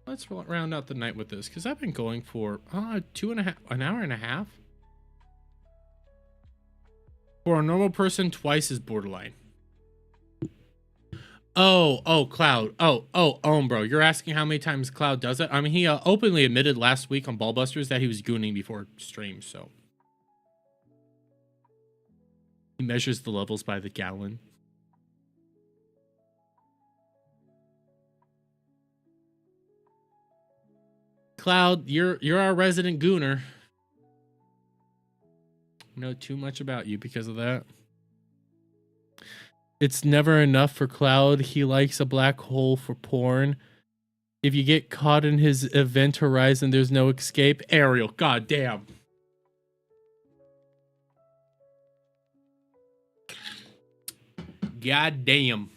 Let's round out the night with this, because I've been going for an hour and a half. For a normal person, twice is borderline. Oh, Cloud. Bro, you're asking how many times Cloud does it? I mean, he openly admitted last week on Ballbusters that he was gooning before stream, so. He measures the levels by the gallon. Cloud, you're our resident gooner. I know too much about you because of that. It's never enough for Cloud. He likes a black hole for porn. If you get caught in his event horizon, there's no escape. Ariel, goddamn. Goddamn.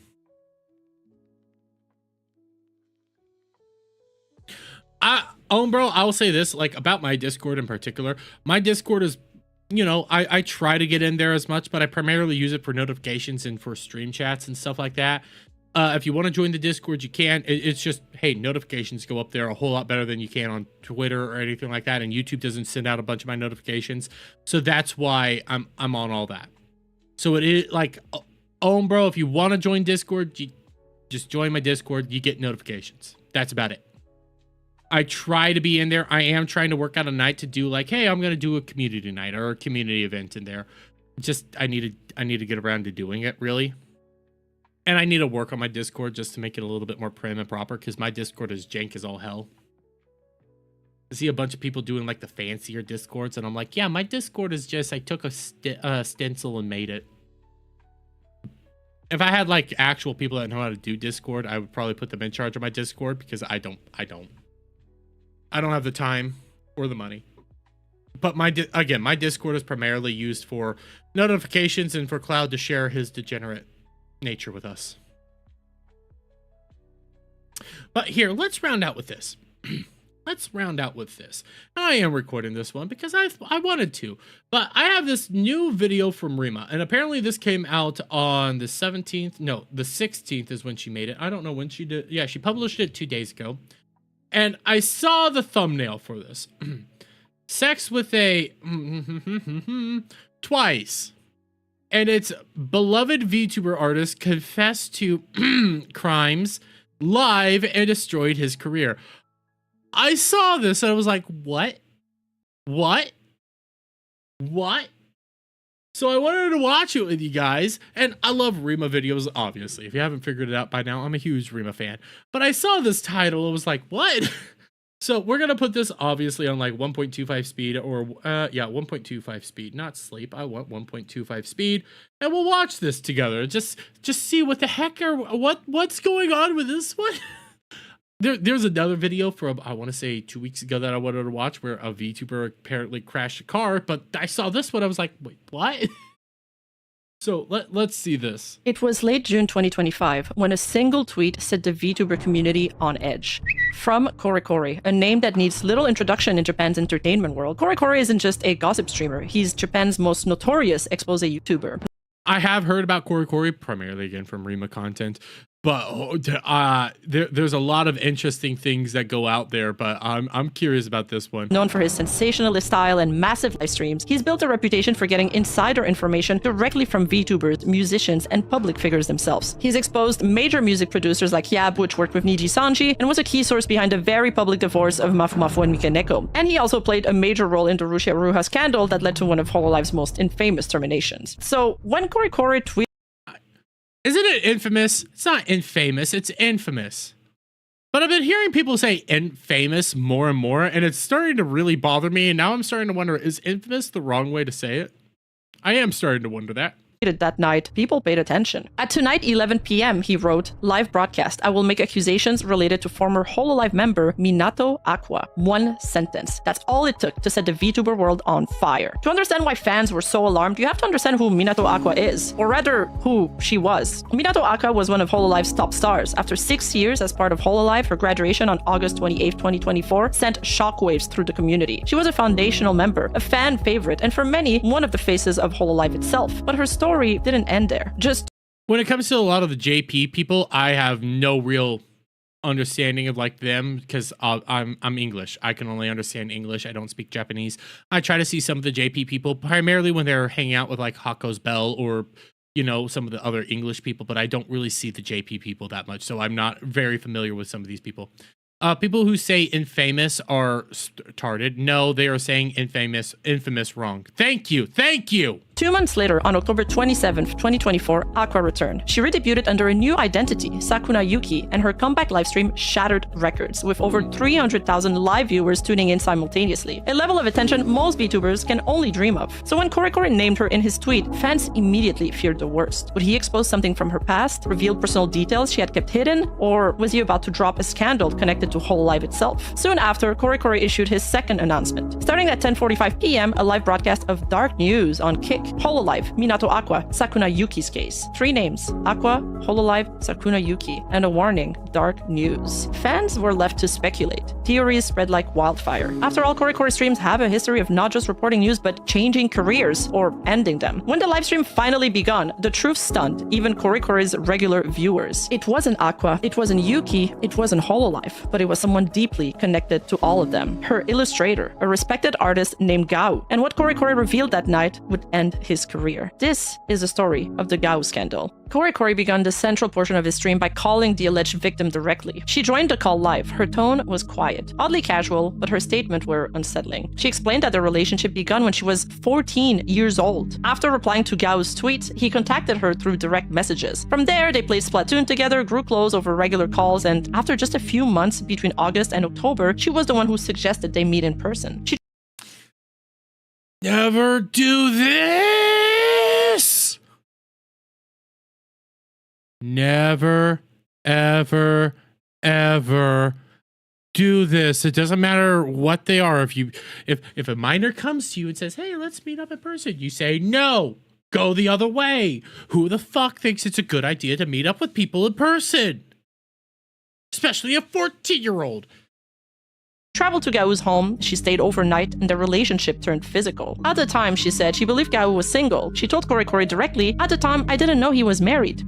Bro, I will say this, like, about my Discord in particular. My Discord is, you know, I try to get in there as much, but I primarily use it for notifications and for stream chats and stuff like that. If you want to join the Discord, you can. It's just, hey, notifications go up there a whole lot better than you can on Twitter or anything like that, and YouTube doesn't send out a bunch of my notifications. So that's why I'm on all that. So it is like, bro, if you want to join Discord, you just join my Discord. You get notifications. That's about it. I try to be in there. I am trying to work out a night to do like, hey, I'm going to do a community night or a community event in there. Just, I need to get around to doing it, really. And I need to work on my Discord just to make it a little bit more prim and proper, because my Discord is jank as all hell. I see a bunch of people doing like the fancier Discords, and I'm like, yeah, my Discord is just, I took a stencil and made it. If I had like actual people that know how to do Discord, I would probably put them in charge of my Discord, because I don't have the time or the money. But my Discord is primarily used for notifications and for Cloud to share his degenerate nature with us. But here, let's round out with this. Now, I am recording this one because I wanted to, but I have this new video from Rima, and apparently this came out on the 17th. No, the 16th is when she made it. I don't know when she did. Yeah, she published it 2 days ago, and I saw the thumbnail for this. Sex with a twice. And it's beloved VTuber artist confessed to crimes live and destroyed his career. I saw this and I was like, what? So I wanted to watch it with you guys. And I love Rima videos, obviously. If you haven't figured it out by now, I'm a huge Rima fan. But I saw this title and was like, what? So we're going to put this obviously on like 1.25 speed or 1.25 speed, not sleep. I want 1.25 speed, and we'll watch this together. Just see what the heck what's going on with this one. There's another video from, I want to say 2 weeks ago that I wanted to watch where a VTuber apparently crashed a car, but I saw this one. I was like, wait, what? So let's see this. It was late June 2025 when a single tweet set the VTuber community on edge. From Korikori, a name that needs little introduction in Japan's entertainment world. Korikori isn't just a gossip streamer, he's Japan's most notorious expose YouTuber. I have heard about Korikori, primarily again from Rima content, but there's a lot of interesting things that go out there, but I'm curious about this one. Known for his sensationalist style and massive live streams, he's built a reputation for getting insider information directly from VTubers, musicians, and public figures themselves. He's exposed major music producers like Yab, which worked with Niji Sanji, and was a key source behind the very public divorce of Mafu Mafu and Mikeneko. And he also played a major role in the Rushia Ruha scandal that led to one of Hololive's most infamous terminations. So when Korikori tweeted, isn't it infamous? It's not infamous, it's infamous. But I've been hearing people say infamous more and more, and it's starting to really bother me, and now I'm starting to wonder, is infamous the wrong way to say it? I am starting to wonder that. That night, people paid attention. At tonight 11 p.m, he wrote, "Live broadcast. I will make accusations related to former Hololive member Minato Aqua." One sentence. That's all it took to set the VTuber world on fire. To understand why fans were so alarmed, you have to understand who Minato Aqua is, or rather, who she was. Minato Aqua was one of Hololive's top stars. After 6 years as part of Hololive, her graduation on August 28, 2024 sent shockwaves through the community. She was a foundational member, a fan favorite, and for many, one of the faces of Hololive itself. But her story didn't end there. Just when it comes to a lot of the JP people, I have no real understanding of like them, because I'm English. I can only understand English. I don't speak Japanese. I try to see some of the JP people primarily when they're hanging out with like Hako's Bell or, you know, some of the other English people, but I don't really see the JP people that much. So I'm not very familiar with some of these people. People who say infamous are retarded. No, they are saying infamous wrong. Thank you. 2 months later, on October 27th, 2024, Aqua returned. She redebuted under a new identity, Sakuna Yuki, and her comeback livestream shattered records, with over 300,000 live viewers tuning in simultaneously, a level of attention most VTubers can only dream of. So when Korikori named her in his tweet, fans immediately feared the worst. Would he expose something from her past, reveal personal details she had kept hidden, or was he about to drop a scandal connected to Hololive itself? Soon after, Korikori issued his second announcement. Starting at 10:45 p.m, a live broadcast of dark news on Kick, Hololive, Minato Aqua, Sakuna Yuki's case. 3 names: Aqua, Hololive, Sakuna Yuki, and a warning: dark news. Fans were left to speculate. Theories spread like wildfire. After all, Korikori streams have a history of not just reporting news, but changing careers or ending them. When the livestream finally begun, the truth stunned even Korikori's regular viewers. It wasn't Aqua, it wasn't Yuki, it wasn't Hololive, but it was someone deeply connected to all of them. Her illustrator, a respected artist named Gao. And what Korikori revealed that night would end his career. This is the story of the Gao scandal. Corey began the central portion of his stream by calling the alleged victim directly. She joined the call live. Her tone was quiet, oddly casual, but her statements were unsettling. She explained that their relationship began when she was 14 years old. After replying to Gao's tweet, he contacted her through direct messages. From there, they played Splatoon together, grew close over regular calls, and after just a few months between August and October, she was the one who suggested they meet in person. She Never do this! Never, ever, ever do this. It doesn't matter what they are. If a minor comes to you and says, hey, let's meet up in person, you say, no, go the other way. Who the fuck thinks it's a good idea to meet up with people in person? Especially a 14-year-old. traveled to Gao's home, she stayed overnight, and their relationship turned physical. At the time, she said she believed Gao was single. She told Corey directly, at the time, I didn't know he was married.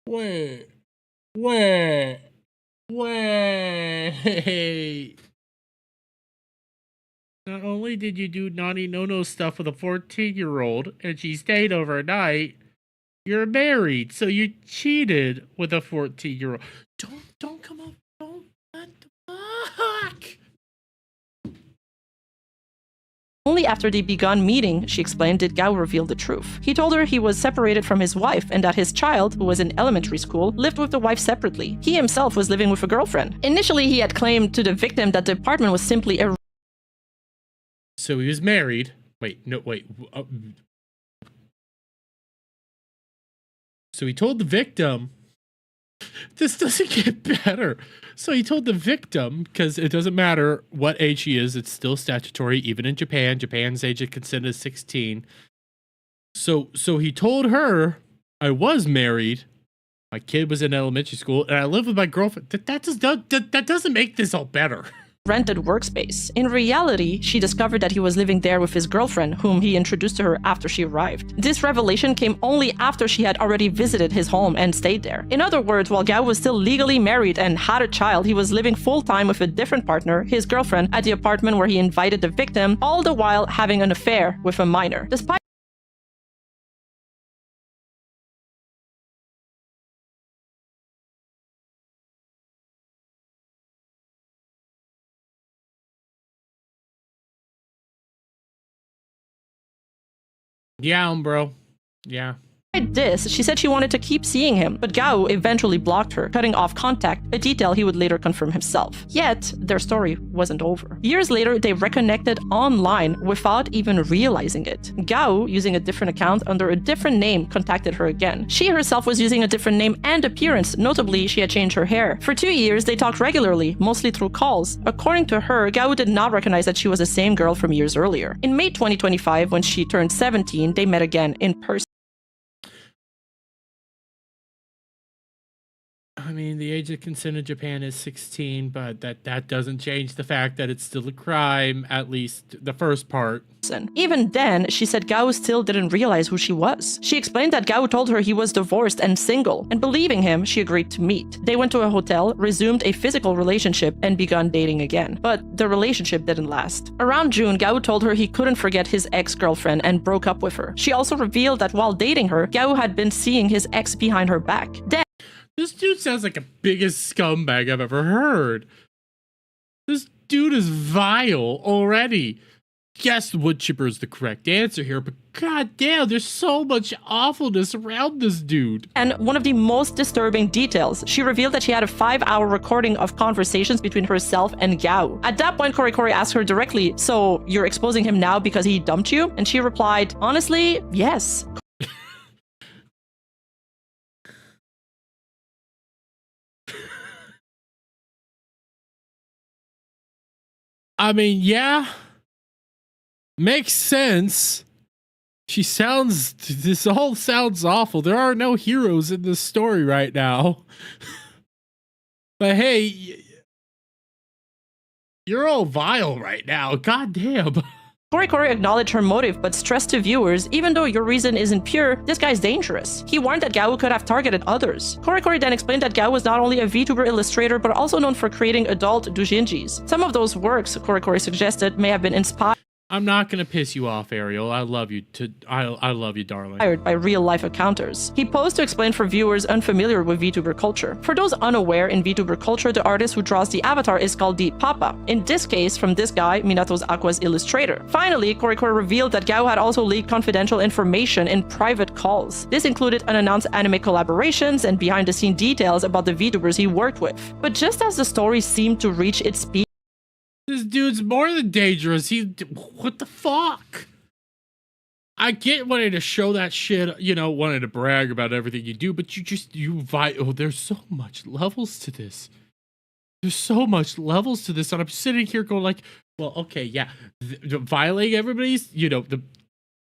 Wait. Not only did you do naughty no-no stuff with a 14-year-old and she stayed overnight, you're married, so you cheated with a 14-year-old. Don't come up. Don't what the fuck? Only after they begun meeting, she explained, did Gao reveal the truth. He told her he was separated from his wife and that his child, who was in elementary school, lived with the wife separately. He himself was living with a girlfriend. Initially, he had claimed to the victim that the apartment was simply a... So he was married. Wait. So he told the victim... This doesn't get better. So he told the victim, because it doesn't matter what age he is, it's still statutory, even in Japan. Japan's age of consent is 16. So he told her, I was married, my kid was in elementary school, and I live with my girlfriend. That doesn't make this all better. rented workspace. In reality, she discovered that he was living there with his girlfriend, whom he introduced to her after she arrived. This revelation came only after she had already visited his home and stayed there. In other words, while Gao was still legally married and had a child, he was living full-time with a different partner, his girlfriend, at the apartment where he invited the victim, all the while having an affair with a minor. Despite Yeah, bro. Yeah. this, she said she wanted to keep seeing him, but Gao eventually blocked her, cutting off contact, a detail he would later confirm himself. Yet, their story wasn't over. Years later, they reconnected online without even realizing it. Gao, using a different account under a different name, contacted her again. She herself was using a different name and appearance, notably, she had changed her hair. For 2 years, they talked regularly, mostly through calls. According to her, Gao did not recognize that she was the same girl from years earlier. In May 2025, when she turned 17, they met again in person. I mean, the age of consent in Japan is 16, but that doesn't change the fact that it's still a crime, at least the first part. Even then, she said Gao still didn't realize who she was. She explained that Gao told her he was divorced and single, and believing him, she agreed to meet. They went to a hotel, resumed a physical relationship, and begun dating again. But the relationship didn't last. Around June, Gao told her he couldn't forget his ex-girlfriend and broke up with her. She also revealed that while dating her, Gao had been seeing his ex behind her back. This dude sounds like the biggest scumbag I've ever heard. This dude is vile already. Yes, wood chipper is the correct answer here, but goddamn, there's so much awfulness around this dude. And one of the most disturbing details, she revealed that she had a 5-hour recording of conversations between herself and Gao. At that point, Corey asked her directly, so you're exposing him now because he dumped you? And she replied, honestly, yes. I mean, yeah, makes sense. This all sounds awful. There are no heroes in this story right now. But hey, you're all vile right now. God damn. Korikori acknowledged her motive but stressed to viewers, even though your reason isn't pure, this guy's dangerous. He warned that Gao could have targeted others. Korikori then explained that Gao was not only a VTuber illustrator but also known for creating adult doujinjis. Some of those works, Korikori suggested, may have been inspired I'm not gonna piss you off, Ariel. I love you, I love you, darling. by real-life encounters. He posed to explain for viewers unfamiliar with VTuber culture. For those unaware, in VTuber culture, the artist who draws the avatar is called the Papa. In this case, from this guy, Minato's Aqua's illustrator. Finally, Korikori revealed that Gao had also leaked confidential information in private calls. This included unannounced anime collaborations and behind-the-scene details about the VTubers he worked with. But just as the story seemed to reach its peak, This dude's more than dangerous. What the fuck? I get wanting to show that shit, you know, wanting to brag about everything you do, but there's so much levels to this. There's so much levels to this, and I'm sitting here going like, well, okay, yeah, violating everybody's, you know,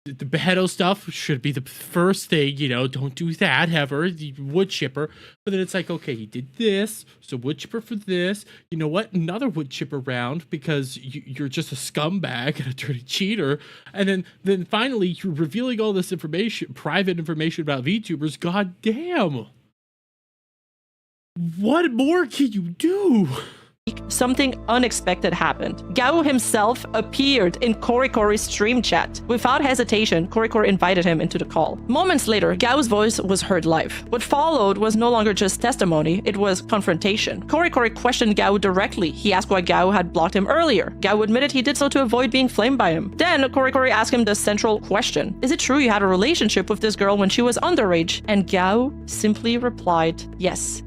the pedo stuff should be the first thing, you know, don't do that ever, the wood chipper. But then it's like, okay, he did this, so wood chipper for this. You know what? Another wood chipper round because you're just a scumbag and a dirty cheater. And then finally, you're revealing all this information, private information about VTubers. God damn. What more can you do? something unexpected happened. Gao himself appeared in Korikori's stream chat. Without hesitation, Korikori invited him into the call. Moments later, Gao's voice was heard live. What followed was no longer just testimony, it was confrontation. Korikori questioned Gao directly. He asked why Gao had blocked him earlier. Gao admitted he did so to avoid being flamed by him. Then, Korikori asked him the central question. Is it true you had a relationship with this girl when she was underage? And Gao simply replied, yes.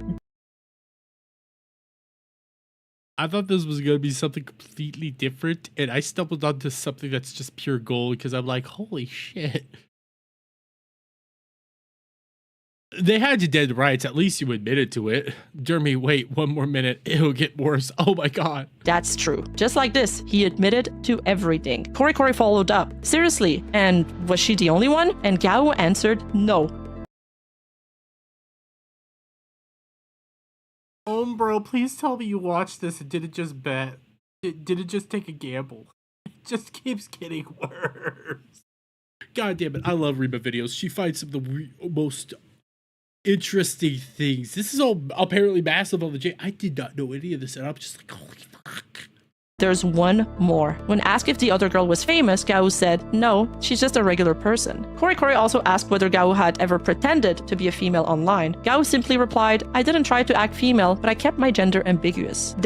I thought this was going to be something completely different, and I stumbled onto something that's just pure gold because I'm like, holy shit. They had you dead to rights. At least you admitted to it. Jeremy, wait 1 more minute. It'll get worse. Oh my god. That's true. Just like this, he admitted to everything. Korikori followed up. Seriously, and was she the only one? And Gao answered no. Bro, please tell me you watched this and didn't just bet. Didn't just take a gamble. It just keeps getting worse. God damn it. I love Reba videos. She finds some of the most interesting things. This is all apparently massive on the J. I did not know any of this, and I'm just like, holy fuck. There's one more. When asked if the other girl was famous, Gao said, no, she's just a regular person. Korikori also asked whether Gao had ever pretended to be a female online. Gao simply replied, I didn't try to act female, but I kept my gender ambiguous.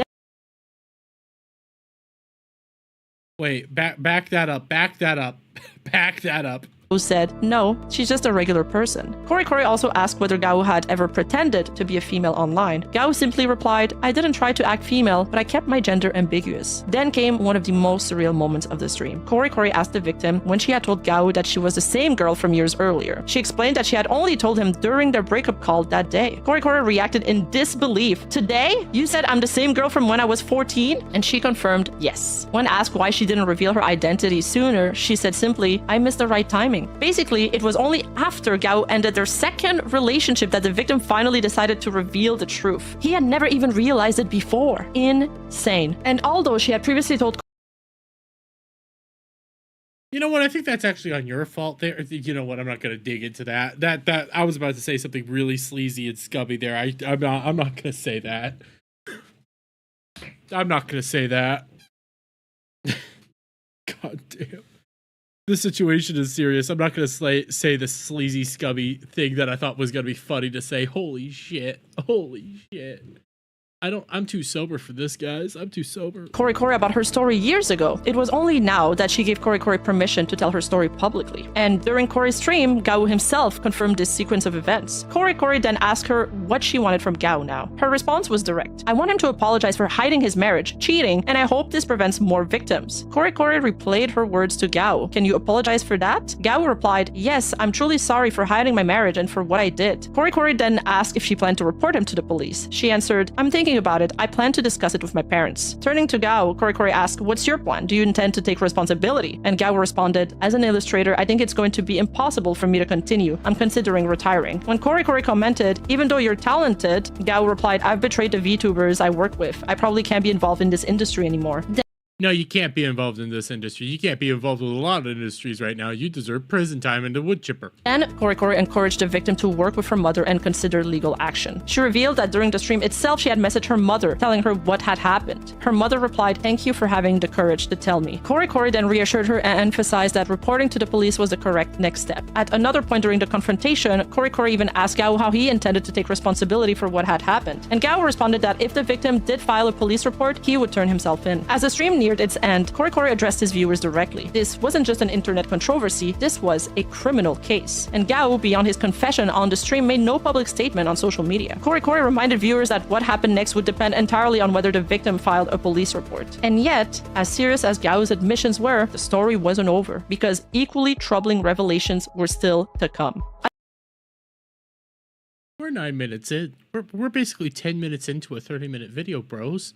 Wait, back that up, back that up, back that up. Said, no, she's just a regular person. Korikori also asked whether Gao had ever pretended to be a female online. Gao simply replied, I didn't try to act female, but I kept my gender ambiguous. Then came one of the most surreal moments of the stream. Korikori asked the victim when she had told Gao that she was the same girl from years earlier. She explained that she had only told him during their breakup call that day. Korikori reacted in disbelief. Today? You said I'm the same girl from when I was 14? And she confirmed yes. When asked why she didn't reveal her identity sooner, she said simply, I missed the right timing. Basically, it was only after Gao ended their second relationship that the victim finally decided to reveal the truth. He had never even realized it before. Insane. And although she had previously told... You know what? I think that's actually on your fault there. You know what? I'm not going to dig into that. That I was about to say something really sleazy and scummy there. I'm not going to say that. I'm not going to say that. God damn. The situation is serious. I'm not going to say the sleazy, scummy thing that I thought was going to be funny to say. Holy shit. Holy shit. I'm too sober for this, guys. I'm too sober. Korikori about her story years ago. It was only now that she gave Korikori permission to tell her story publicly. And during Kori's stream, Gao himself confirmed this sequence of events. Korikori then asked her what she wanted from Gao now. Her response was direct. I want him to apologize for hiding his marriage, cheating, and I hope this prevents more victims. Korikori replayed her words to Gao. Can you apologize for that? Gao replied, yes, I'm truly sorry for hiding my marriage and for what I did. Korikori then asked if she planned to report him to the police. She answered, I'm thinking about it. I plan to discuss it with my parents. Turning to Gao, Korikori asked, what's your plan? Do you intend to take responsibility? And Gao responded, as an illustrator, I think it's going to be impossible for me to continue. I'm considering retiring. When Korikori commented, even though you're talented, Gao replied, I've betrayed the VTubers I work with. I probably can't be involved in this industry anymore. No, you can't be involved in this industry. You can't be involved with a lot of industries right now. You deserve prison time and a wood chipper. And Korikori encouraged the victim to work with her mother and consider legal action. She revealed that during the stream itself, she had messaged her mother, telling her what had happened. Her mother replied, "Thank you for having the courage to tell me." Korikori then reassured her and emphasized that reporting to the police was the correct next step. At another point during the confrontation, Korikori even asked Gao how he intended to take responsibility for what had happened. And Gao responded that if the victim did file a police report, he would turn himself in. As the stream neared its end, Korikori addressed his viewers directly. This wasn't just an internet controversy, this was a criminal case. And Gao, beyond his confession on the stream, made no public statement on social media. Korikori reminded viewers that what happened next would depend entirely on whether the victim filed a police report. And yet, as serious as Gao's admissions were, the story wasn't over, because equally troubling revelations were still to come. We're 9 minutes in. We're basically 10 minutes into a 30-minute video, bros.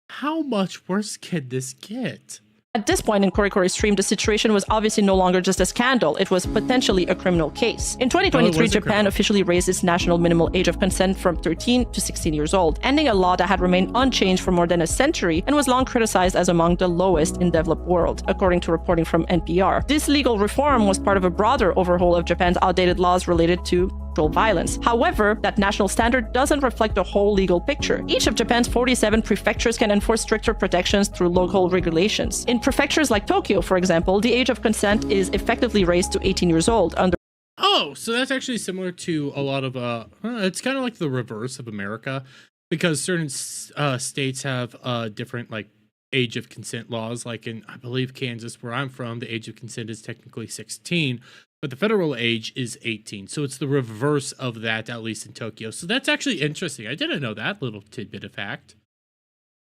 How much worse can this get? At this point in Korikori's stream, the situation was obviously no longer just a scandal, it was potentially a criminal case. In 2023, Japan officially raised its national minimal age of consent from 13 to 16 years old, ending a law that had remained unchanged for more than a century and was long criticized as among the lowest in the developed world, according to reporting from NPR. This legal reform was part of a broader overhaul of Japan's outdated laws related to violence. However, that national standard doesn't reflect the whole legal picture. Each of Japan's 47 prefectures can enforce stricter protections through local regulations. In prefectures like Tokyo, for example, the age of consent is effectively raised to 18 years old under Oh, so that's actually similar to a lot of it's kind of like the reverse of America, because certain states have different like age of consent laws. Like in, I believe, Kansas, where I'm from, the age of consent is technically 16, but the federal age is 18. So it's the reverse of that, at least in Tokyo. So that's actually interesting. I didn't know that little tidbit of fact.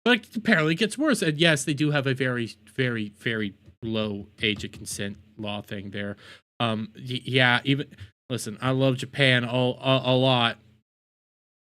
But apparently it gets worse. And yes, they do have a very, very, very low age of consent law thing there. Yeah, even, listen, I love Japan a lot.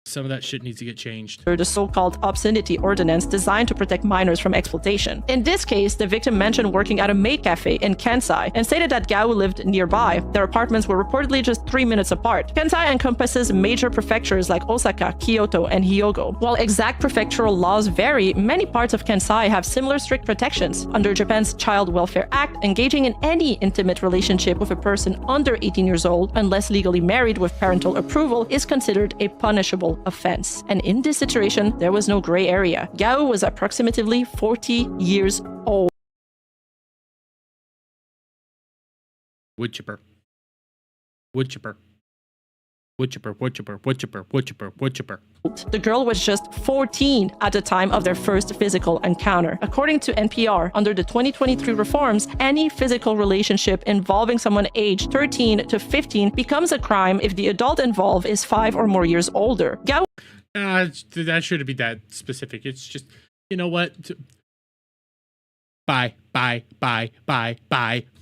Some of that shit needs to get changed. The so-called obscenity ordinance designed to protect minors from exploitation. In this case, the victim mentioned working at a maid cafe in Kansai and stated that Gao lived nearby. Their apartments were reportedly just 3 minutes apart. Kansai encompasses major prefectures like Osaka, Kyoto, and Hyogo. While exact prefectural laws vary, many parts of Kansai have similar strict protections. Under Japan's Child Welfare Act, engaging in any intimate relationship with a person under 18 years old, unless legally married with parental approval, is considered a punishable offense. And in this situation, there was no gray area. Gao was approximately 40 years old. Wood chipper. Wood chipper. Wood chipper, wood chipper, wood chipper, wood chipper, wood chipper. The girl was just 14 at the time of their first physical encounter. According to NPR, under the 2023 reforms, any physical relationship involving someone aged 13 to 15 becomes a crime if the adult involved is 5 or more years older. Gao that shouldn't be that specific. It's just, you know what? Bye.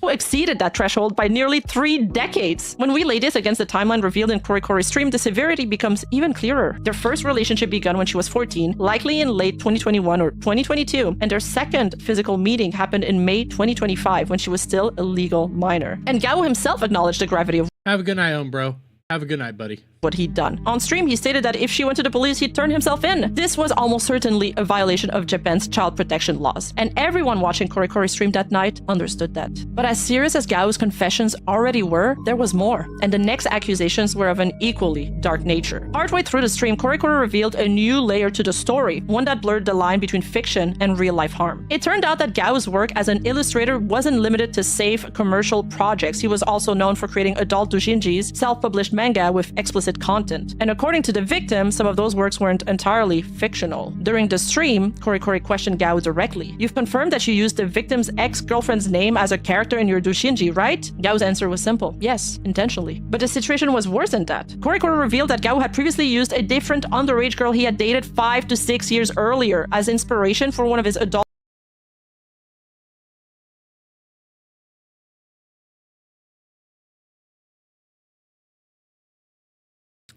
Exceeded that threshold by nearly 3 decades. When we lay this against the timeline revealed in Korikori's stream, the severity becomes even clearer. Their first relationship began when she was 14, likely in late 2021 or 2022, and their second physical meeting happened in May 2025 when she was still a legal minor. And Gao himself acknowledged the gravity of Have a good night, bro. Have a good night, buddy. What he'd done. On stream, he stated that if she went to the police, he'd turn himself in. This was almost certainly a violation of Japan's child protection laws, and everyone watching Korikori's stream that night understood that. But as serious as Gao's confessions already were, there was more, and the next accusations were of an equally dark nature. Partway through the stream, Korikori revealed a new layer to the story, one that blurred the line between fiction and real-life harm. It turned out that Gao's work as an illustrator wasn't limited to safe commercial projects. He was also known for creating adult doujinjis, self-published manga with explicit content. And according to the victim, some of those works weren't entirely fictional. During the stream, Korikori questioned Gao directly. "You've confirmed that you used the victim's ex-girlfriend's name as a character in your doujinji, right?" Gao's answer was simple. Yes, intentionally. But the situation was worse than that. Korikori revealed that Gao had previously used a different underage girl he had dated 5 to 6 years earlier as inspiration for one of his adult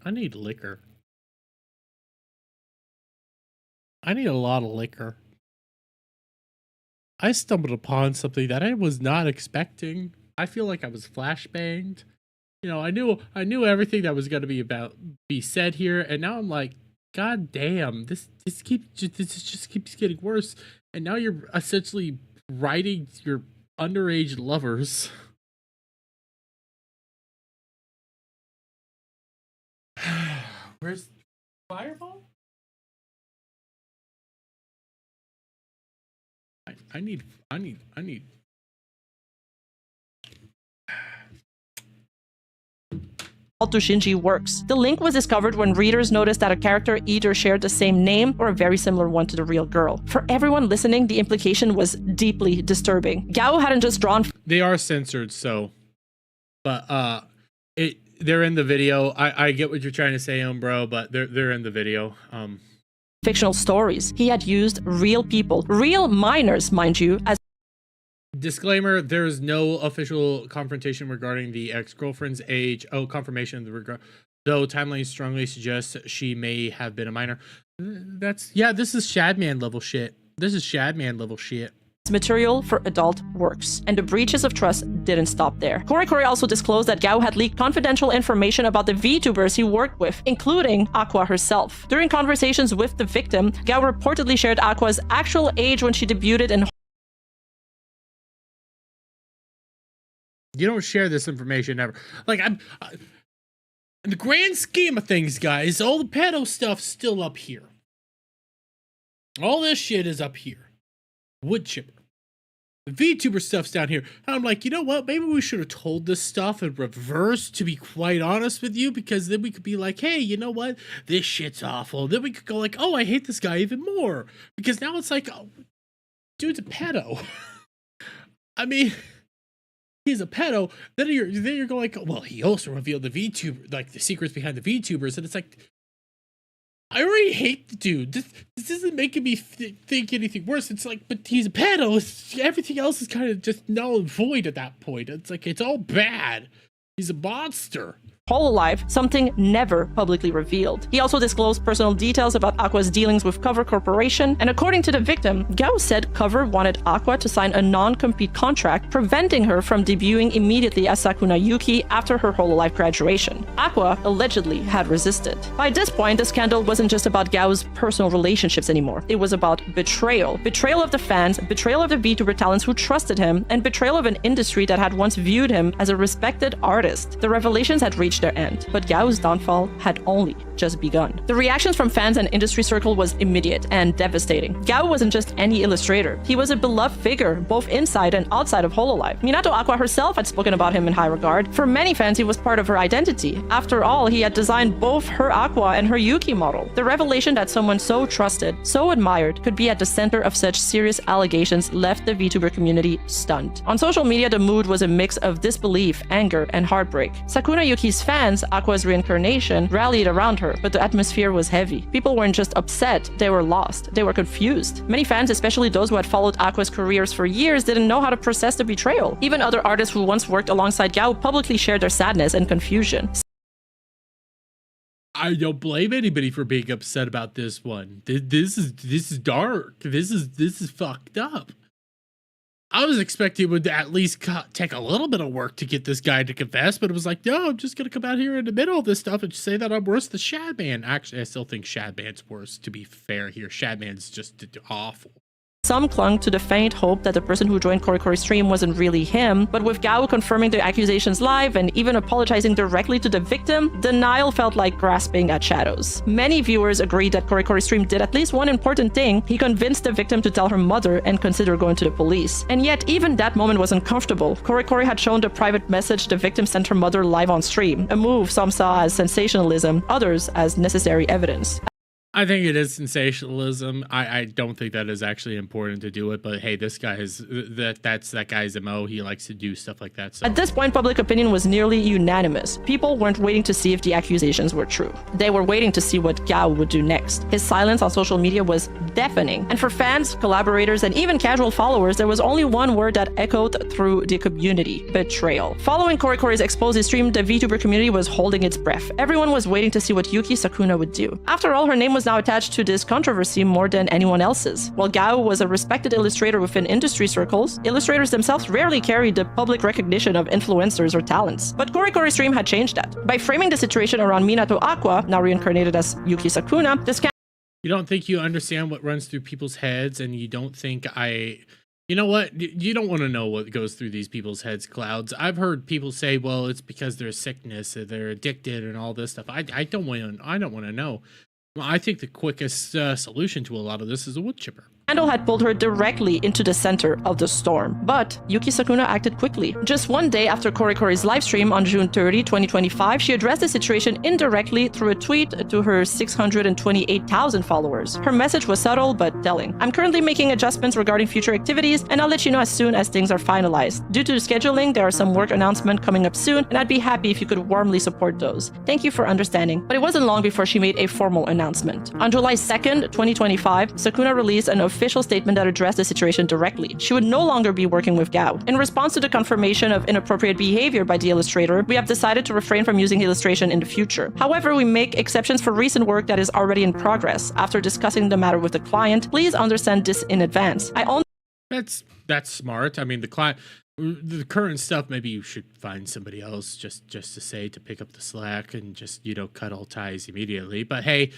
I need liquor. I need a lot of liquor. I stumbled upon something that I was not expecting. I feel like I was flashbanged. You know, I knew everything that was going to be said here, and now I'm like, God damn, this just keeps getting worse. And now you're essentially writing your underage lovers. Where's Fireball? I need to Shinji works. The link was discovered when readers noticed that a character either shared the same name or a very similar one to the real girl. For everyone listening, the implication was deeply disturbing. Gao hadn't just drawn... They are censored, so... But, they're in the video. I get what you're trying to say, bro, but they're in the video. Fictional stories. He had used real people, real minors, mind you, as... Disclaimer, there is no official confrontation regarding the ex-girlfriend's age. Oh, confirmation of the regard. Though timeline strongly suggests she may have been a minor. This is Shadman level shit. This is Shadman level shit. Material for adult works, and the breaches of trust didn't stop there. Korikori also disclosed that Gao had leaked confidential information about the VTubers he worked with, including Aqua herself. During conversations with the victim, Gao reportedly shared Aqua's actual age when she debuted in... You don't share this information ever. Like, in the grand scheme of things, guys, all the pedo stuff's still up here. All this shit is up here. Wood chipper. The VTuber stuff's down here. And I'm like, you know what? Maybe we should have told this stuff in reverse, to be quite honest with you, because then we could be like, hey, you know what? This shit's awful. Then we could go like, oh, I hate this guy even more. Because now it's like, oh, dude's a pedo. I mean... He's a pedo, then you're going like, well, he also revealed the VTuber, like the secrets behind the VTubers, and it's like, I already hate the dude. This isn't making me think anything worse. It's like, but he's a pedo. Everything else is kind of just null and void at that point. It's like, it's all bad. He's a monster. Hololive, something never publicly revealed. He also disclosed personal details about Aqua's dealings with Cover Corporation, and according to the victim, Gao said Cover wanted Aqua to sign a non-compete contract, preventing her from debuting immediately as Sakuna Yuki after her Hololive graduation. Aqua allegedly had resisted. By this point, the scandal wasn't just about Gao's personal relationships anymore. It was about betrayal. Betrayal of the fans, betrayal of the VTuber talents who trusted him, and betrayal of an industry that had once viewed him as a respected artist. The revelations had reached their end, but Gao's downfall had only just begun. The reactions from fans and industry circle was immediate and devastating. Gao wasn't just any illustrator. He was a beloved figure, both inside and outside of Hololive. Minato Aqua herself had spoken about him in high regard. For many fans, he was part of her identity. After all, he had designed both her Aqua and her Yuki model. The revelation that someone so trusted, so admired, could be at the center of such serious allegations left the VTuber community stunned. On social media, the mood was a mix of disbelief, anger, and heartbreak. Sakuna Yuki's fans, Aqua's reincarnation, rallied around her, but the atmosphere was heavy. People weren't just upset, they were lost. They were confused. Many fans, especially those who had followed Aqua's careers for years, didn't know how to process the betrayal. Even other artists who once worked alongside Gao publicly shared their sadness and confusion. I don't blame anybody for being upset about this one. This is dark. This is fucked up. I was expecting it would at least take a little bit of work to get this guy to confess, but it was like, no, I'm just going to come out here in the middle of this stuff and say that I'm worse than Shadman. Actually, I still think Shadman's worse, to be fair here. Shadman's just awful. Some clung to the faint hope that the person who joined Korikori's stream wasn't really him, but with Gao confirming the accusations live and even apologizing directly to the victim, denial felt like grasping at shadows. Many viewers agreed that Korikori's stream did at least one important thing. He convinced the victim to tell her mother and consider going to the police. And yet, even that moment was uncomfortable. Korikori had shown the private message the victim sent her mother live on stream, a move some saw as sensationalism, others as necessary evidence. I think it is sensationalism. I don't think that is actually important to do it, but hey, this guy is that's that guy's MO. He likes to do stuff like that. So. At this point, public opinion was nearly unanimous. People weren't waiting to see if the accusations were true. They were waiting to see what Gao would do next. His silence on social media was deafening. And for fans, collaborators, and even casual followers, there was only one word that echoed through the community: betrayal. Following Korikori's exposed stream, the VTuber community was holding its breath. Everyone was waiting to see what Yuki Sakuna would do. After all, her name was now attached to this controversy more than anyone else's. While Gao was a respected illustrator within industry circles, illustrators themselves rarely carried the public recognition of influencers or talents. But Korikori's stream had changed that. By framing the situation around Minato Aqua, now reincarnated as Yuki Sakuna, the You don't think you understand what runs through people's heads, and you don't think you know what? You don't want to know what goes through these people's heads, Clouds. I've heard people say, well, it's because there's sickness or they're addicted and all this stuff. I don't want to know. Well, I think the quickest solution to a lot of this is a wood chipper. Scandal had pulled her directly into the center of the storm. But Yuki Sakuna acted quickly. Just one day after Korikori's livestream on June 30, 2025, she addressed the situation indirectly through a tweet to her 628,000 followers. Her message was subtle but telling. I'm currently making adjustments regarding future activities, and I'll let you know as soon as things are finalized. Due to the scheduling, there are some work announcements coming up soon, and I'd be happy if you could warmly support those. Thank you for understanding. But it wasn't long before she made a formal announcement. On July 2nd, 2025, Sakuna released an official statement that addressed the situation directly. She would no longer be working with Gao. In response to the confirmation of inappropriate behavior by the illustrator, we have decided to refrain from using the illustration in the future. However, we make exceptions for recent work that is already in progress. After discussing the matter with the client, please understand this in advance. That's smart. I mean, the current stuff, maybe you should find somebody else just to say to pick up the slack and just, cut all ties immediately. But hey,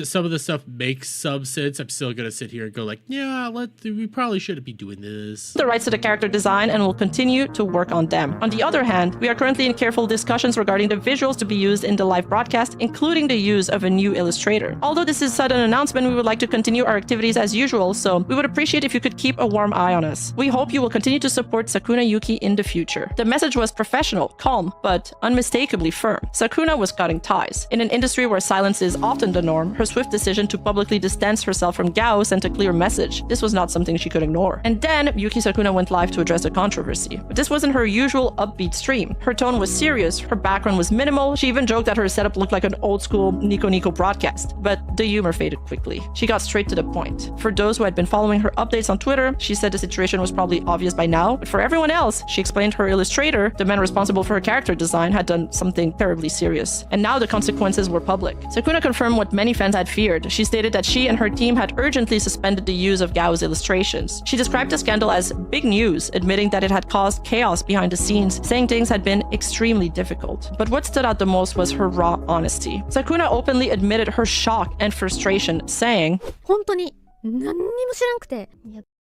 some of the stuff makes some sense. I'm still gonna sit here and go like, yeah, we probably shouldn't be doing this. The rights to the character design and will continue to work on them. On the other hand, we are currently in careful discussions regarding the visuals to be used in the live broadcast, including the use of a new illustrator. Although this is a sudden announcement, we would like to continue our activities as usual, so we would appreciate if you could keep a warm eye on us. We hope you will continue to support Sakuna Yuki in the future. The message was professional, calm, but unmistakably firm. Sakuna was cutting ties. In an industry where silence is often the norm, her swift decision to publicly distance herself from Gao sent a clear message. This was not something she could ignore. And then, Yuki Sakuna went live to address the controversy. But this wasn't her usual upbeat stream. Her tone was serious, her background was minimal, she even joked that her setup looked like an old-school Nico Nico broadcast. But the humor faded quickly. She got straight to the point. For those who had been following her updates on Twitter, she said the situation was probably obvious by now, but for everyone else, she explained her illustrator, the man responsible for her character design, had done something terribly serious. And now the consequences were public. Sakuna confirmed what many fans had feared. She stated that she and her team had urgently suspended the use of Gao's illustrations. She described the scandal as big news, admitting that it had caused chaos behind the scenes, saying things had been extremely difficult. But what stood out the most was her raw honesty. Sakuna openly admitted her shock and frustration, saying, 本当に何にも知らんくて。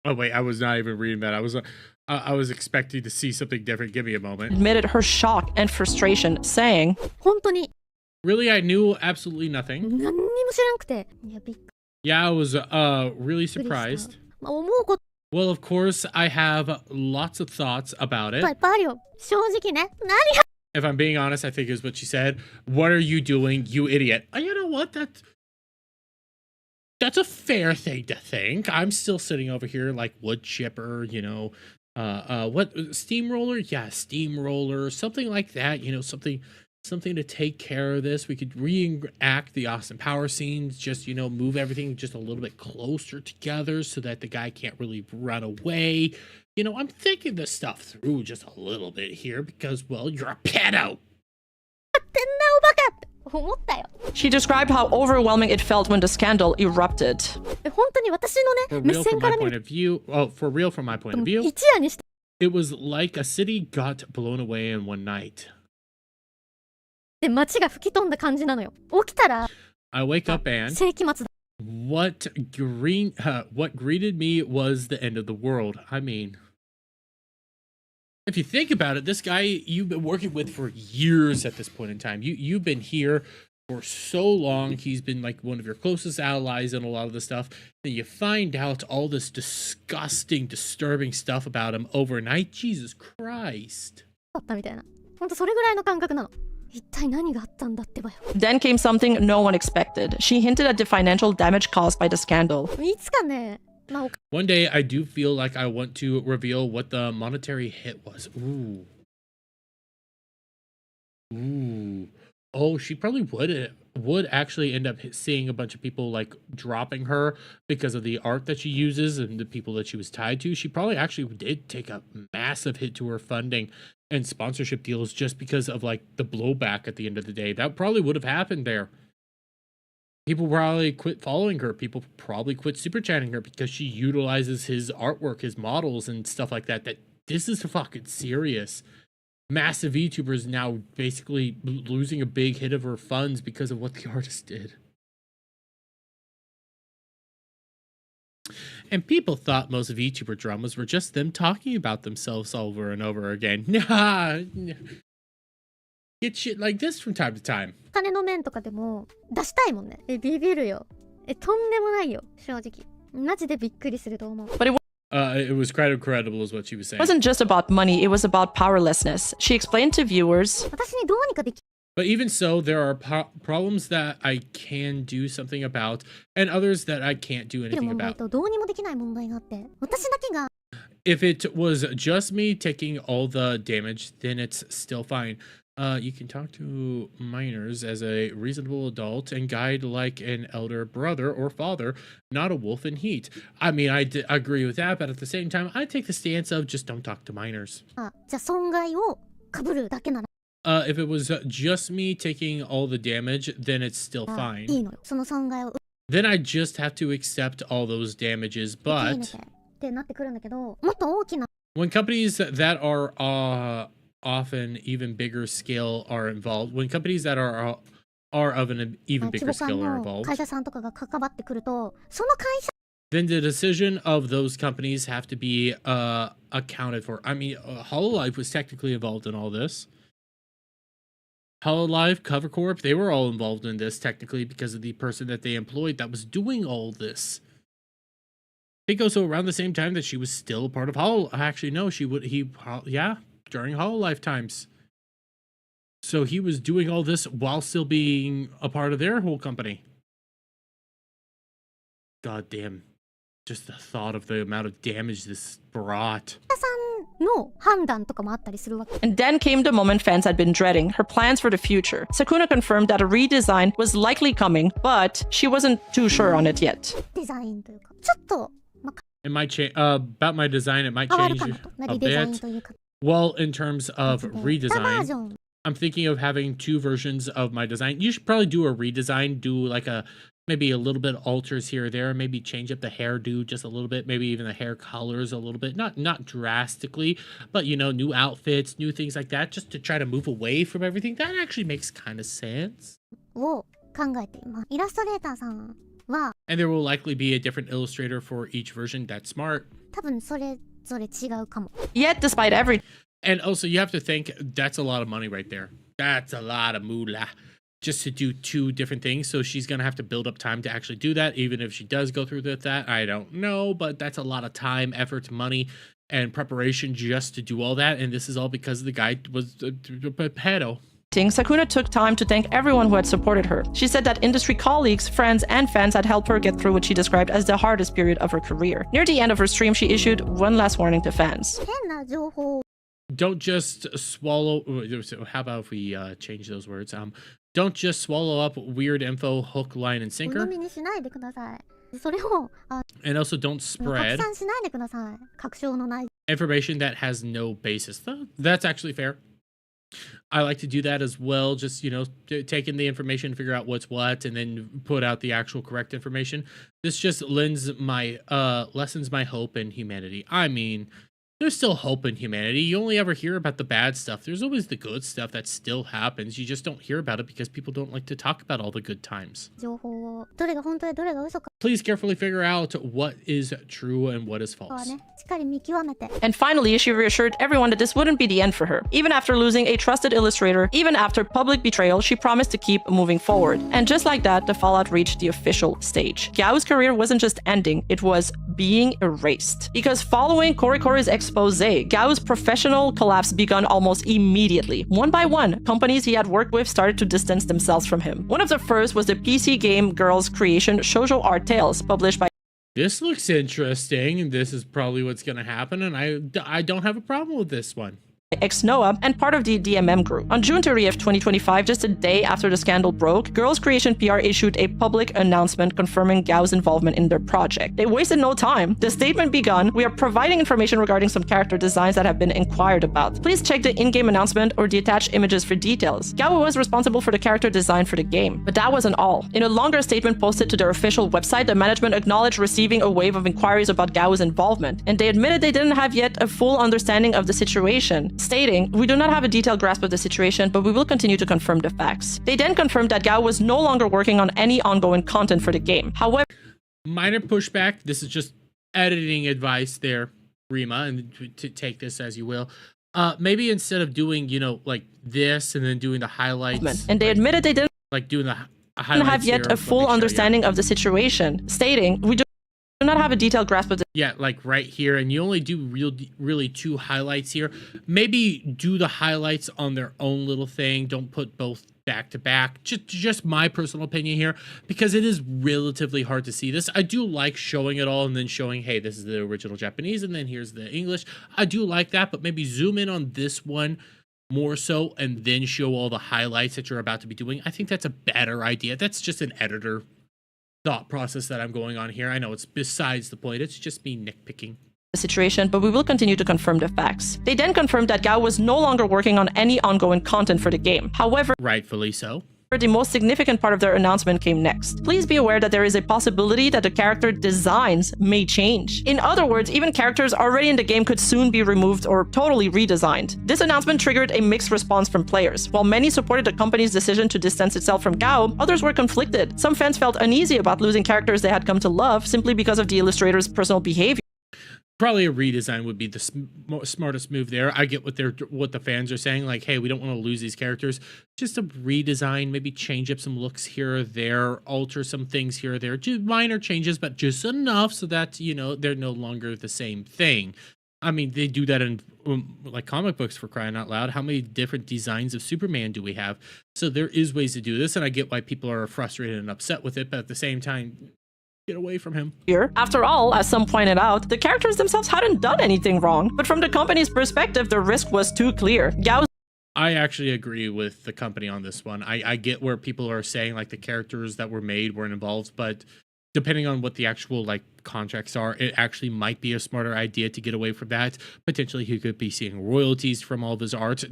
Oh wait, I was not even reading that. I was expecting to see something different. Give me a moment. Admitted her shock and frustration, saying, 本当に Really, I knew absolutely nothing. 何にも知らんくて。Yeah, I was really surprised. 思うこと Well, of course, I have lots of thoughts about it. いっぱいあるよ。正直ね。何 If I'm being honest, I think is what she said. What are you doing, you idiot? You know what? That's a fair thing to think. I'm still sitting over here like wood chipper, what steamroller? Yeah, steamroller, something like that. Something to take care of this. We could reenact the Austin Power scenes. Just move everything just a little bit closer together so that the guy can't really run away. I'm thinking this stuff through just a little bit here because, well, you're a pedo. ってんなおバカって思ったよ。 She described how overwhelming it felt when the scandal erupted. 本当に私の For ね、目 real, 線 from か my ら見 point る of view. Oh, for real, from my point of view. 一夜にして It was like a city got blown away in one night. 街が吹き飛んだ感じなのよ。起きたら I wake up and 世紀末だ。 what greeted me was the end of the world. I mean, if you think about it, this guy you've been working with for years at this point in time. You've been here for so long. He's been like one of your closest allies in a lot of the stuff. Then you find out all this disgusting, disturbing stuff about him overnight. Jesus Christ. だったみたいな。本当それぐらいの感覚なの。一体何があったんだってばよ。 Then came something no one expected. She hinted at the financial damage caused by the scandal. いつかね、One day, I do feel like I want to reveal what the monetary hit was. Ooh. Oh, she probably would actually end up seeing a bunch of people like dropping her because of the art that she uses and the people that she was tied to. She probably actually did take a massive hit to her funding and sponsorship deals just because of like the blowback at the end of the day. That probably would have happened there. People probably quit following her. People probably quit super chatting her because she utilizes his artwork, his models and stuff like that. That this is fucking serious. Massive VTubers now basically losing a big hit of her funds because of what the artist did. And people thought most VTuber dramas were just them talking about themselves over and over again. Nah, get shit like this from time to time. 金の面とかでも出したいもんね。ビビるよ。とんでもないよ、正直。マジでびっくりすると思う。 But it was quite incredible is what she was saying. wasn't just about money, it was about powerlessness. She explained to viewers, 私にどうにかでき But even so, there are problems that I can do something about, and others that I can't do る anything 問題 about. とどうにもできない問題があって、私だけが If it was just me taking all the damage, then it's still fine. You can talk to minors as a reasonable adult and guide like an elder brother or father, not a wolf in heat. I mean, I agree with that, but at the same time, I take the stance of just don't talk to minors. じゃあ損害を被るだけなら If it was just me taking all the damage, then it's still いい fine. のよ。その損害を Then I just have to accept all those damages. 受け入れ But てってなってくるんだけど、もっと大きな when companies that are often even bigger scale are involved, when companies that are of an even 規 bigger 模感 scale are の involved, 会社さんとかが関わってくると、その会社 then the decision of those companies have to be accounted for. I mean, Hololive was technically involved in all this. Hololive, Cover Corp, they were all involved in this technically because of the person that they employed that was doing all this. I think also around the same time that she was still a part of actually, no, during Hololive times. So he was doing all this while still being a part of their whole company. God damn. Just the thought of the amount of damage this brought. さんの判断とかもあったりするわけ。 and then came the moment fans had been dreading, her plans for the future. Sakuna confirmed that a redesign was likely coming, but she wasn't too sure on it yet. デザインというか、ちょっと、まあ、 It might change, about my design, it might 変わる change かなと。 a リデザイン bit. というか、 Well, in terms of バージ redesign, ョン I'm thinking of having two versions of my design. You should probably do a redesign, do like maybe a little bit alters here or there, maybe change up the hairdo just a little bit, maybe even the hair colors a little bit, not drastically, but new outfits, new things like that, just to try to move away from everything. That actually makes kind of sense. を考えています。イラストレーターさんは And there will likely be a different illustrator for each version. That's smart. 多分それぞれ違うかも。 Yet, despite every And also, you have to think that's a lot of money right there. That's a lot of moolah just to do two different things. So she's going to have to build up time to actually do that. Even if she does go through with that, I don't know. But that's a lot of time, effort, money, and preparation just to do all that. And this is all because the guy was a pedo. Sakuna took time to thank everyone who had supported her. She said that industry colleagues, friends, and fans had helped her get through what she described as the hardest period of her career. Near the end of her stream, she issued one last warning to fans. 変な情報 Don't just swallow. How about if we change those words? Don't just swallow up weird info, hook, line, and を鵜 sinker. 呑みにしないでください。それを And also don't 拡 spread 散しないでください。確証のない information that has no basis. That's actually fair. I like to do that as well. Just, take in the information, figure out what's what, and then put out the actual correct information. This just lessens my hope in humanity. I mean, there's still hope in humanity. You only ever hear about the bad stuff. There's always the good stuff that still happens. You just don't hear about it because people don't like to talk about all the good times. 情報をどれが本当でどれが嘘か Please carefully figure out what is true and what is は false. ね、しっかり見極めて。 And finally, she reassured everyone that this wouldn't be the end for her. Even after losing a trusted illustrator, even after public betrayal, she promised to keep moving forward. And just like that, the fallout reached the official stage. Gao's career wasn't just ending, it was being erased. Because following Korikori's expose, Gao's professional collapse began almost immediately. One by one, companies he had worked with started to distance themselves from him. One of the first was the PC game girls' creation Shoujo Art Tales, published by This looks interesting. This is probably what's going to happen, and I don't have a problem with this one. Xnoa and part of the DMM group. On June 30th, 2025, just a day after the scandal broke, Girls Creation PR issued a public announcement confirming Gao's involvement in their project. They wasted no time. The statement began, "We are providing information regarding some character designs that have been inquired about. Please check the in-game announcement or the attached images for details." Gao was responsible for the character design for the game. But that wasn't all. In a longer statement posted to their official website, the management acknowledged receiving a wave of inquiries about Gao's involvement, and they admitted they didn't have yet a full understanding of the situation, stating, "We do not have a detailed grasp of the situation, but we will continue to confirm the facts." They then confirmed that Gao was no longer working on any ongoing content for the game. However, minor pushback. This is just editing advice there, Rima, and to take this as you will. Maybe instead of doing, like this and then doing the highlights. And they admitted they didn't do the have yet a full understanding of the situation, stating, "We do not have a detailed grasp of the." Yeah, like right here, and you only do really 2 highlights here. Maybe do the highlights on their own little thing. Don't put both back to back. Just my personal opinion here, because it is relatively hard to see this. I do like showing it all and then showing, hey, this is the original Japanese and then here's the English. I do like that, but maybe zoom in on this one more so and then show all the highlights that you're about to be doing. I think that's a better idea. That's just an editor thought process that I'm going on here. I know it's besides the point. It's just me nitpicking the situation, but we will continue to confirm the facts. They then confirmed that Gao was no longer working on any ongoing content for the game. However, rightfully so, the most significant part of their announcement came next. Please be aware that there is a possibility that the character designs may change. In other words, even characters already in the game could soon be removed or totally redesigned. This announcement triggered a mixed response from players. While many supported the company's decision to distance itself from Gao, others were conflicted. Some fans felt uneasy about losing characters they had come to love simply because of the illustrator's personal behavior. Probably a redesign would be the smartest move there. I get what the fans are saying, like, hey, we don't want to lose these characters. Just a redesign, maybe change up some looks here or there, alter some things here or there. Just minor changes, but just enough so that, they're no longer the same thing. I mean, they do that in like comic books, for crying out loud. How many different designs of Superman do we have? So there is ways to do this, and I get why people are frustrated and upset with it, but at the same time, get away from him. After all, as some pointed out, the characters themselves hadn't done anything wrong, but from the company's perspective, the risk was too clear. I actually agree with the company on this one. I get where people are saying like the characters that were made weren't involved, but depending on what the actual contracts are, it actually might be a smarter idea to get away from that. Potentially he could be seeing royalties from all of his art.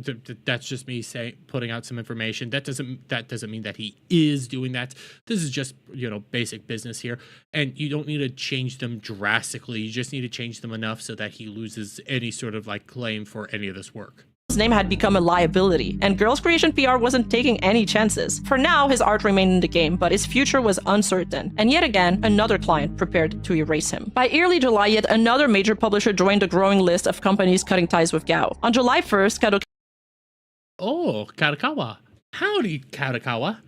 That's just me putting out some information. That doesn't mean that he is doing that. This is just, basic business here. And you don't need to change them drastically. You just need to change them enough so that he loses any sort of claim for any of this work. His name had become a liability, and Girls Creation PR wasn't taking any chances. For now, his art remained in the game, but his future was uncertain. And yet again, another client prepared to erase him. By early July, yet another major publisher joined the growing list of companies cutting ties with Gao. On July 1st, Kadokawa. Howdy, Kadokawa.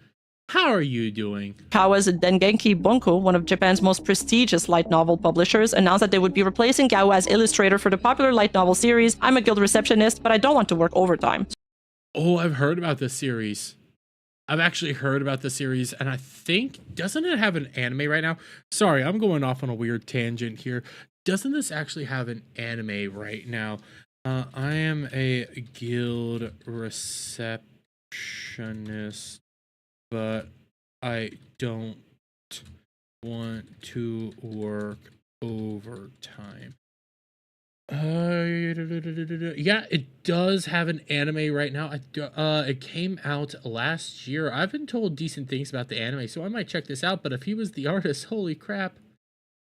How are you doing? Kawa's Dengenki Bunko, one of Japan's most prestigious light novel publishers, announced that they would be replacing Gao as illustrator for the popular light novel series I'm a Guild Receptionist, but I don't want to work overtime. Oh, I've heard about this series. I've actually heard about the series, and I think, doesn't it have an anime right now? Sorry, I'm going off on a weird tangent here. Doesn't this actually have an anime right now? I am a Guild Receptionist, but I don't want to work overtime. Yeah, it does have an anime right now. It came out last year. I've been told decent things about the anime, so I might check this out. But if he was the artist, holy crap.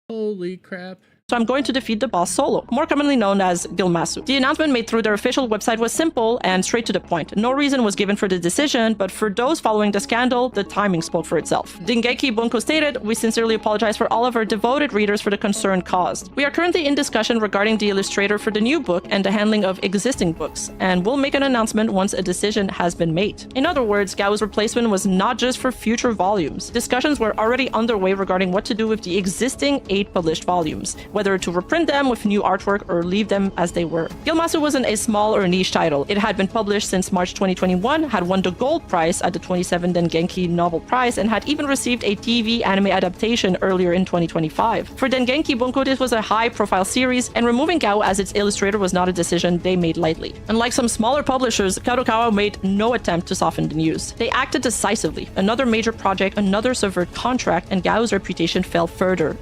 Holy crap. So I'm going to defeat the boss solo, more commonly known as Gilmasu. The announcement made through their official website was simple and straight to the point. No reason was given for the decision, but for those following the scandal, the timing spoke for itself. Dengeki Bunko stated, "We sincerely apologize for all of our devoted readers for the concern caused. We are currently in discussion regarding the illustrator for the new book and the handling of existing books, and we'll make an announcement once a decision has been made." In other words, Gao's replacement was not just for future volumes. Discussions were already underway regarding what to do with the existing 8 published volumes, whether to reprint them with new artwork or leave them as they were. Gilmasu wasn't a small or niche title. It had been published since March 2021, had won the gold prize at the 27 Dengenki Novel Prize, and had even received a TV anime adaptation earlier in 2025. For Dengenki Bunko, this was a high-profile series, and removing Gao as its illustrator was not a decision they made lightly. Unlike some smaller publishers, Kadokawa made no attempt to soften the news. They acted decisively. Another major project, another subvert contract, and Gao's reputation fell further.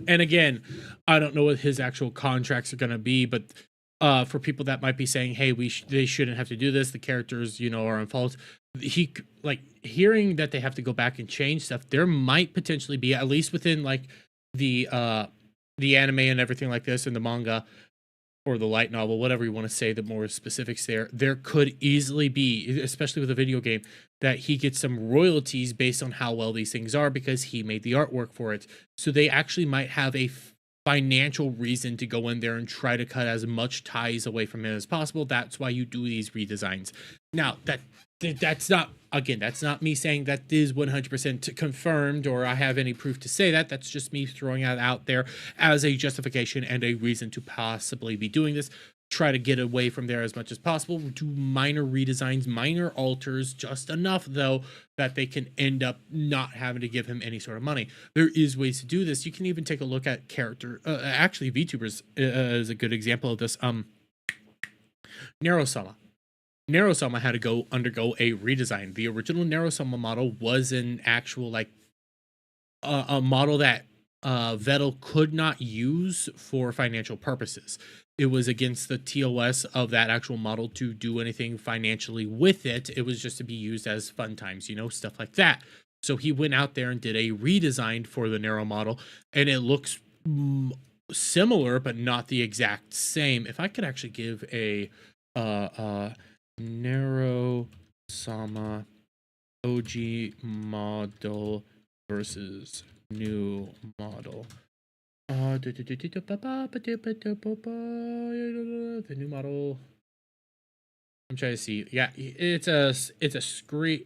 And again, I don't know what his actual contracts are going to be, but for people that might be saying, hey, they shouldn't have to do this, the characters, are in fault. Hearing that they have to go back and change stuff, there might potentially be, at least within the anime and everything like this and the manga, or the light novel, whatever you want to say, the more specifics there could easily be, especially with a video game, that he gets some royalties based on how well these things are because he made the artwork for it. So they actually might have a financial reason to go in there and try to cut as much ties away from him as possible. That's why you do these redesigns. Now, that's not, again, that's not me saying that is 100% confirmed or I have any proof to say that. That's just me throwing it out there as a justification and a reason to possibly be doing this. Try to get away from there as much as possible. Do minor redesigns, minor alters, just enough though that they can end up not having to give him any sort of money. There is ways to do this. You can even take a look at character. Actually, VTubers is a good example of this. Narrow-sama. Narrow-sama had to go undergo a redesign. The original Narrow-sama model was an actual like a model that Vettel could not use for financial purposes. It was against the TOS of that actual model to do anything financially with it. It was just to be used as fun times, you know, stuff like that. So he went out there and did a redesign for the Narrow model, and it looks similar, but not the exact same. If I could actually give a Narrow-sama OG model versus new model. The new model. I'm trying to see. Yeah, it's a screen.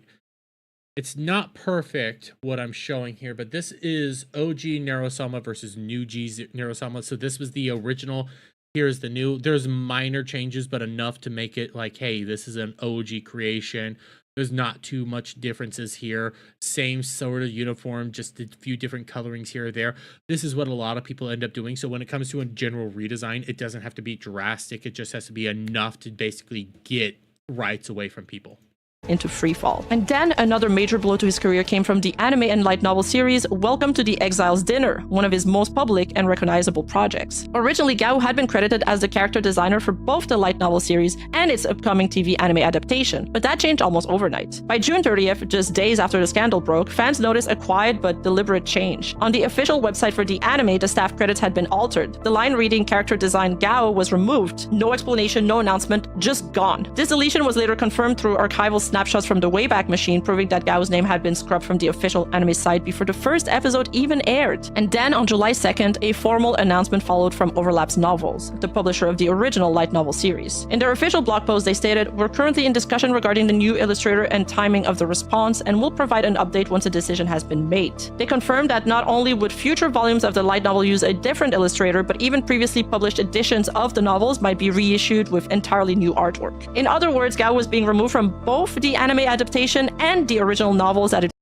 It's not perfect what I'm showing here, but this is OG Narrow-sama versus new G Narrow-sama. So this was the original. Here's the new. There's minor changes, but enough to make it like, hey, this is an OG creation. There's not too much differences here. Same sort of uniform, just a few different colorings here or there. This is what a lot of people end up doing. So when it comes to a general redesign, it doesn't have to be drastic. It just has to be enough to basically get rights away from people. Into freefall. And then another major blow to his career came from the anime and light novel series Welcome to the Exile's Dinner, one of his most public and recognizable projects. Originally, Gao had been credited as the character designer for both the light novel series and its upcoming TV anime adaptation, but that changed almost overnight. By June 30th, just days after the scandal broke, fans noticed a quiet but deliberate change. On the official website for the anime, the staff credits had been altered. The line reading character design Gao was removed. No explanation, no announcement, just gone. This deletion was later confirmed through archival snapshots from the Wayback Machine, proving that Gao's name had been scrubbed from the official anime site before the first episode even aired. And then on July 2nd, a formal announcement followed from Overlap's Novels, the publisher of the original light novel series. In their official blog post, they stated, "We're currently in discussion regarding the new illustrator and timing of the response, and we'll provide an update once a decision has been made." They confirmed that not only would future volumes of the light novel use a different illustrator, but even previously published editions of the novels might be reissued with entirely new artwork. In other words, Gao was being removed from both the anime adaptation and the original novels that it.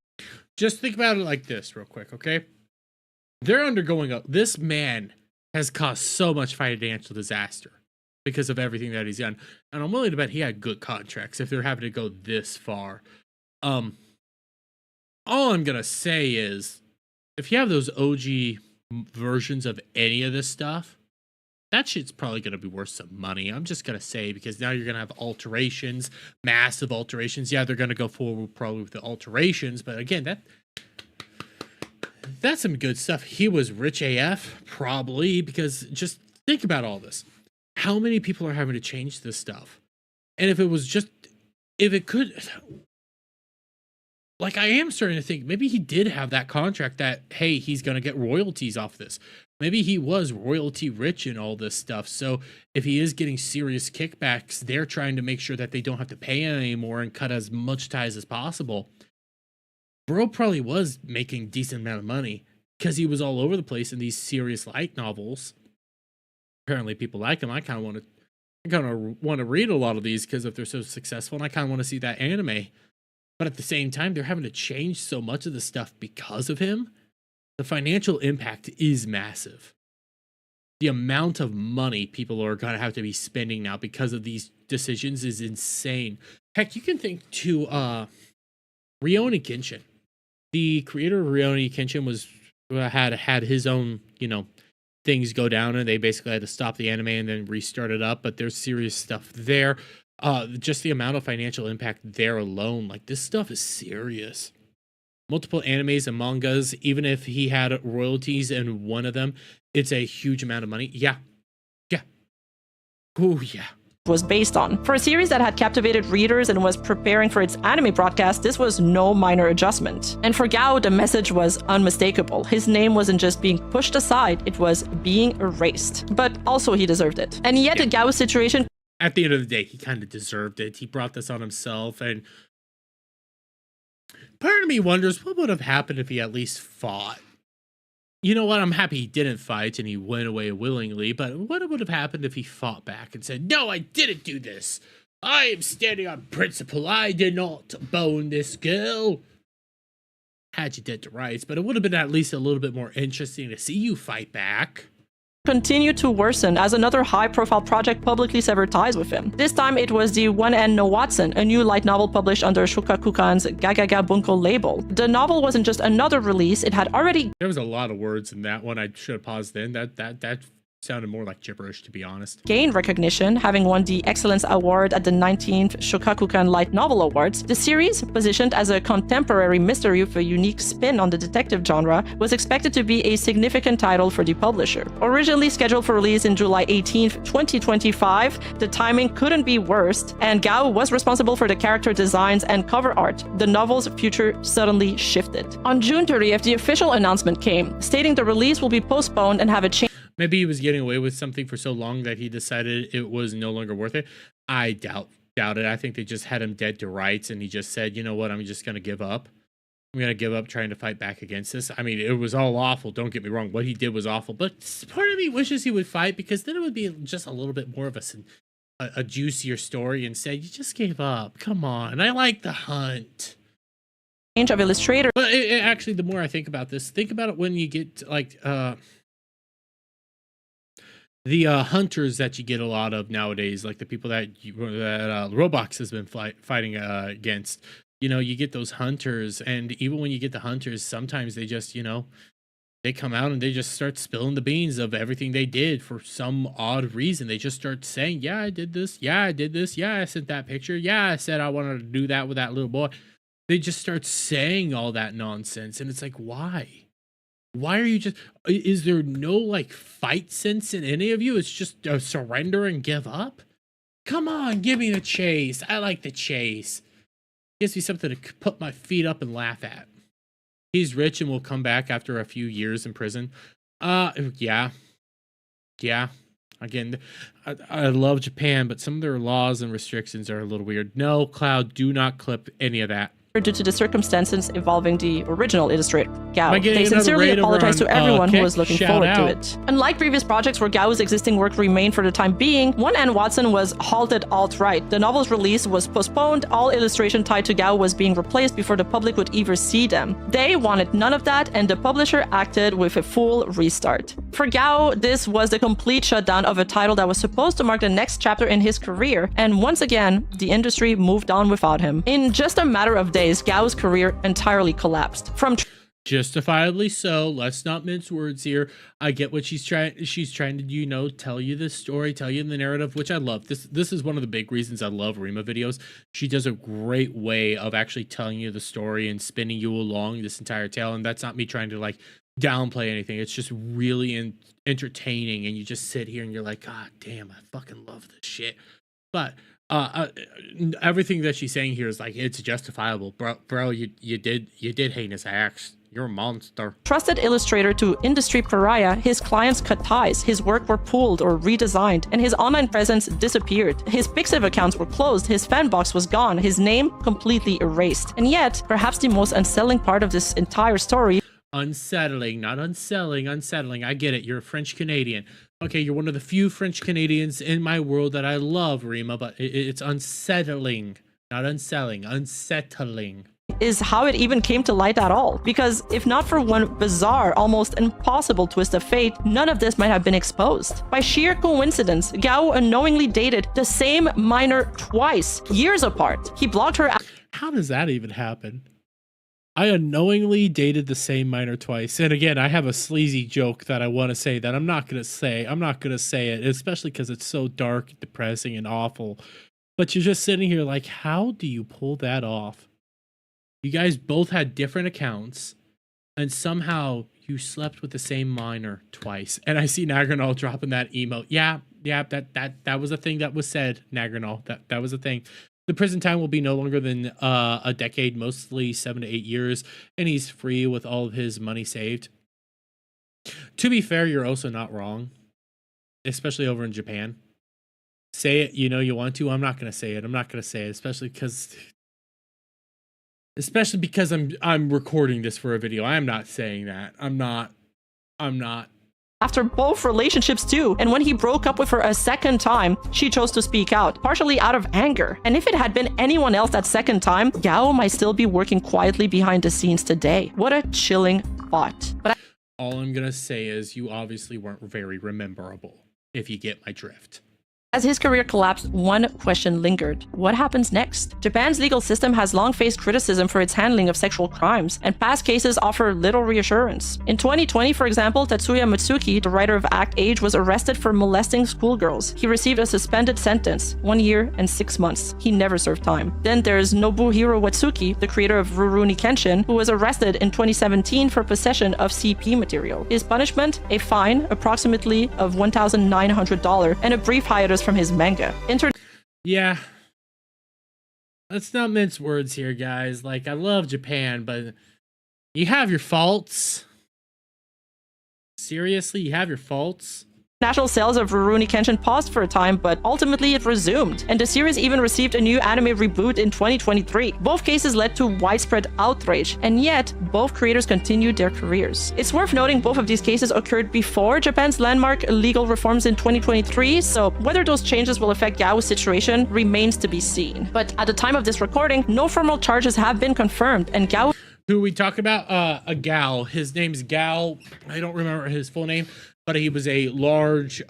Just think about it like this real quick, okay? They're undergoing this man has caused so much financial disaster because of everything that he's done. And I'm willing to bet he had good contracts if they're having to go this far. All I'm gonna say is if you have those OG versions of any of this stuff, that shit's probably going to be worth some money. I'm just going to say, because now you're going to have alterations, massive alterations. Yeah, they're going to go forward probably with the alterations, but again, that's some good stuff. He was rich AF, probably, because just think about all this. How many people are having to change this stuff? And if it could, like, I am starting to think maybe he did have that contract that, hey, he's going to get royalties off this. Maybe he was royalty rich in all this stuff. So if he is getting serious kickbacks, they're trying to make sure that they don't have to pay him anymore and cut as much ties as possible. Bro probably was making decent amount of money because he was all over the place in these serious light novels. Apparently people like him. I kind of want to read a lot of these because if they're so successful, and I kind of want to see that anime. But at the same time, they're having to change so much of the stuff because of him. The financial impact is massive. The amount of money people are going to have to be spending now because of these decisions is insane. Heck, you can think to Rurouni Kenshin. The creator of Rurouni Kenshin had his own, things go down, and they basically had to stop the anime and then restart it up. But there's serious stuff there. Just the amount of financial impact there alone, like this stuff is serious. Multiple animes and mangas, even if he had royalties in one of them, it's a huge amount of money. Yeah. Oh, yeah. was based on. For a series that had captivated readers and was preparing for its anime broadcast, this was no minor adjustment. And for Gao, the message was unmistakable. His name wasn't just being pushed aside, it was being erased. But also he deserved it. And yet Gao's situation... At the end of the day, he kind of deserved it. He brought this on himself, and part of me wonders what would have happened if he at least fought. You know what? I'm happy he didn't fight and he went away willingly, but what would have happened if he fought back and said, no, I didn't do this. I am standing on principle. I did not bone this girl. Had you dead to rights, but it would have been at least a little bit more interesting to see you fight back. Continued to worsen as another high-profile project publicly severed ties with him. This time it was the One N No Watson, a new light novel published under Shogakukan's Gagaga Bunko label. The novel wasn't just another release, it had already... There was a lot of words in that one. I should have paused then. That sounded more like gibberish, to be honest. Gained recognition, having won the Excellence Award at the 19th Shogakukan Light Novel Awards. The series, positioned as a contemporary mystery with a unique spin on the detective genre, was expected to be a significant title for the publisher. Originally scheduled for release in July 18th, 2025, the timing couldn't be worse, and Gao was responsible for the character designs and cover art. The novel's future suddenly shifted. On June 30th, the official announcement came, stating the release will be postponed and have a change. Maybe he was getting away with something for so long that he decided it was no longer worth it. I doubt it. I think they just had him dead to rights, and he just said, you know what, I'm just going to give up. I'm going to give up trying to fight back against this. I mean, it was all awful. Don't get me wrong. What he did was awful. But part of me wishes he would fight, because then it would be just a little bit more of a juicier story, and say, you just gave up. Come on. I like the hunt. Change of illustrator. But actually, the more I think about this, think about it when you get like... the hunters that you get a lot of nowadays, like the people that Roblox has been fighting against, you know, you get those hunters, and even when you get the hunters, sometimes they just, you know, they come out and they just start spilling the beans of everything they did for some odd reason. They just start saying, yeah, I did this. Yeah, I did this. Yeah, I sent that picture. Yeah, I said I wanted to do that with that little boy. They just start saying all that nonsense, and it's like, why? Why are you just... Is there no, like, fight sense in any of you? It's just surrender and give up? Come on, give me the chase. I like the chase. Gives me something to put my feet up and laugh at. He's rich and will come back after a few years in prison. Yeah. Yeah. Again, I love Japan, but some of their laws and restrictions are a little weird. No, Cloud, do not clip any of that. Due to the circumstances involving the original illustrator, Gao. They sincerely apologize to everyone who was looking forward to it. Unlike previous projects where Gao's existing work remained for the time being, One N Watson was halted outright. The novel's release was postponed, all illustration tied to Gao was being replaced before the public would ever see them. They wanted none of that, and the publisher acted with a full restart. For Gao, this was the complete shutdown of a title that was supposed to mark the next chapter in his career, and once again, the industry moved on without him. In just a matter of days, Gao's career entirely collapsed. Justifiably so. Let's not mince words here. I get what she's trying to, you know, tell you the story, tell you the narrative, which I love. This is one of the big reasons I love Rima videos. She does a great way of actually telling you the story and spinning you along this entire tale. And that's not me trying to like downplay anything. It's just really entertaining, and you just sit here and you're like, God damn, I fucking love this shit. But everything that she's saying here is like, it's justifiable, bro. You did heinous acts. You're a monster. Trusted illustrator to industry pariah, his clients cut ties, his work were pulled or redesigned, and his online presence disappeared. His Pixiv accounts were closed, his fan box was gone, his name completely erased. And yet, perhaps the most unsettling part of this entire story... Unsettling, not unselling, unsettling. I get it. You're a French Canadian. Okay, you're one of the few French Canadians in my world that I love, Rima, but it's unsettling, not unselling, unsettling. Is how it even came to light at all. Because if not for one bizarre, almost impossible twist of fate, none of this might have been exposed. By sheer coincidence, Gao unknowingly dated the same minor twice, years apart. He blocked her... How does that even happen? I unknowingly dated the same minor twice. And again, I have a sleazy joke that I want to say that I'm not going to say. I'm not going to say it, especially because it's so dark, depressing, and awful. But you're just sitting here like, how do you pull that off? You guys both had different accounts, and somehow you slept with the same minor twice. And I see Nagranol dropping that emote. Yeah, Yeah, that was a thing that was said, Nagranol. That was a thing. The prison time will be no longer than a decade, mostly 7 to 8 years, and he's free with all of his money saved. To be fair, you're also not wrong, especially over in Japan. Say it, you know you want to. I'm not gonna say it. I'm not gonna say it, especially because I'm recording this for a video. I am not saying that. I'm not. After both relationships too, and when he broke up with her a second time, she chose to speak out, partially out of anger. And if it had been anyone else that second time, Gao might still be working quietly behind the scenes today. What a chilling thought. But all I'm gonna say is you obviously weren't very rememberable, if you get my drift. as his career collapsed, one question lingered. What happens next? Japan's legal system has long faced criticism for its handling of sexual crimes, and past cases offer little reassurance. In 2020, for example, Tatsuya Mitsuki, the writer of Act Age, was arrested for molesting schoolgirls. He received a suspended sentence, 1 year and 6 months. He never served time. Then there's Nobuhiro Watsuki, the creator of Rurouni Kenshin, who was arrested in 2017 for possession of CP material. His punishment? A fine, approximately of $1,900, and a brief hiatus from his manga. Yeah. Let's not mince words here, guys. Like, I love Japan, but you have your faults. Seriously, you have your faults? National sales of Rurouni Kenshin paused for a time, but ultimately it resumed, and the series even received a new anime reboot in 2023. Both cases led to widespread outrage, and yet both creators continued their careers. It's worth noting both of these cases occurred before Japan's landmark legal reforms in 2023, so whether those changes will affect Gao's situation remains to be seen. But at the time of this recording, no formal charges have been confirmed, and Gao, who we talk about, a Gal. His name's Gal. I don't remember his full name, but he was a large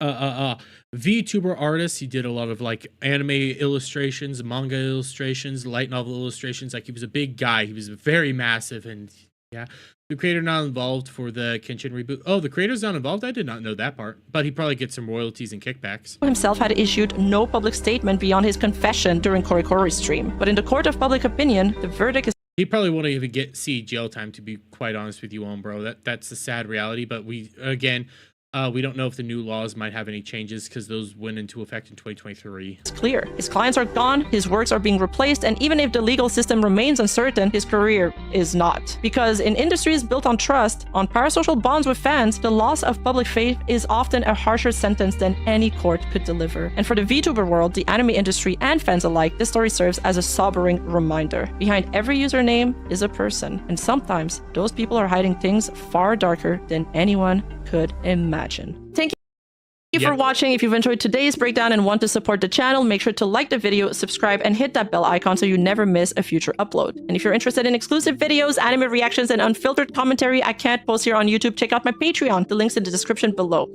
VTuber artist. He did a lot of like anime illustrations, manga illustrations, light novel illustrations. Like, he was a big guy. He was very massive, and yeah. The creator not involved for the Kenshin reboot. Oh, the creator's not involved? I did not know that part. But he probably gets some royalties and kickbacks. Himself had issued no public statement beyond his confession during Korikori's stream. But in the court of public opinion, the verdict is he probably won't even see jail time, to be quite honest with you, bro. That's a sad reality. But we don't know if the new laws might have any changes, because those went into effect in 2023. It's clear. His clients are gone, his works are being replaced, and even if the legal system remains uncertain, his career is not. Because in industries built on trust, on parasocial bonds with fans, the loss of public faith is often a harsher sentence than any court could deliver. And for the VTuber world, the anime industry, and fans alike, this story serves as a sobering reminder. Behind every username is a person, and sometimes those people are hiding things far darker than anyone could imagine. Thank you for watching. If you've enjoyed today's breakdown and want to support the channel, make sure to like the video, subscribe, and hit that bell icon so you never miss a future upload. And if you're interested in exclusive videos, anime reactions, and unfiltered commentary I can't post here on YouTube, check out my Patreon. The link's in the description below.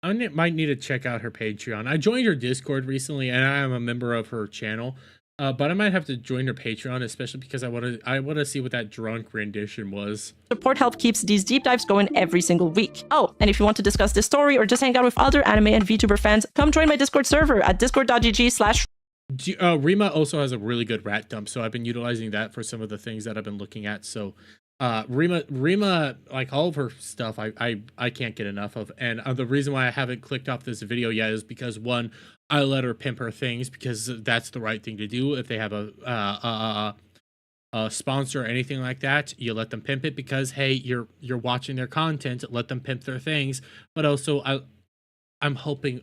I might need to check out her Patreon. I joined her Discord recently, and I am a member of her channel. But I might have to join her Patreon, especially because I want to see what that drunk rendition was. Support help keeps these deep dives going every single week. Oh, and if you want to discuss this story or just hang out with other anime and VTuber fans, come join my Discord server at discord.gg/. Rima also has a really good rat dump, so I've been utilizing that for some of the things that I've been looking at. So Rima, like all of her stuff, I can't get enough of. And the reason why I haven't clicked off this video yet is because, one, I let her pimp her things, because that's the right thing to do. If they have a sponsor or anything like that, you let them pimp it, because hey, you're watching their content, let them pimp their things. But also, I'm hoping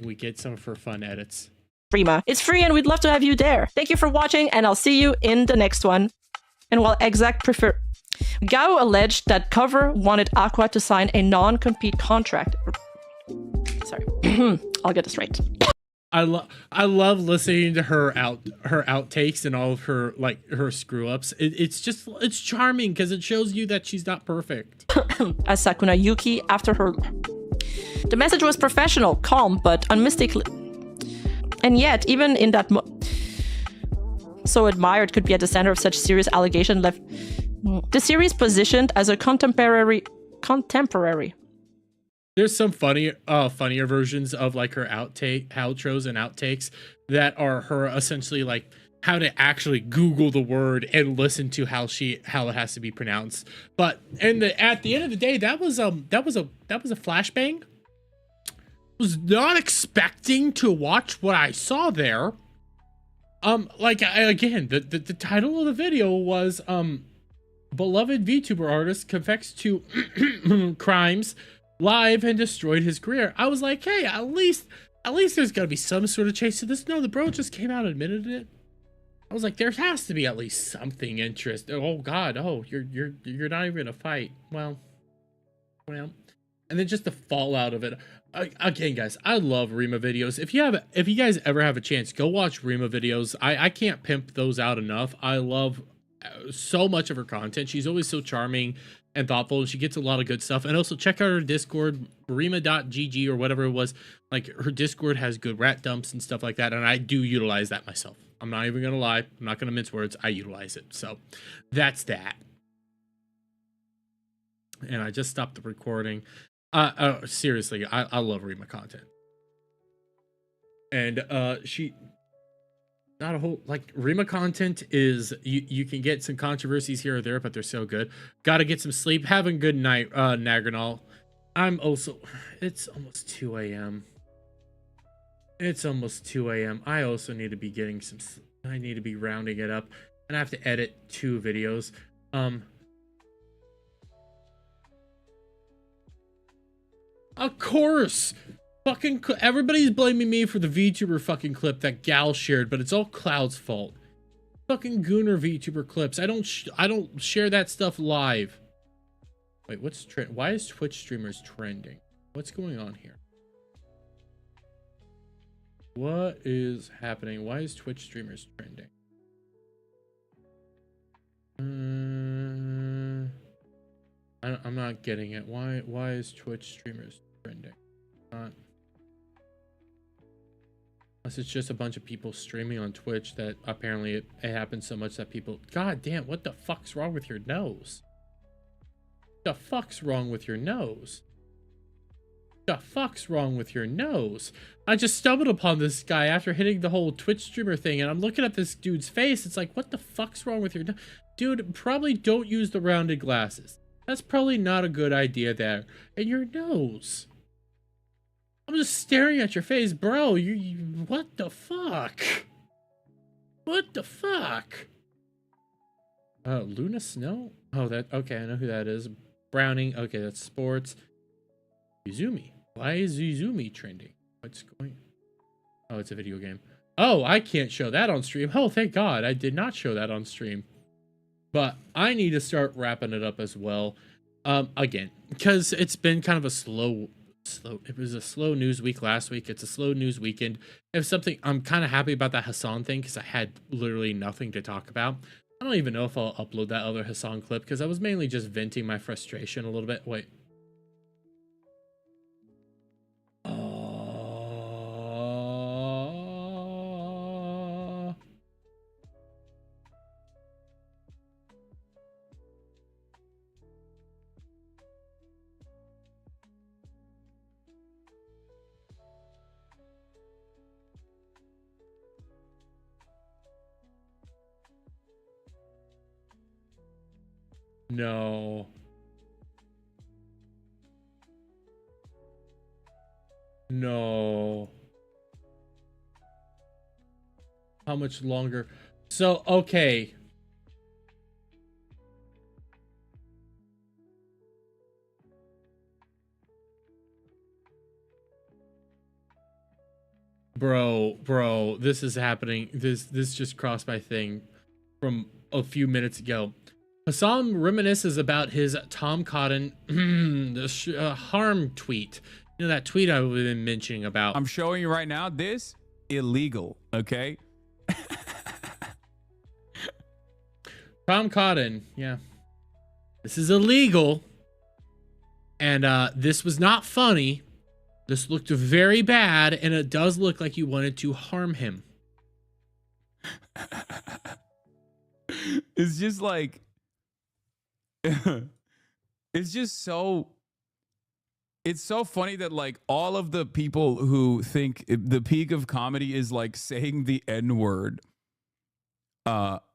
we get some of her fun edits. Rima, it's free and we'd love to have you there. Thank you for watching, and I'll see you in the next one. And while Gao alleged that Cover wanted Aqua to sign a non-compete contract. Sorry, I'll get this right. I love listening to her outtakes and all of her her screw ups. It's charming because it shows you that she's not perfect. As Sakuna Yuki after her, the message was professional, calm, but unmistakably. And yet, even in that so admired could be at the center of such serious allegation left. The series positioned as a contemporary. There's some funnier versions of like her outros and outtakes that are her essentially like how to actually Google the word and listen to how it has to be pronounced. But at the end of the day, that was a flashbang. was not expecting to watch what I saw there. Again, the title of the video was beloved VTuber artist confessed to crimes live and destroyed his career. I was like, hey, at least there's gotta be some sort of chase to this. No, the bro just came out and admitted it. I was like, there has to be at least something interesting. Oh God, oh, you're not even gonna fight. Well, and then just the fallout of it. Again, guys, I love Rima videos. If you guys ever have a chance, go watch Rima videos. I can't pimp those out enough. I love so much of her content. She's always so charming and thoughtful, and she gets a lot of good stuff. And also check out her Discord, rima.gg or whatever it was. Like, her Discord has good rat dumps and stuff like that, and I do utilize that myself. I'm not even gonna lie. I'm not gonna mince words. I utilize it. So that's that. And I just stopped the recording. Seriously, I love Rima content. And she not a whole, like, Rima content is, you can get some controversies here or there, but they're so good. Gotta get some sleep. Have a good night, Nagranal. It's almost 2 a.m. It's almost 2 a.m. I also need to be getting some, I need to be rounding it up, and I have to edit 2 videos. Of course, fucking everybody's blaming me for the VTuber fucking clip that Gal shared, but it's all Cloud's fault. Fucking Gooner VTuber clips. I don't share that stuff live. Wait, what's trend? Why is Twitch streamers trending? What's going on here? What is happening? Why is Twitch streamers trending? I'm not getting it. Why is Twitch streamers trending? Unless it's just a bunch of people streaming on Twitch that apparently it happens so much that people, god damn, what the fuck's wrong with your nose? The fuck's wrong with your nose? The fuck's wrong with your nose? I just stumbled upon this guy after hitting the whole Twitch streamer thing, and I'm looking at this dude's face. It's like, what the fuck's wrong with your nose? Dude, probably don't use the rounded glasses. That's probably not a good idea there. And your nose. I'm just staring at your face, bro. You what the fuck? What the fuck? Luna Snow? Oh, okay, I know who that is. Browning, okay, that's sports. Izumi. Why is Izumi trending? What's going? Oh, it's a video game. Oh, I can't show that on stream. Oh, thank God. I did not show that on stream. But I need to start wrapping it up as well. Again, because it's been kind of a slow, it was a slow news week last week. It's a slow news weekend. If something, I'm kind of happy about that Hasan thing because I had literally nothing to talk about. I don't even know if I'll upload that other Hasan clip because I was mainly just venting my frustration a little bit. Wait. No. No. How much longer? So, okay. Bro, this is happening. This just crossed my thing from a few minutes ago. Hasan reminisces about his Tom Cotton harm tweet. You know, that tweet I've been mentioning about. I'm showing you right now. This illegal, okay? Tom Cotton, yeah. This is illegal. And this was not funny. This looked very bad, and it does look like you wanted to harm him. It's just like... it's just so... It's so funny that, like, all of the people who think the peak of comedy is, like, saying the N-word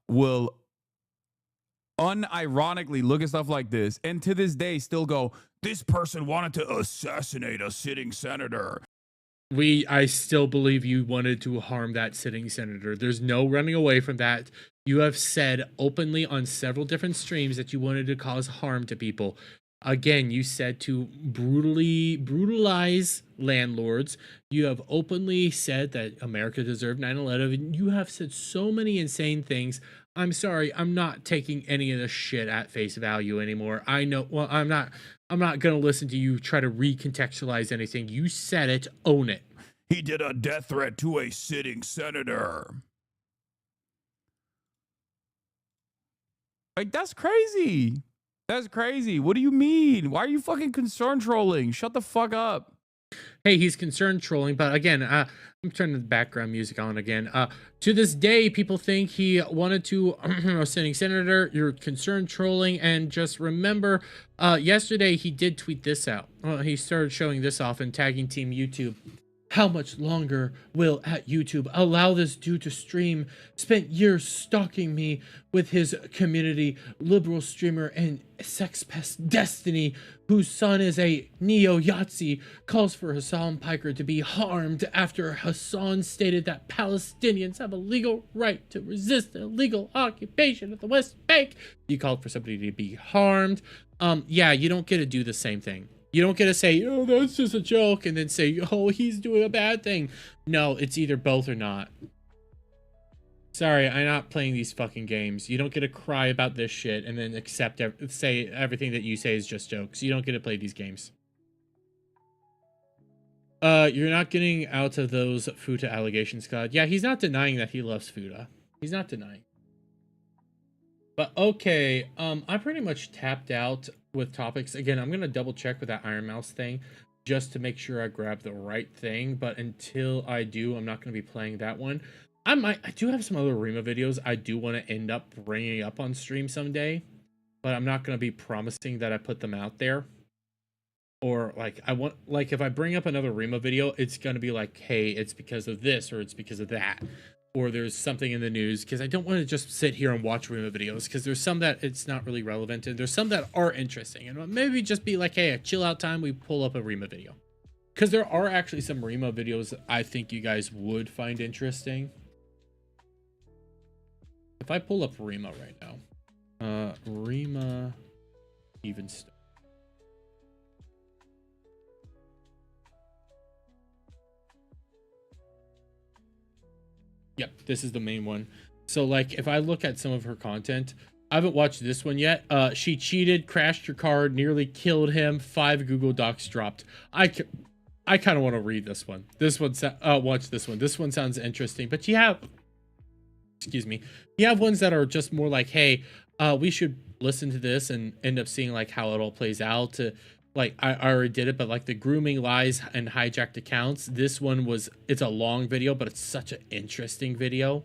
will unironically look at stuff like this and to this day still go, this person wanted to assassinate a sitting senator. I still believe you wanted to harm that sitting senator. There's no running away from that. You have said openly on several different streams that you wanted to cause harm to people. Again, you said to brutalize landlords. You have openly said that America deserved 9/11. You have said so many insane things. I'm sorry, I'm not taking any of this shit at face value anymore. I know, well, I'm not gonna listen to you try to recontextualize anything. You said it, own it. He did a death threat to a sitting senator. Like, that's crazy. That's crazy. What do you mean? Why are you fucking concern trolling? Shut the fuck up. Hey, he's concerned trolling, but again, I'm turning the background music on again. To this day, people think he wanted to sitting senator. You're concerned trolling, and just remember, yesterday he did tweet this out. He started showing this off and tagging Team YouTube. How much longer will at YouTube allow this dude to stream? Spent years stalking me with his community, liberal streamer and sex pest Destiny, whose son is a neo-Yahtzee, calls for Hasan Piker to be harmed after Hasan stated that Palestinians have a legal right to resist the illegal occupation of the West Bank. You called for somebody to be harmed. Yeah, you don't get to do the same thing. You don't get to say, oh, that's just a joke, and then say, oh, he's doing a bad thing. No, it's either both or not. Sorry, I'm not playing these fucking games. You don't get to cry about this shit and then say everything that you say is just jokes. You don't get to play these games. You're not getting out of those Futa allegations, Scott. Yeah, he's not denying that he loves Futa. He's not denying. But okay, I pretty much tapped out with topics. Again, I'm gonna double check with that Iron Mouse thing just to make sure I grab the right thing. But until I do, I'm not gonna be playing that one. I do have some other Rima videos I do want to end up bringing up on stream someday, but I'm not gonna be promising that I put them out there. Or like if I bring up another Rima video, it's gonna be like, hey, it's because of this or it's because of that. Or there's something in the news, because I don't want to just sit here and watch Rima videos, because there's some that it's not really relevant, and there's some that are interesting, and maybe just be like, hey, a chill out time, we pull up a Rima video, because there are actually some Rima videos I think you guys would find interesting. If I pull up Rima right now, Rima even stuff. Yep, this is the main one. So like if I look at some of her content, I haven't watched this one yet. She cheated, crashed your car, nearly killed him, 5 Google Docs dropped. I kind of want to read this one. Watch this one. This one sounds interesting. But you have, excuse me, you have ones that are just more like, hey, we should listen to this and end up seeing like how it all plays out. Like I already did it, but like the grooming, lies, and hijacked accounts. This one it's a long video, but it's such an interesting video.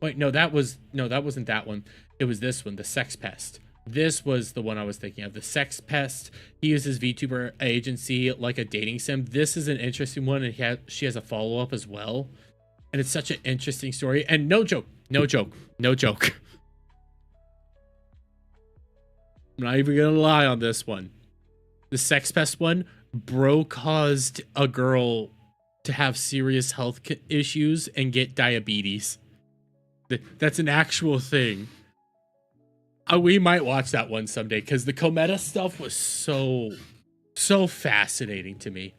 Wait, no, that wasn't that one. It was this one, the sex pest. This was the one I was thinking of, the sex pest. He uses VTuber agency like a dating sim. This is an interesting one, and she has a follow-up as well. And it's such an interesting story. And no joke. I'm not even gonna lie on this one. The sex pest one, bro caused a girl to have serious health issues and get diabetes. That's an actual thing. We might watch that one someday, because the Cometa stuff was so fascinating to me.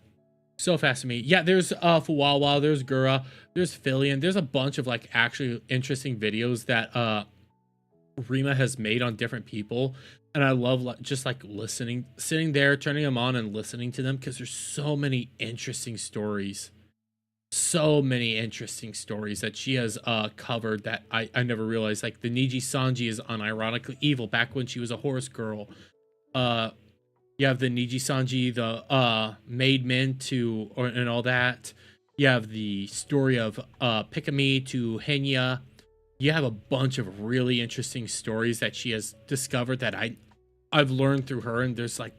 So fascinating. Yeah, there's Fuwawa, there's Gura, there's Filian. There's a bunch of like actually interesting videos that Rima has made on different people. And I love just like listening, sitting there, turning them on and listening to them, because there's so many interesting stories. So many interesting stories that she has covered that I never realized. Like the Niji Sanji is unironically evil back when she was a horse girl. You have the Niji Sanji, the Made Men and all that. You have the story of Pikami to Henya. You have a bunch of really interesting stories that she has discovered that I've learned through her, and there's like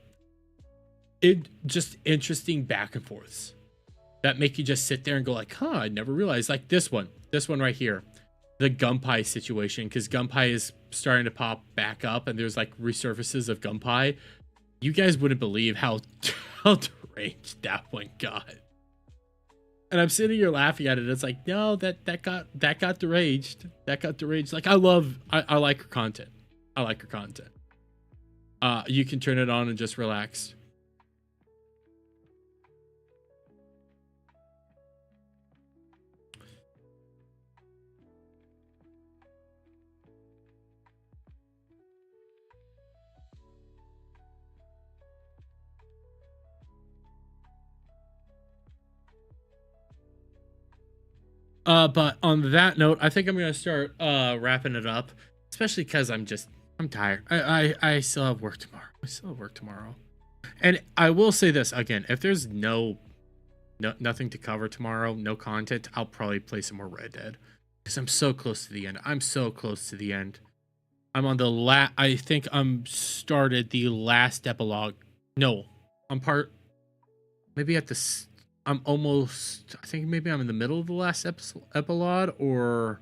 just interesting back and forths that make you just sit there and go like, huh, I never realized. Like this one right here, the Gunpei situation, because Gunpei is starting to pop back up, and there's like resurfaces of Gunpei. You guys wouldn't believe how deranged that one got. And I'm sitting here laughing at it. It's like, no, that got deranged. That got deranged. Like, I like her content. I like her content. You can turn it on and just relax. But on that note, I think I'm gonna start wrapping it up, especially because I'm tired. I still have work tomorrow. And I will say this again: if there's nothing to cover tomorrow, no content, I'll probably play some more Red Dead because I'm so close to the end. I'm on the I think I'm started the last epilogue. No, maybe at the. I'm almost. I think maybe I'm in the middle of the last epilogue, or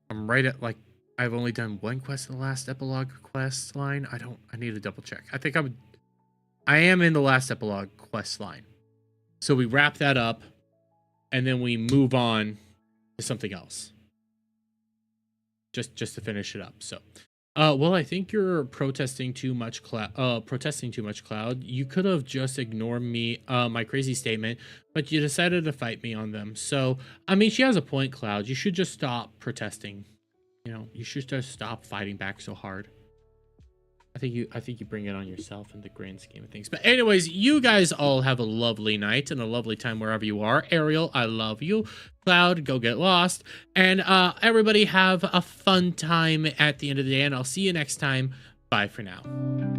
I'm right at like. I've only done one quest in the last epilogue quest line. I need to double check. I think I am in the last epilogue quest line. So we wrap that up, and then we move on to something else. Just to finish it up. So, well, I think you're protesting too much, Cloud. You could have just ignored me, my crazy statement, but you decided to fight me on them. So, I mean, she has a point, Cloud. You should just stop protesting. You know, you should just stop fighting back so hard. I think you bring it on yourself in the grand scheme of things. But anyways, you guys all have a lovely night and a lovely time wherever you are. Ariel, I love you. Cloud, go get lost. And everybody have a fun time at the end of the day, and I'll see you next time. Bye for now.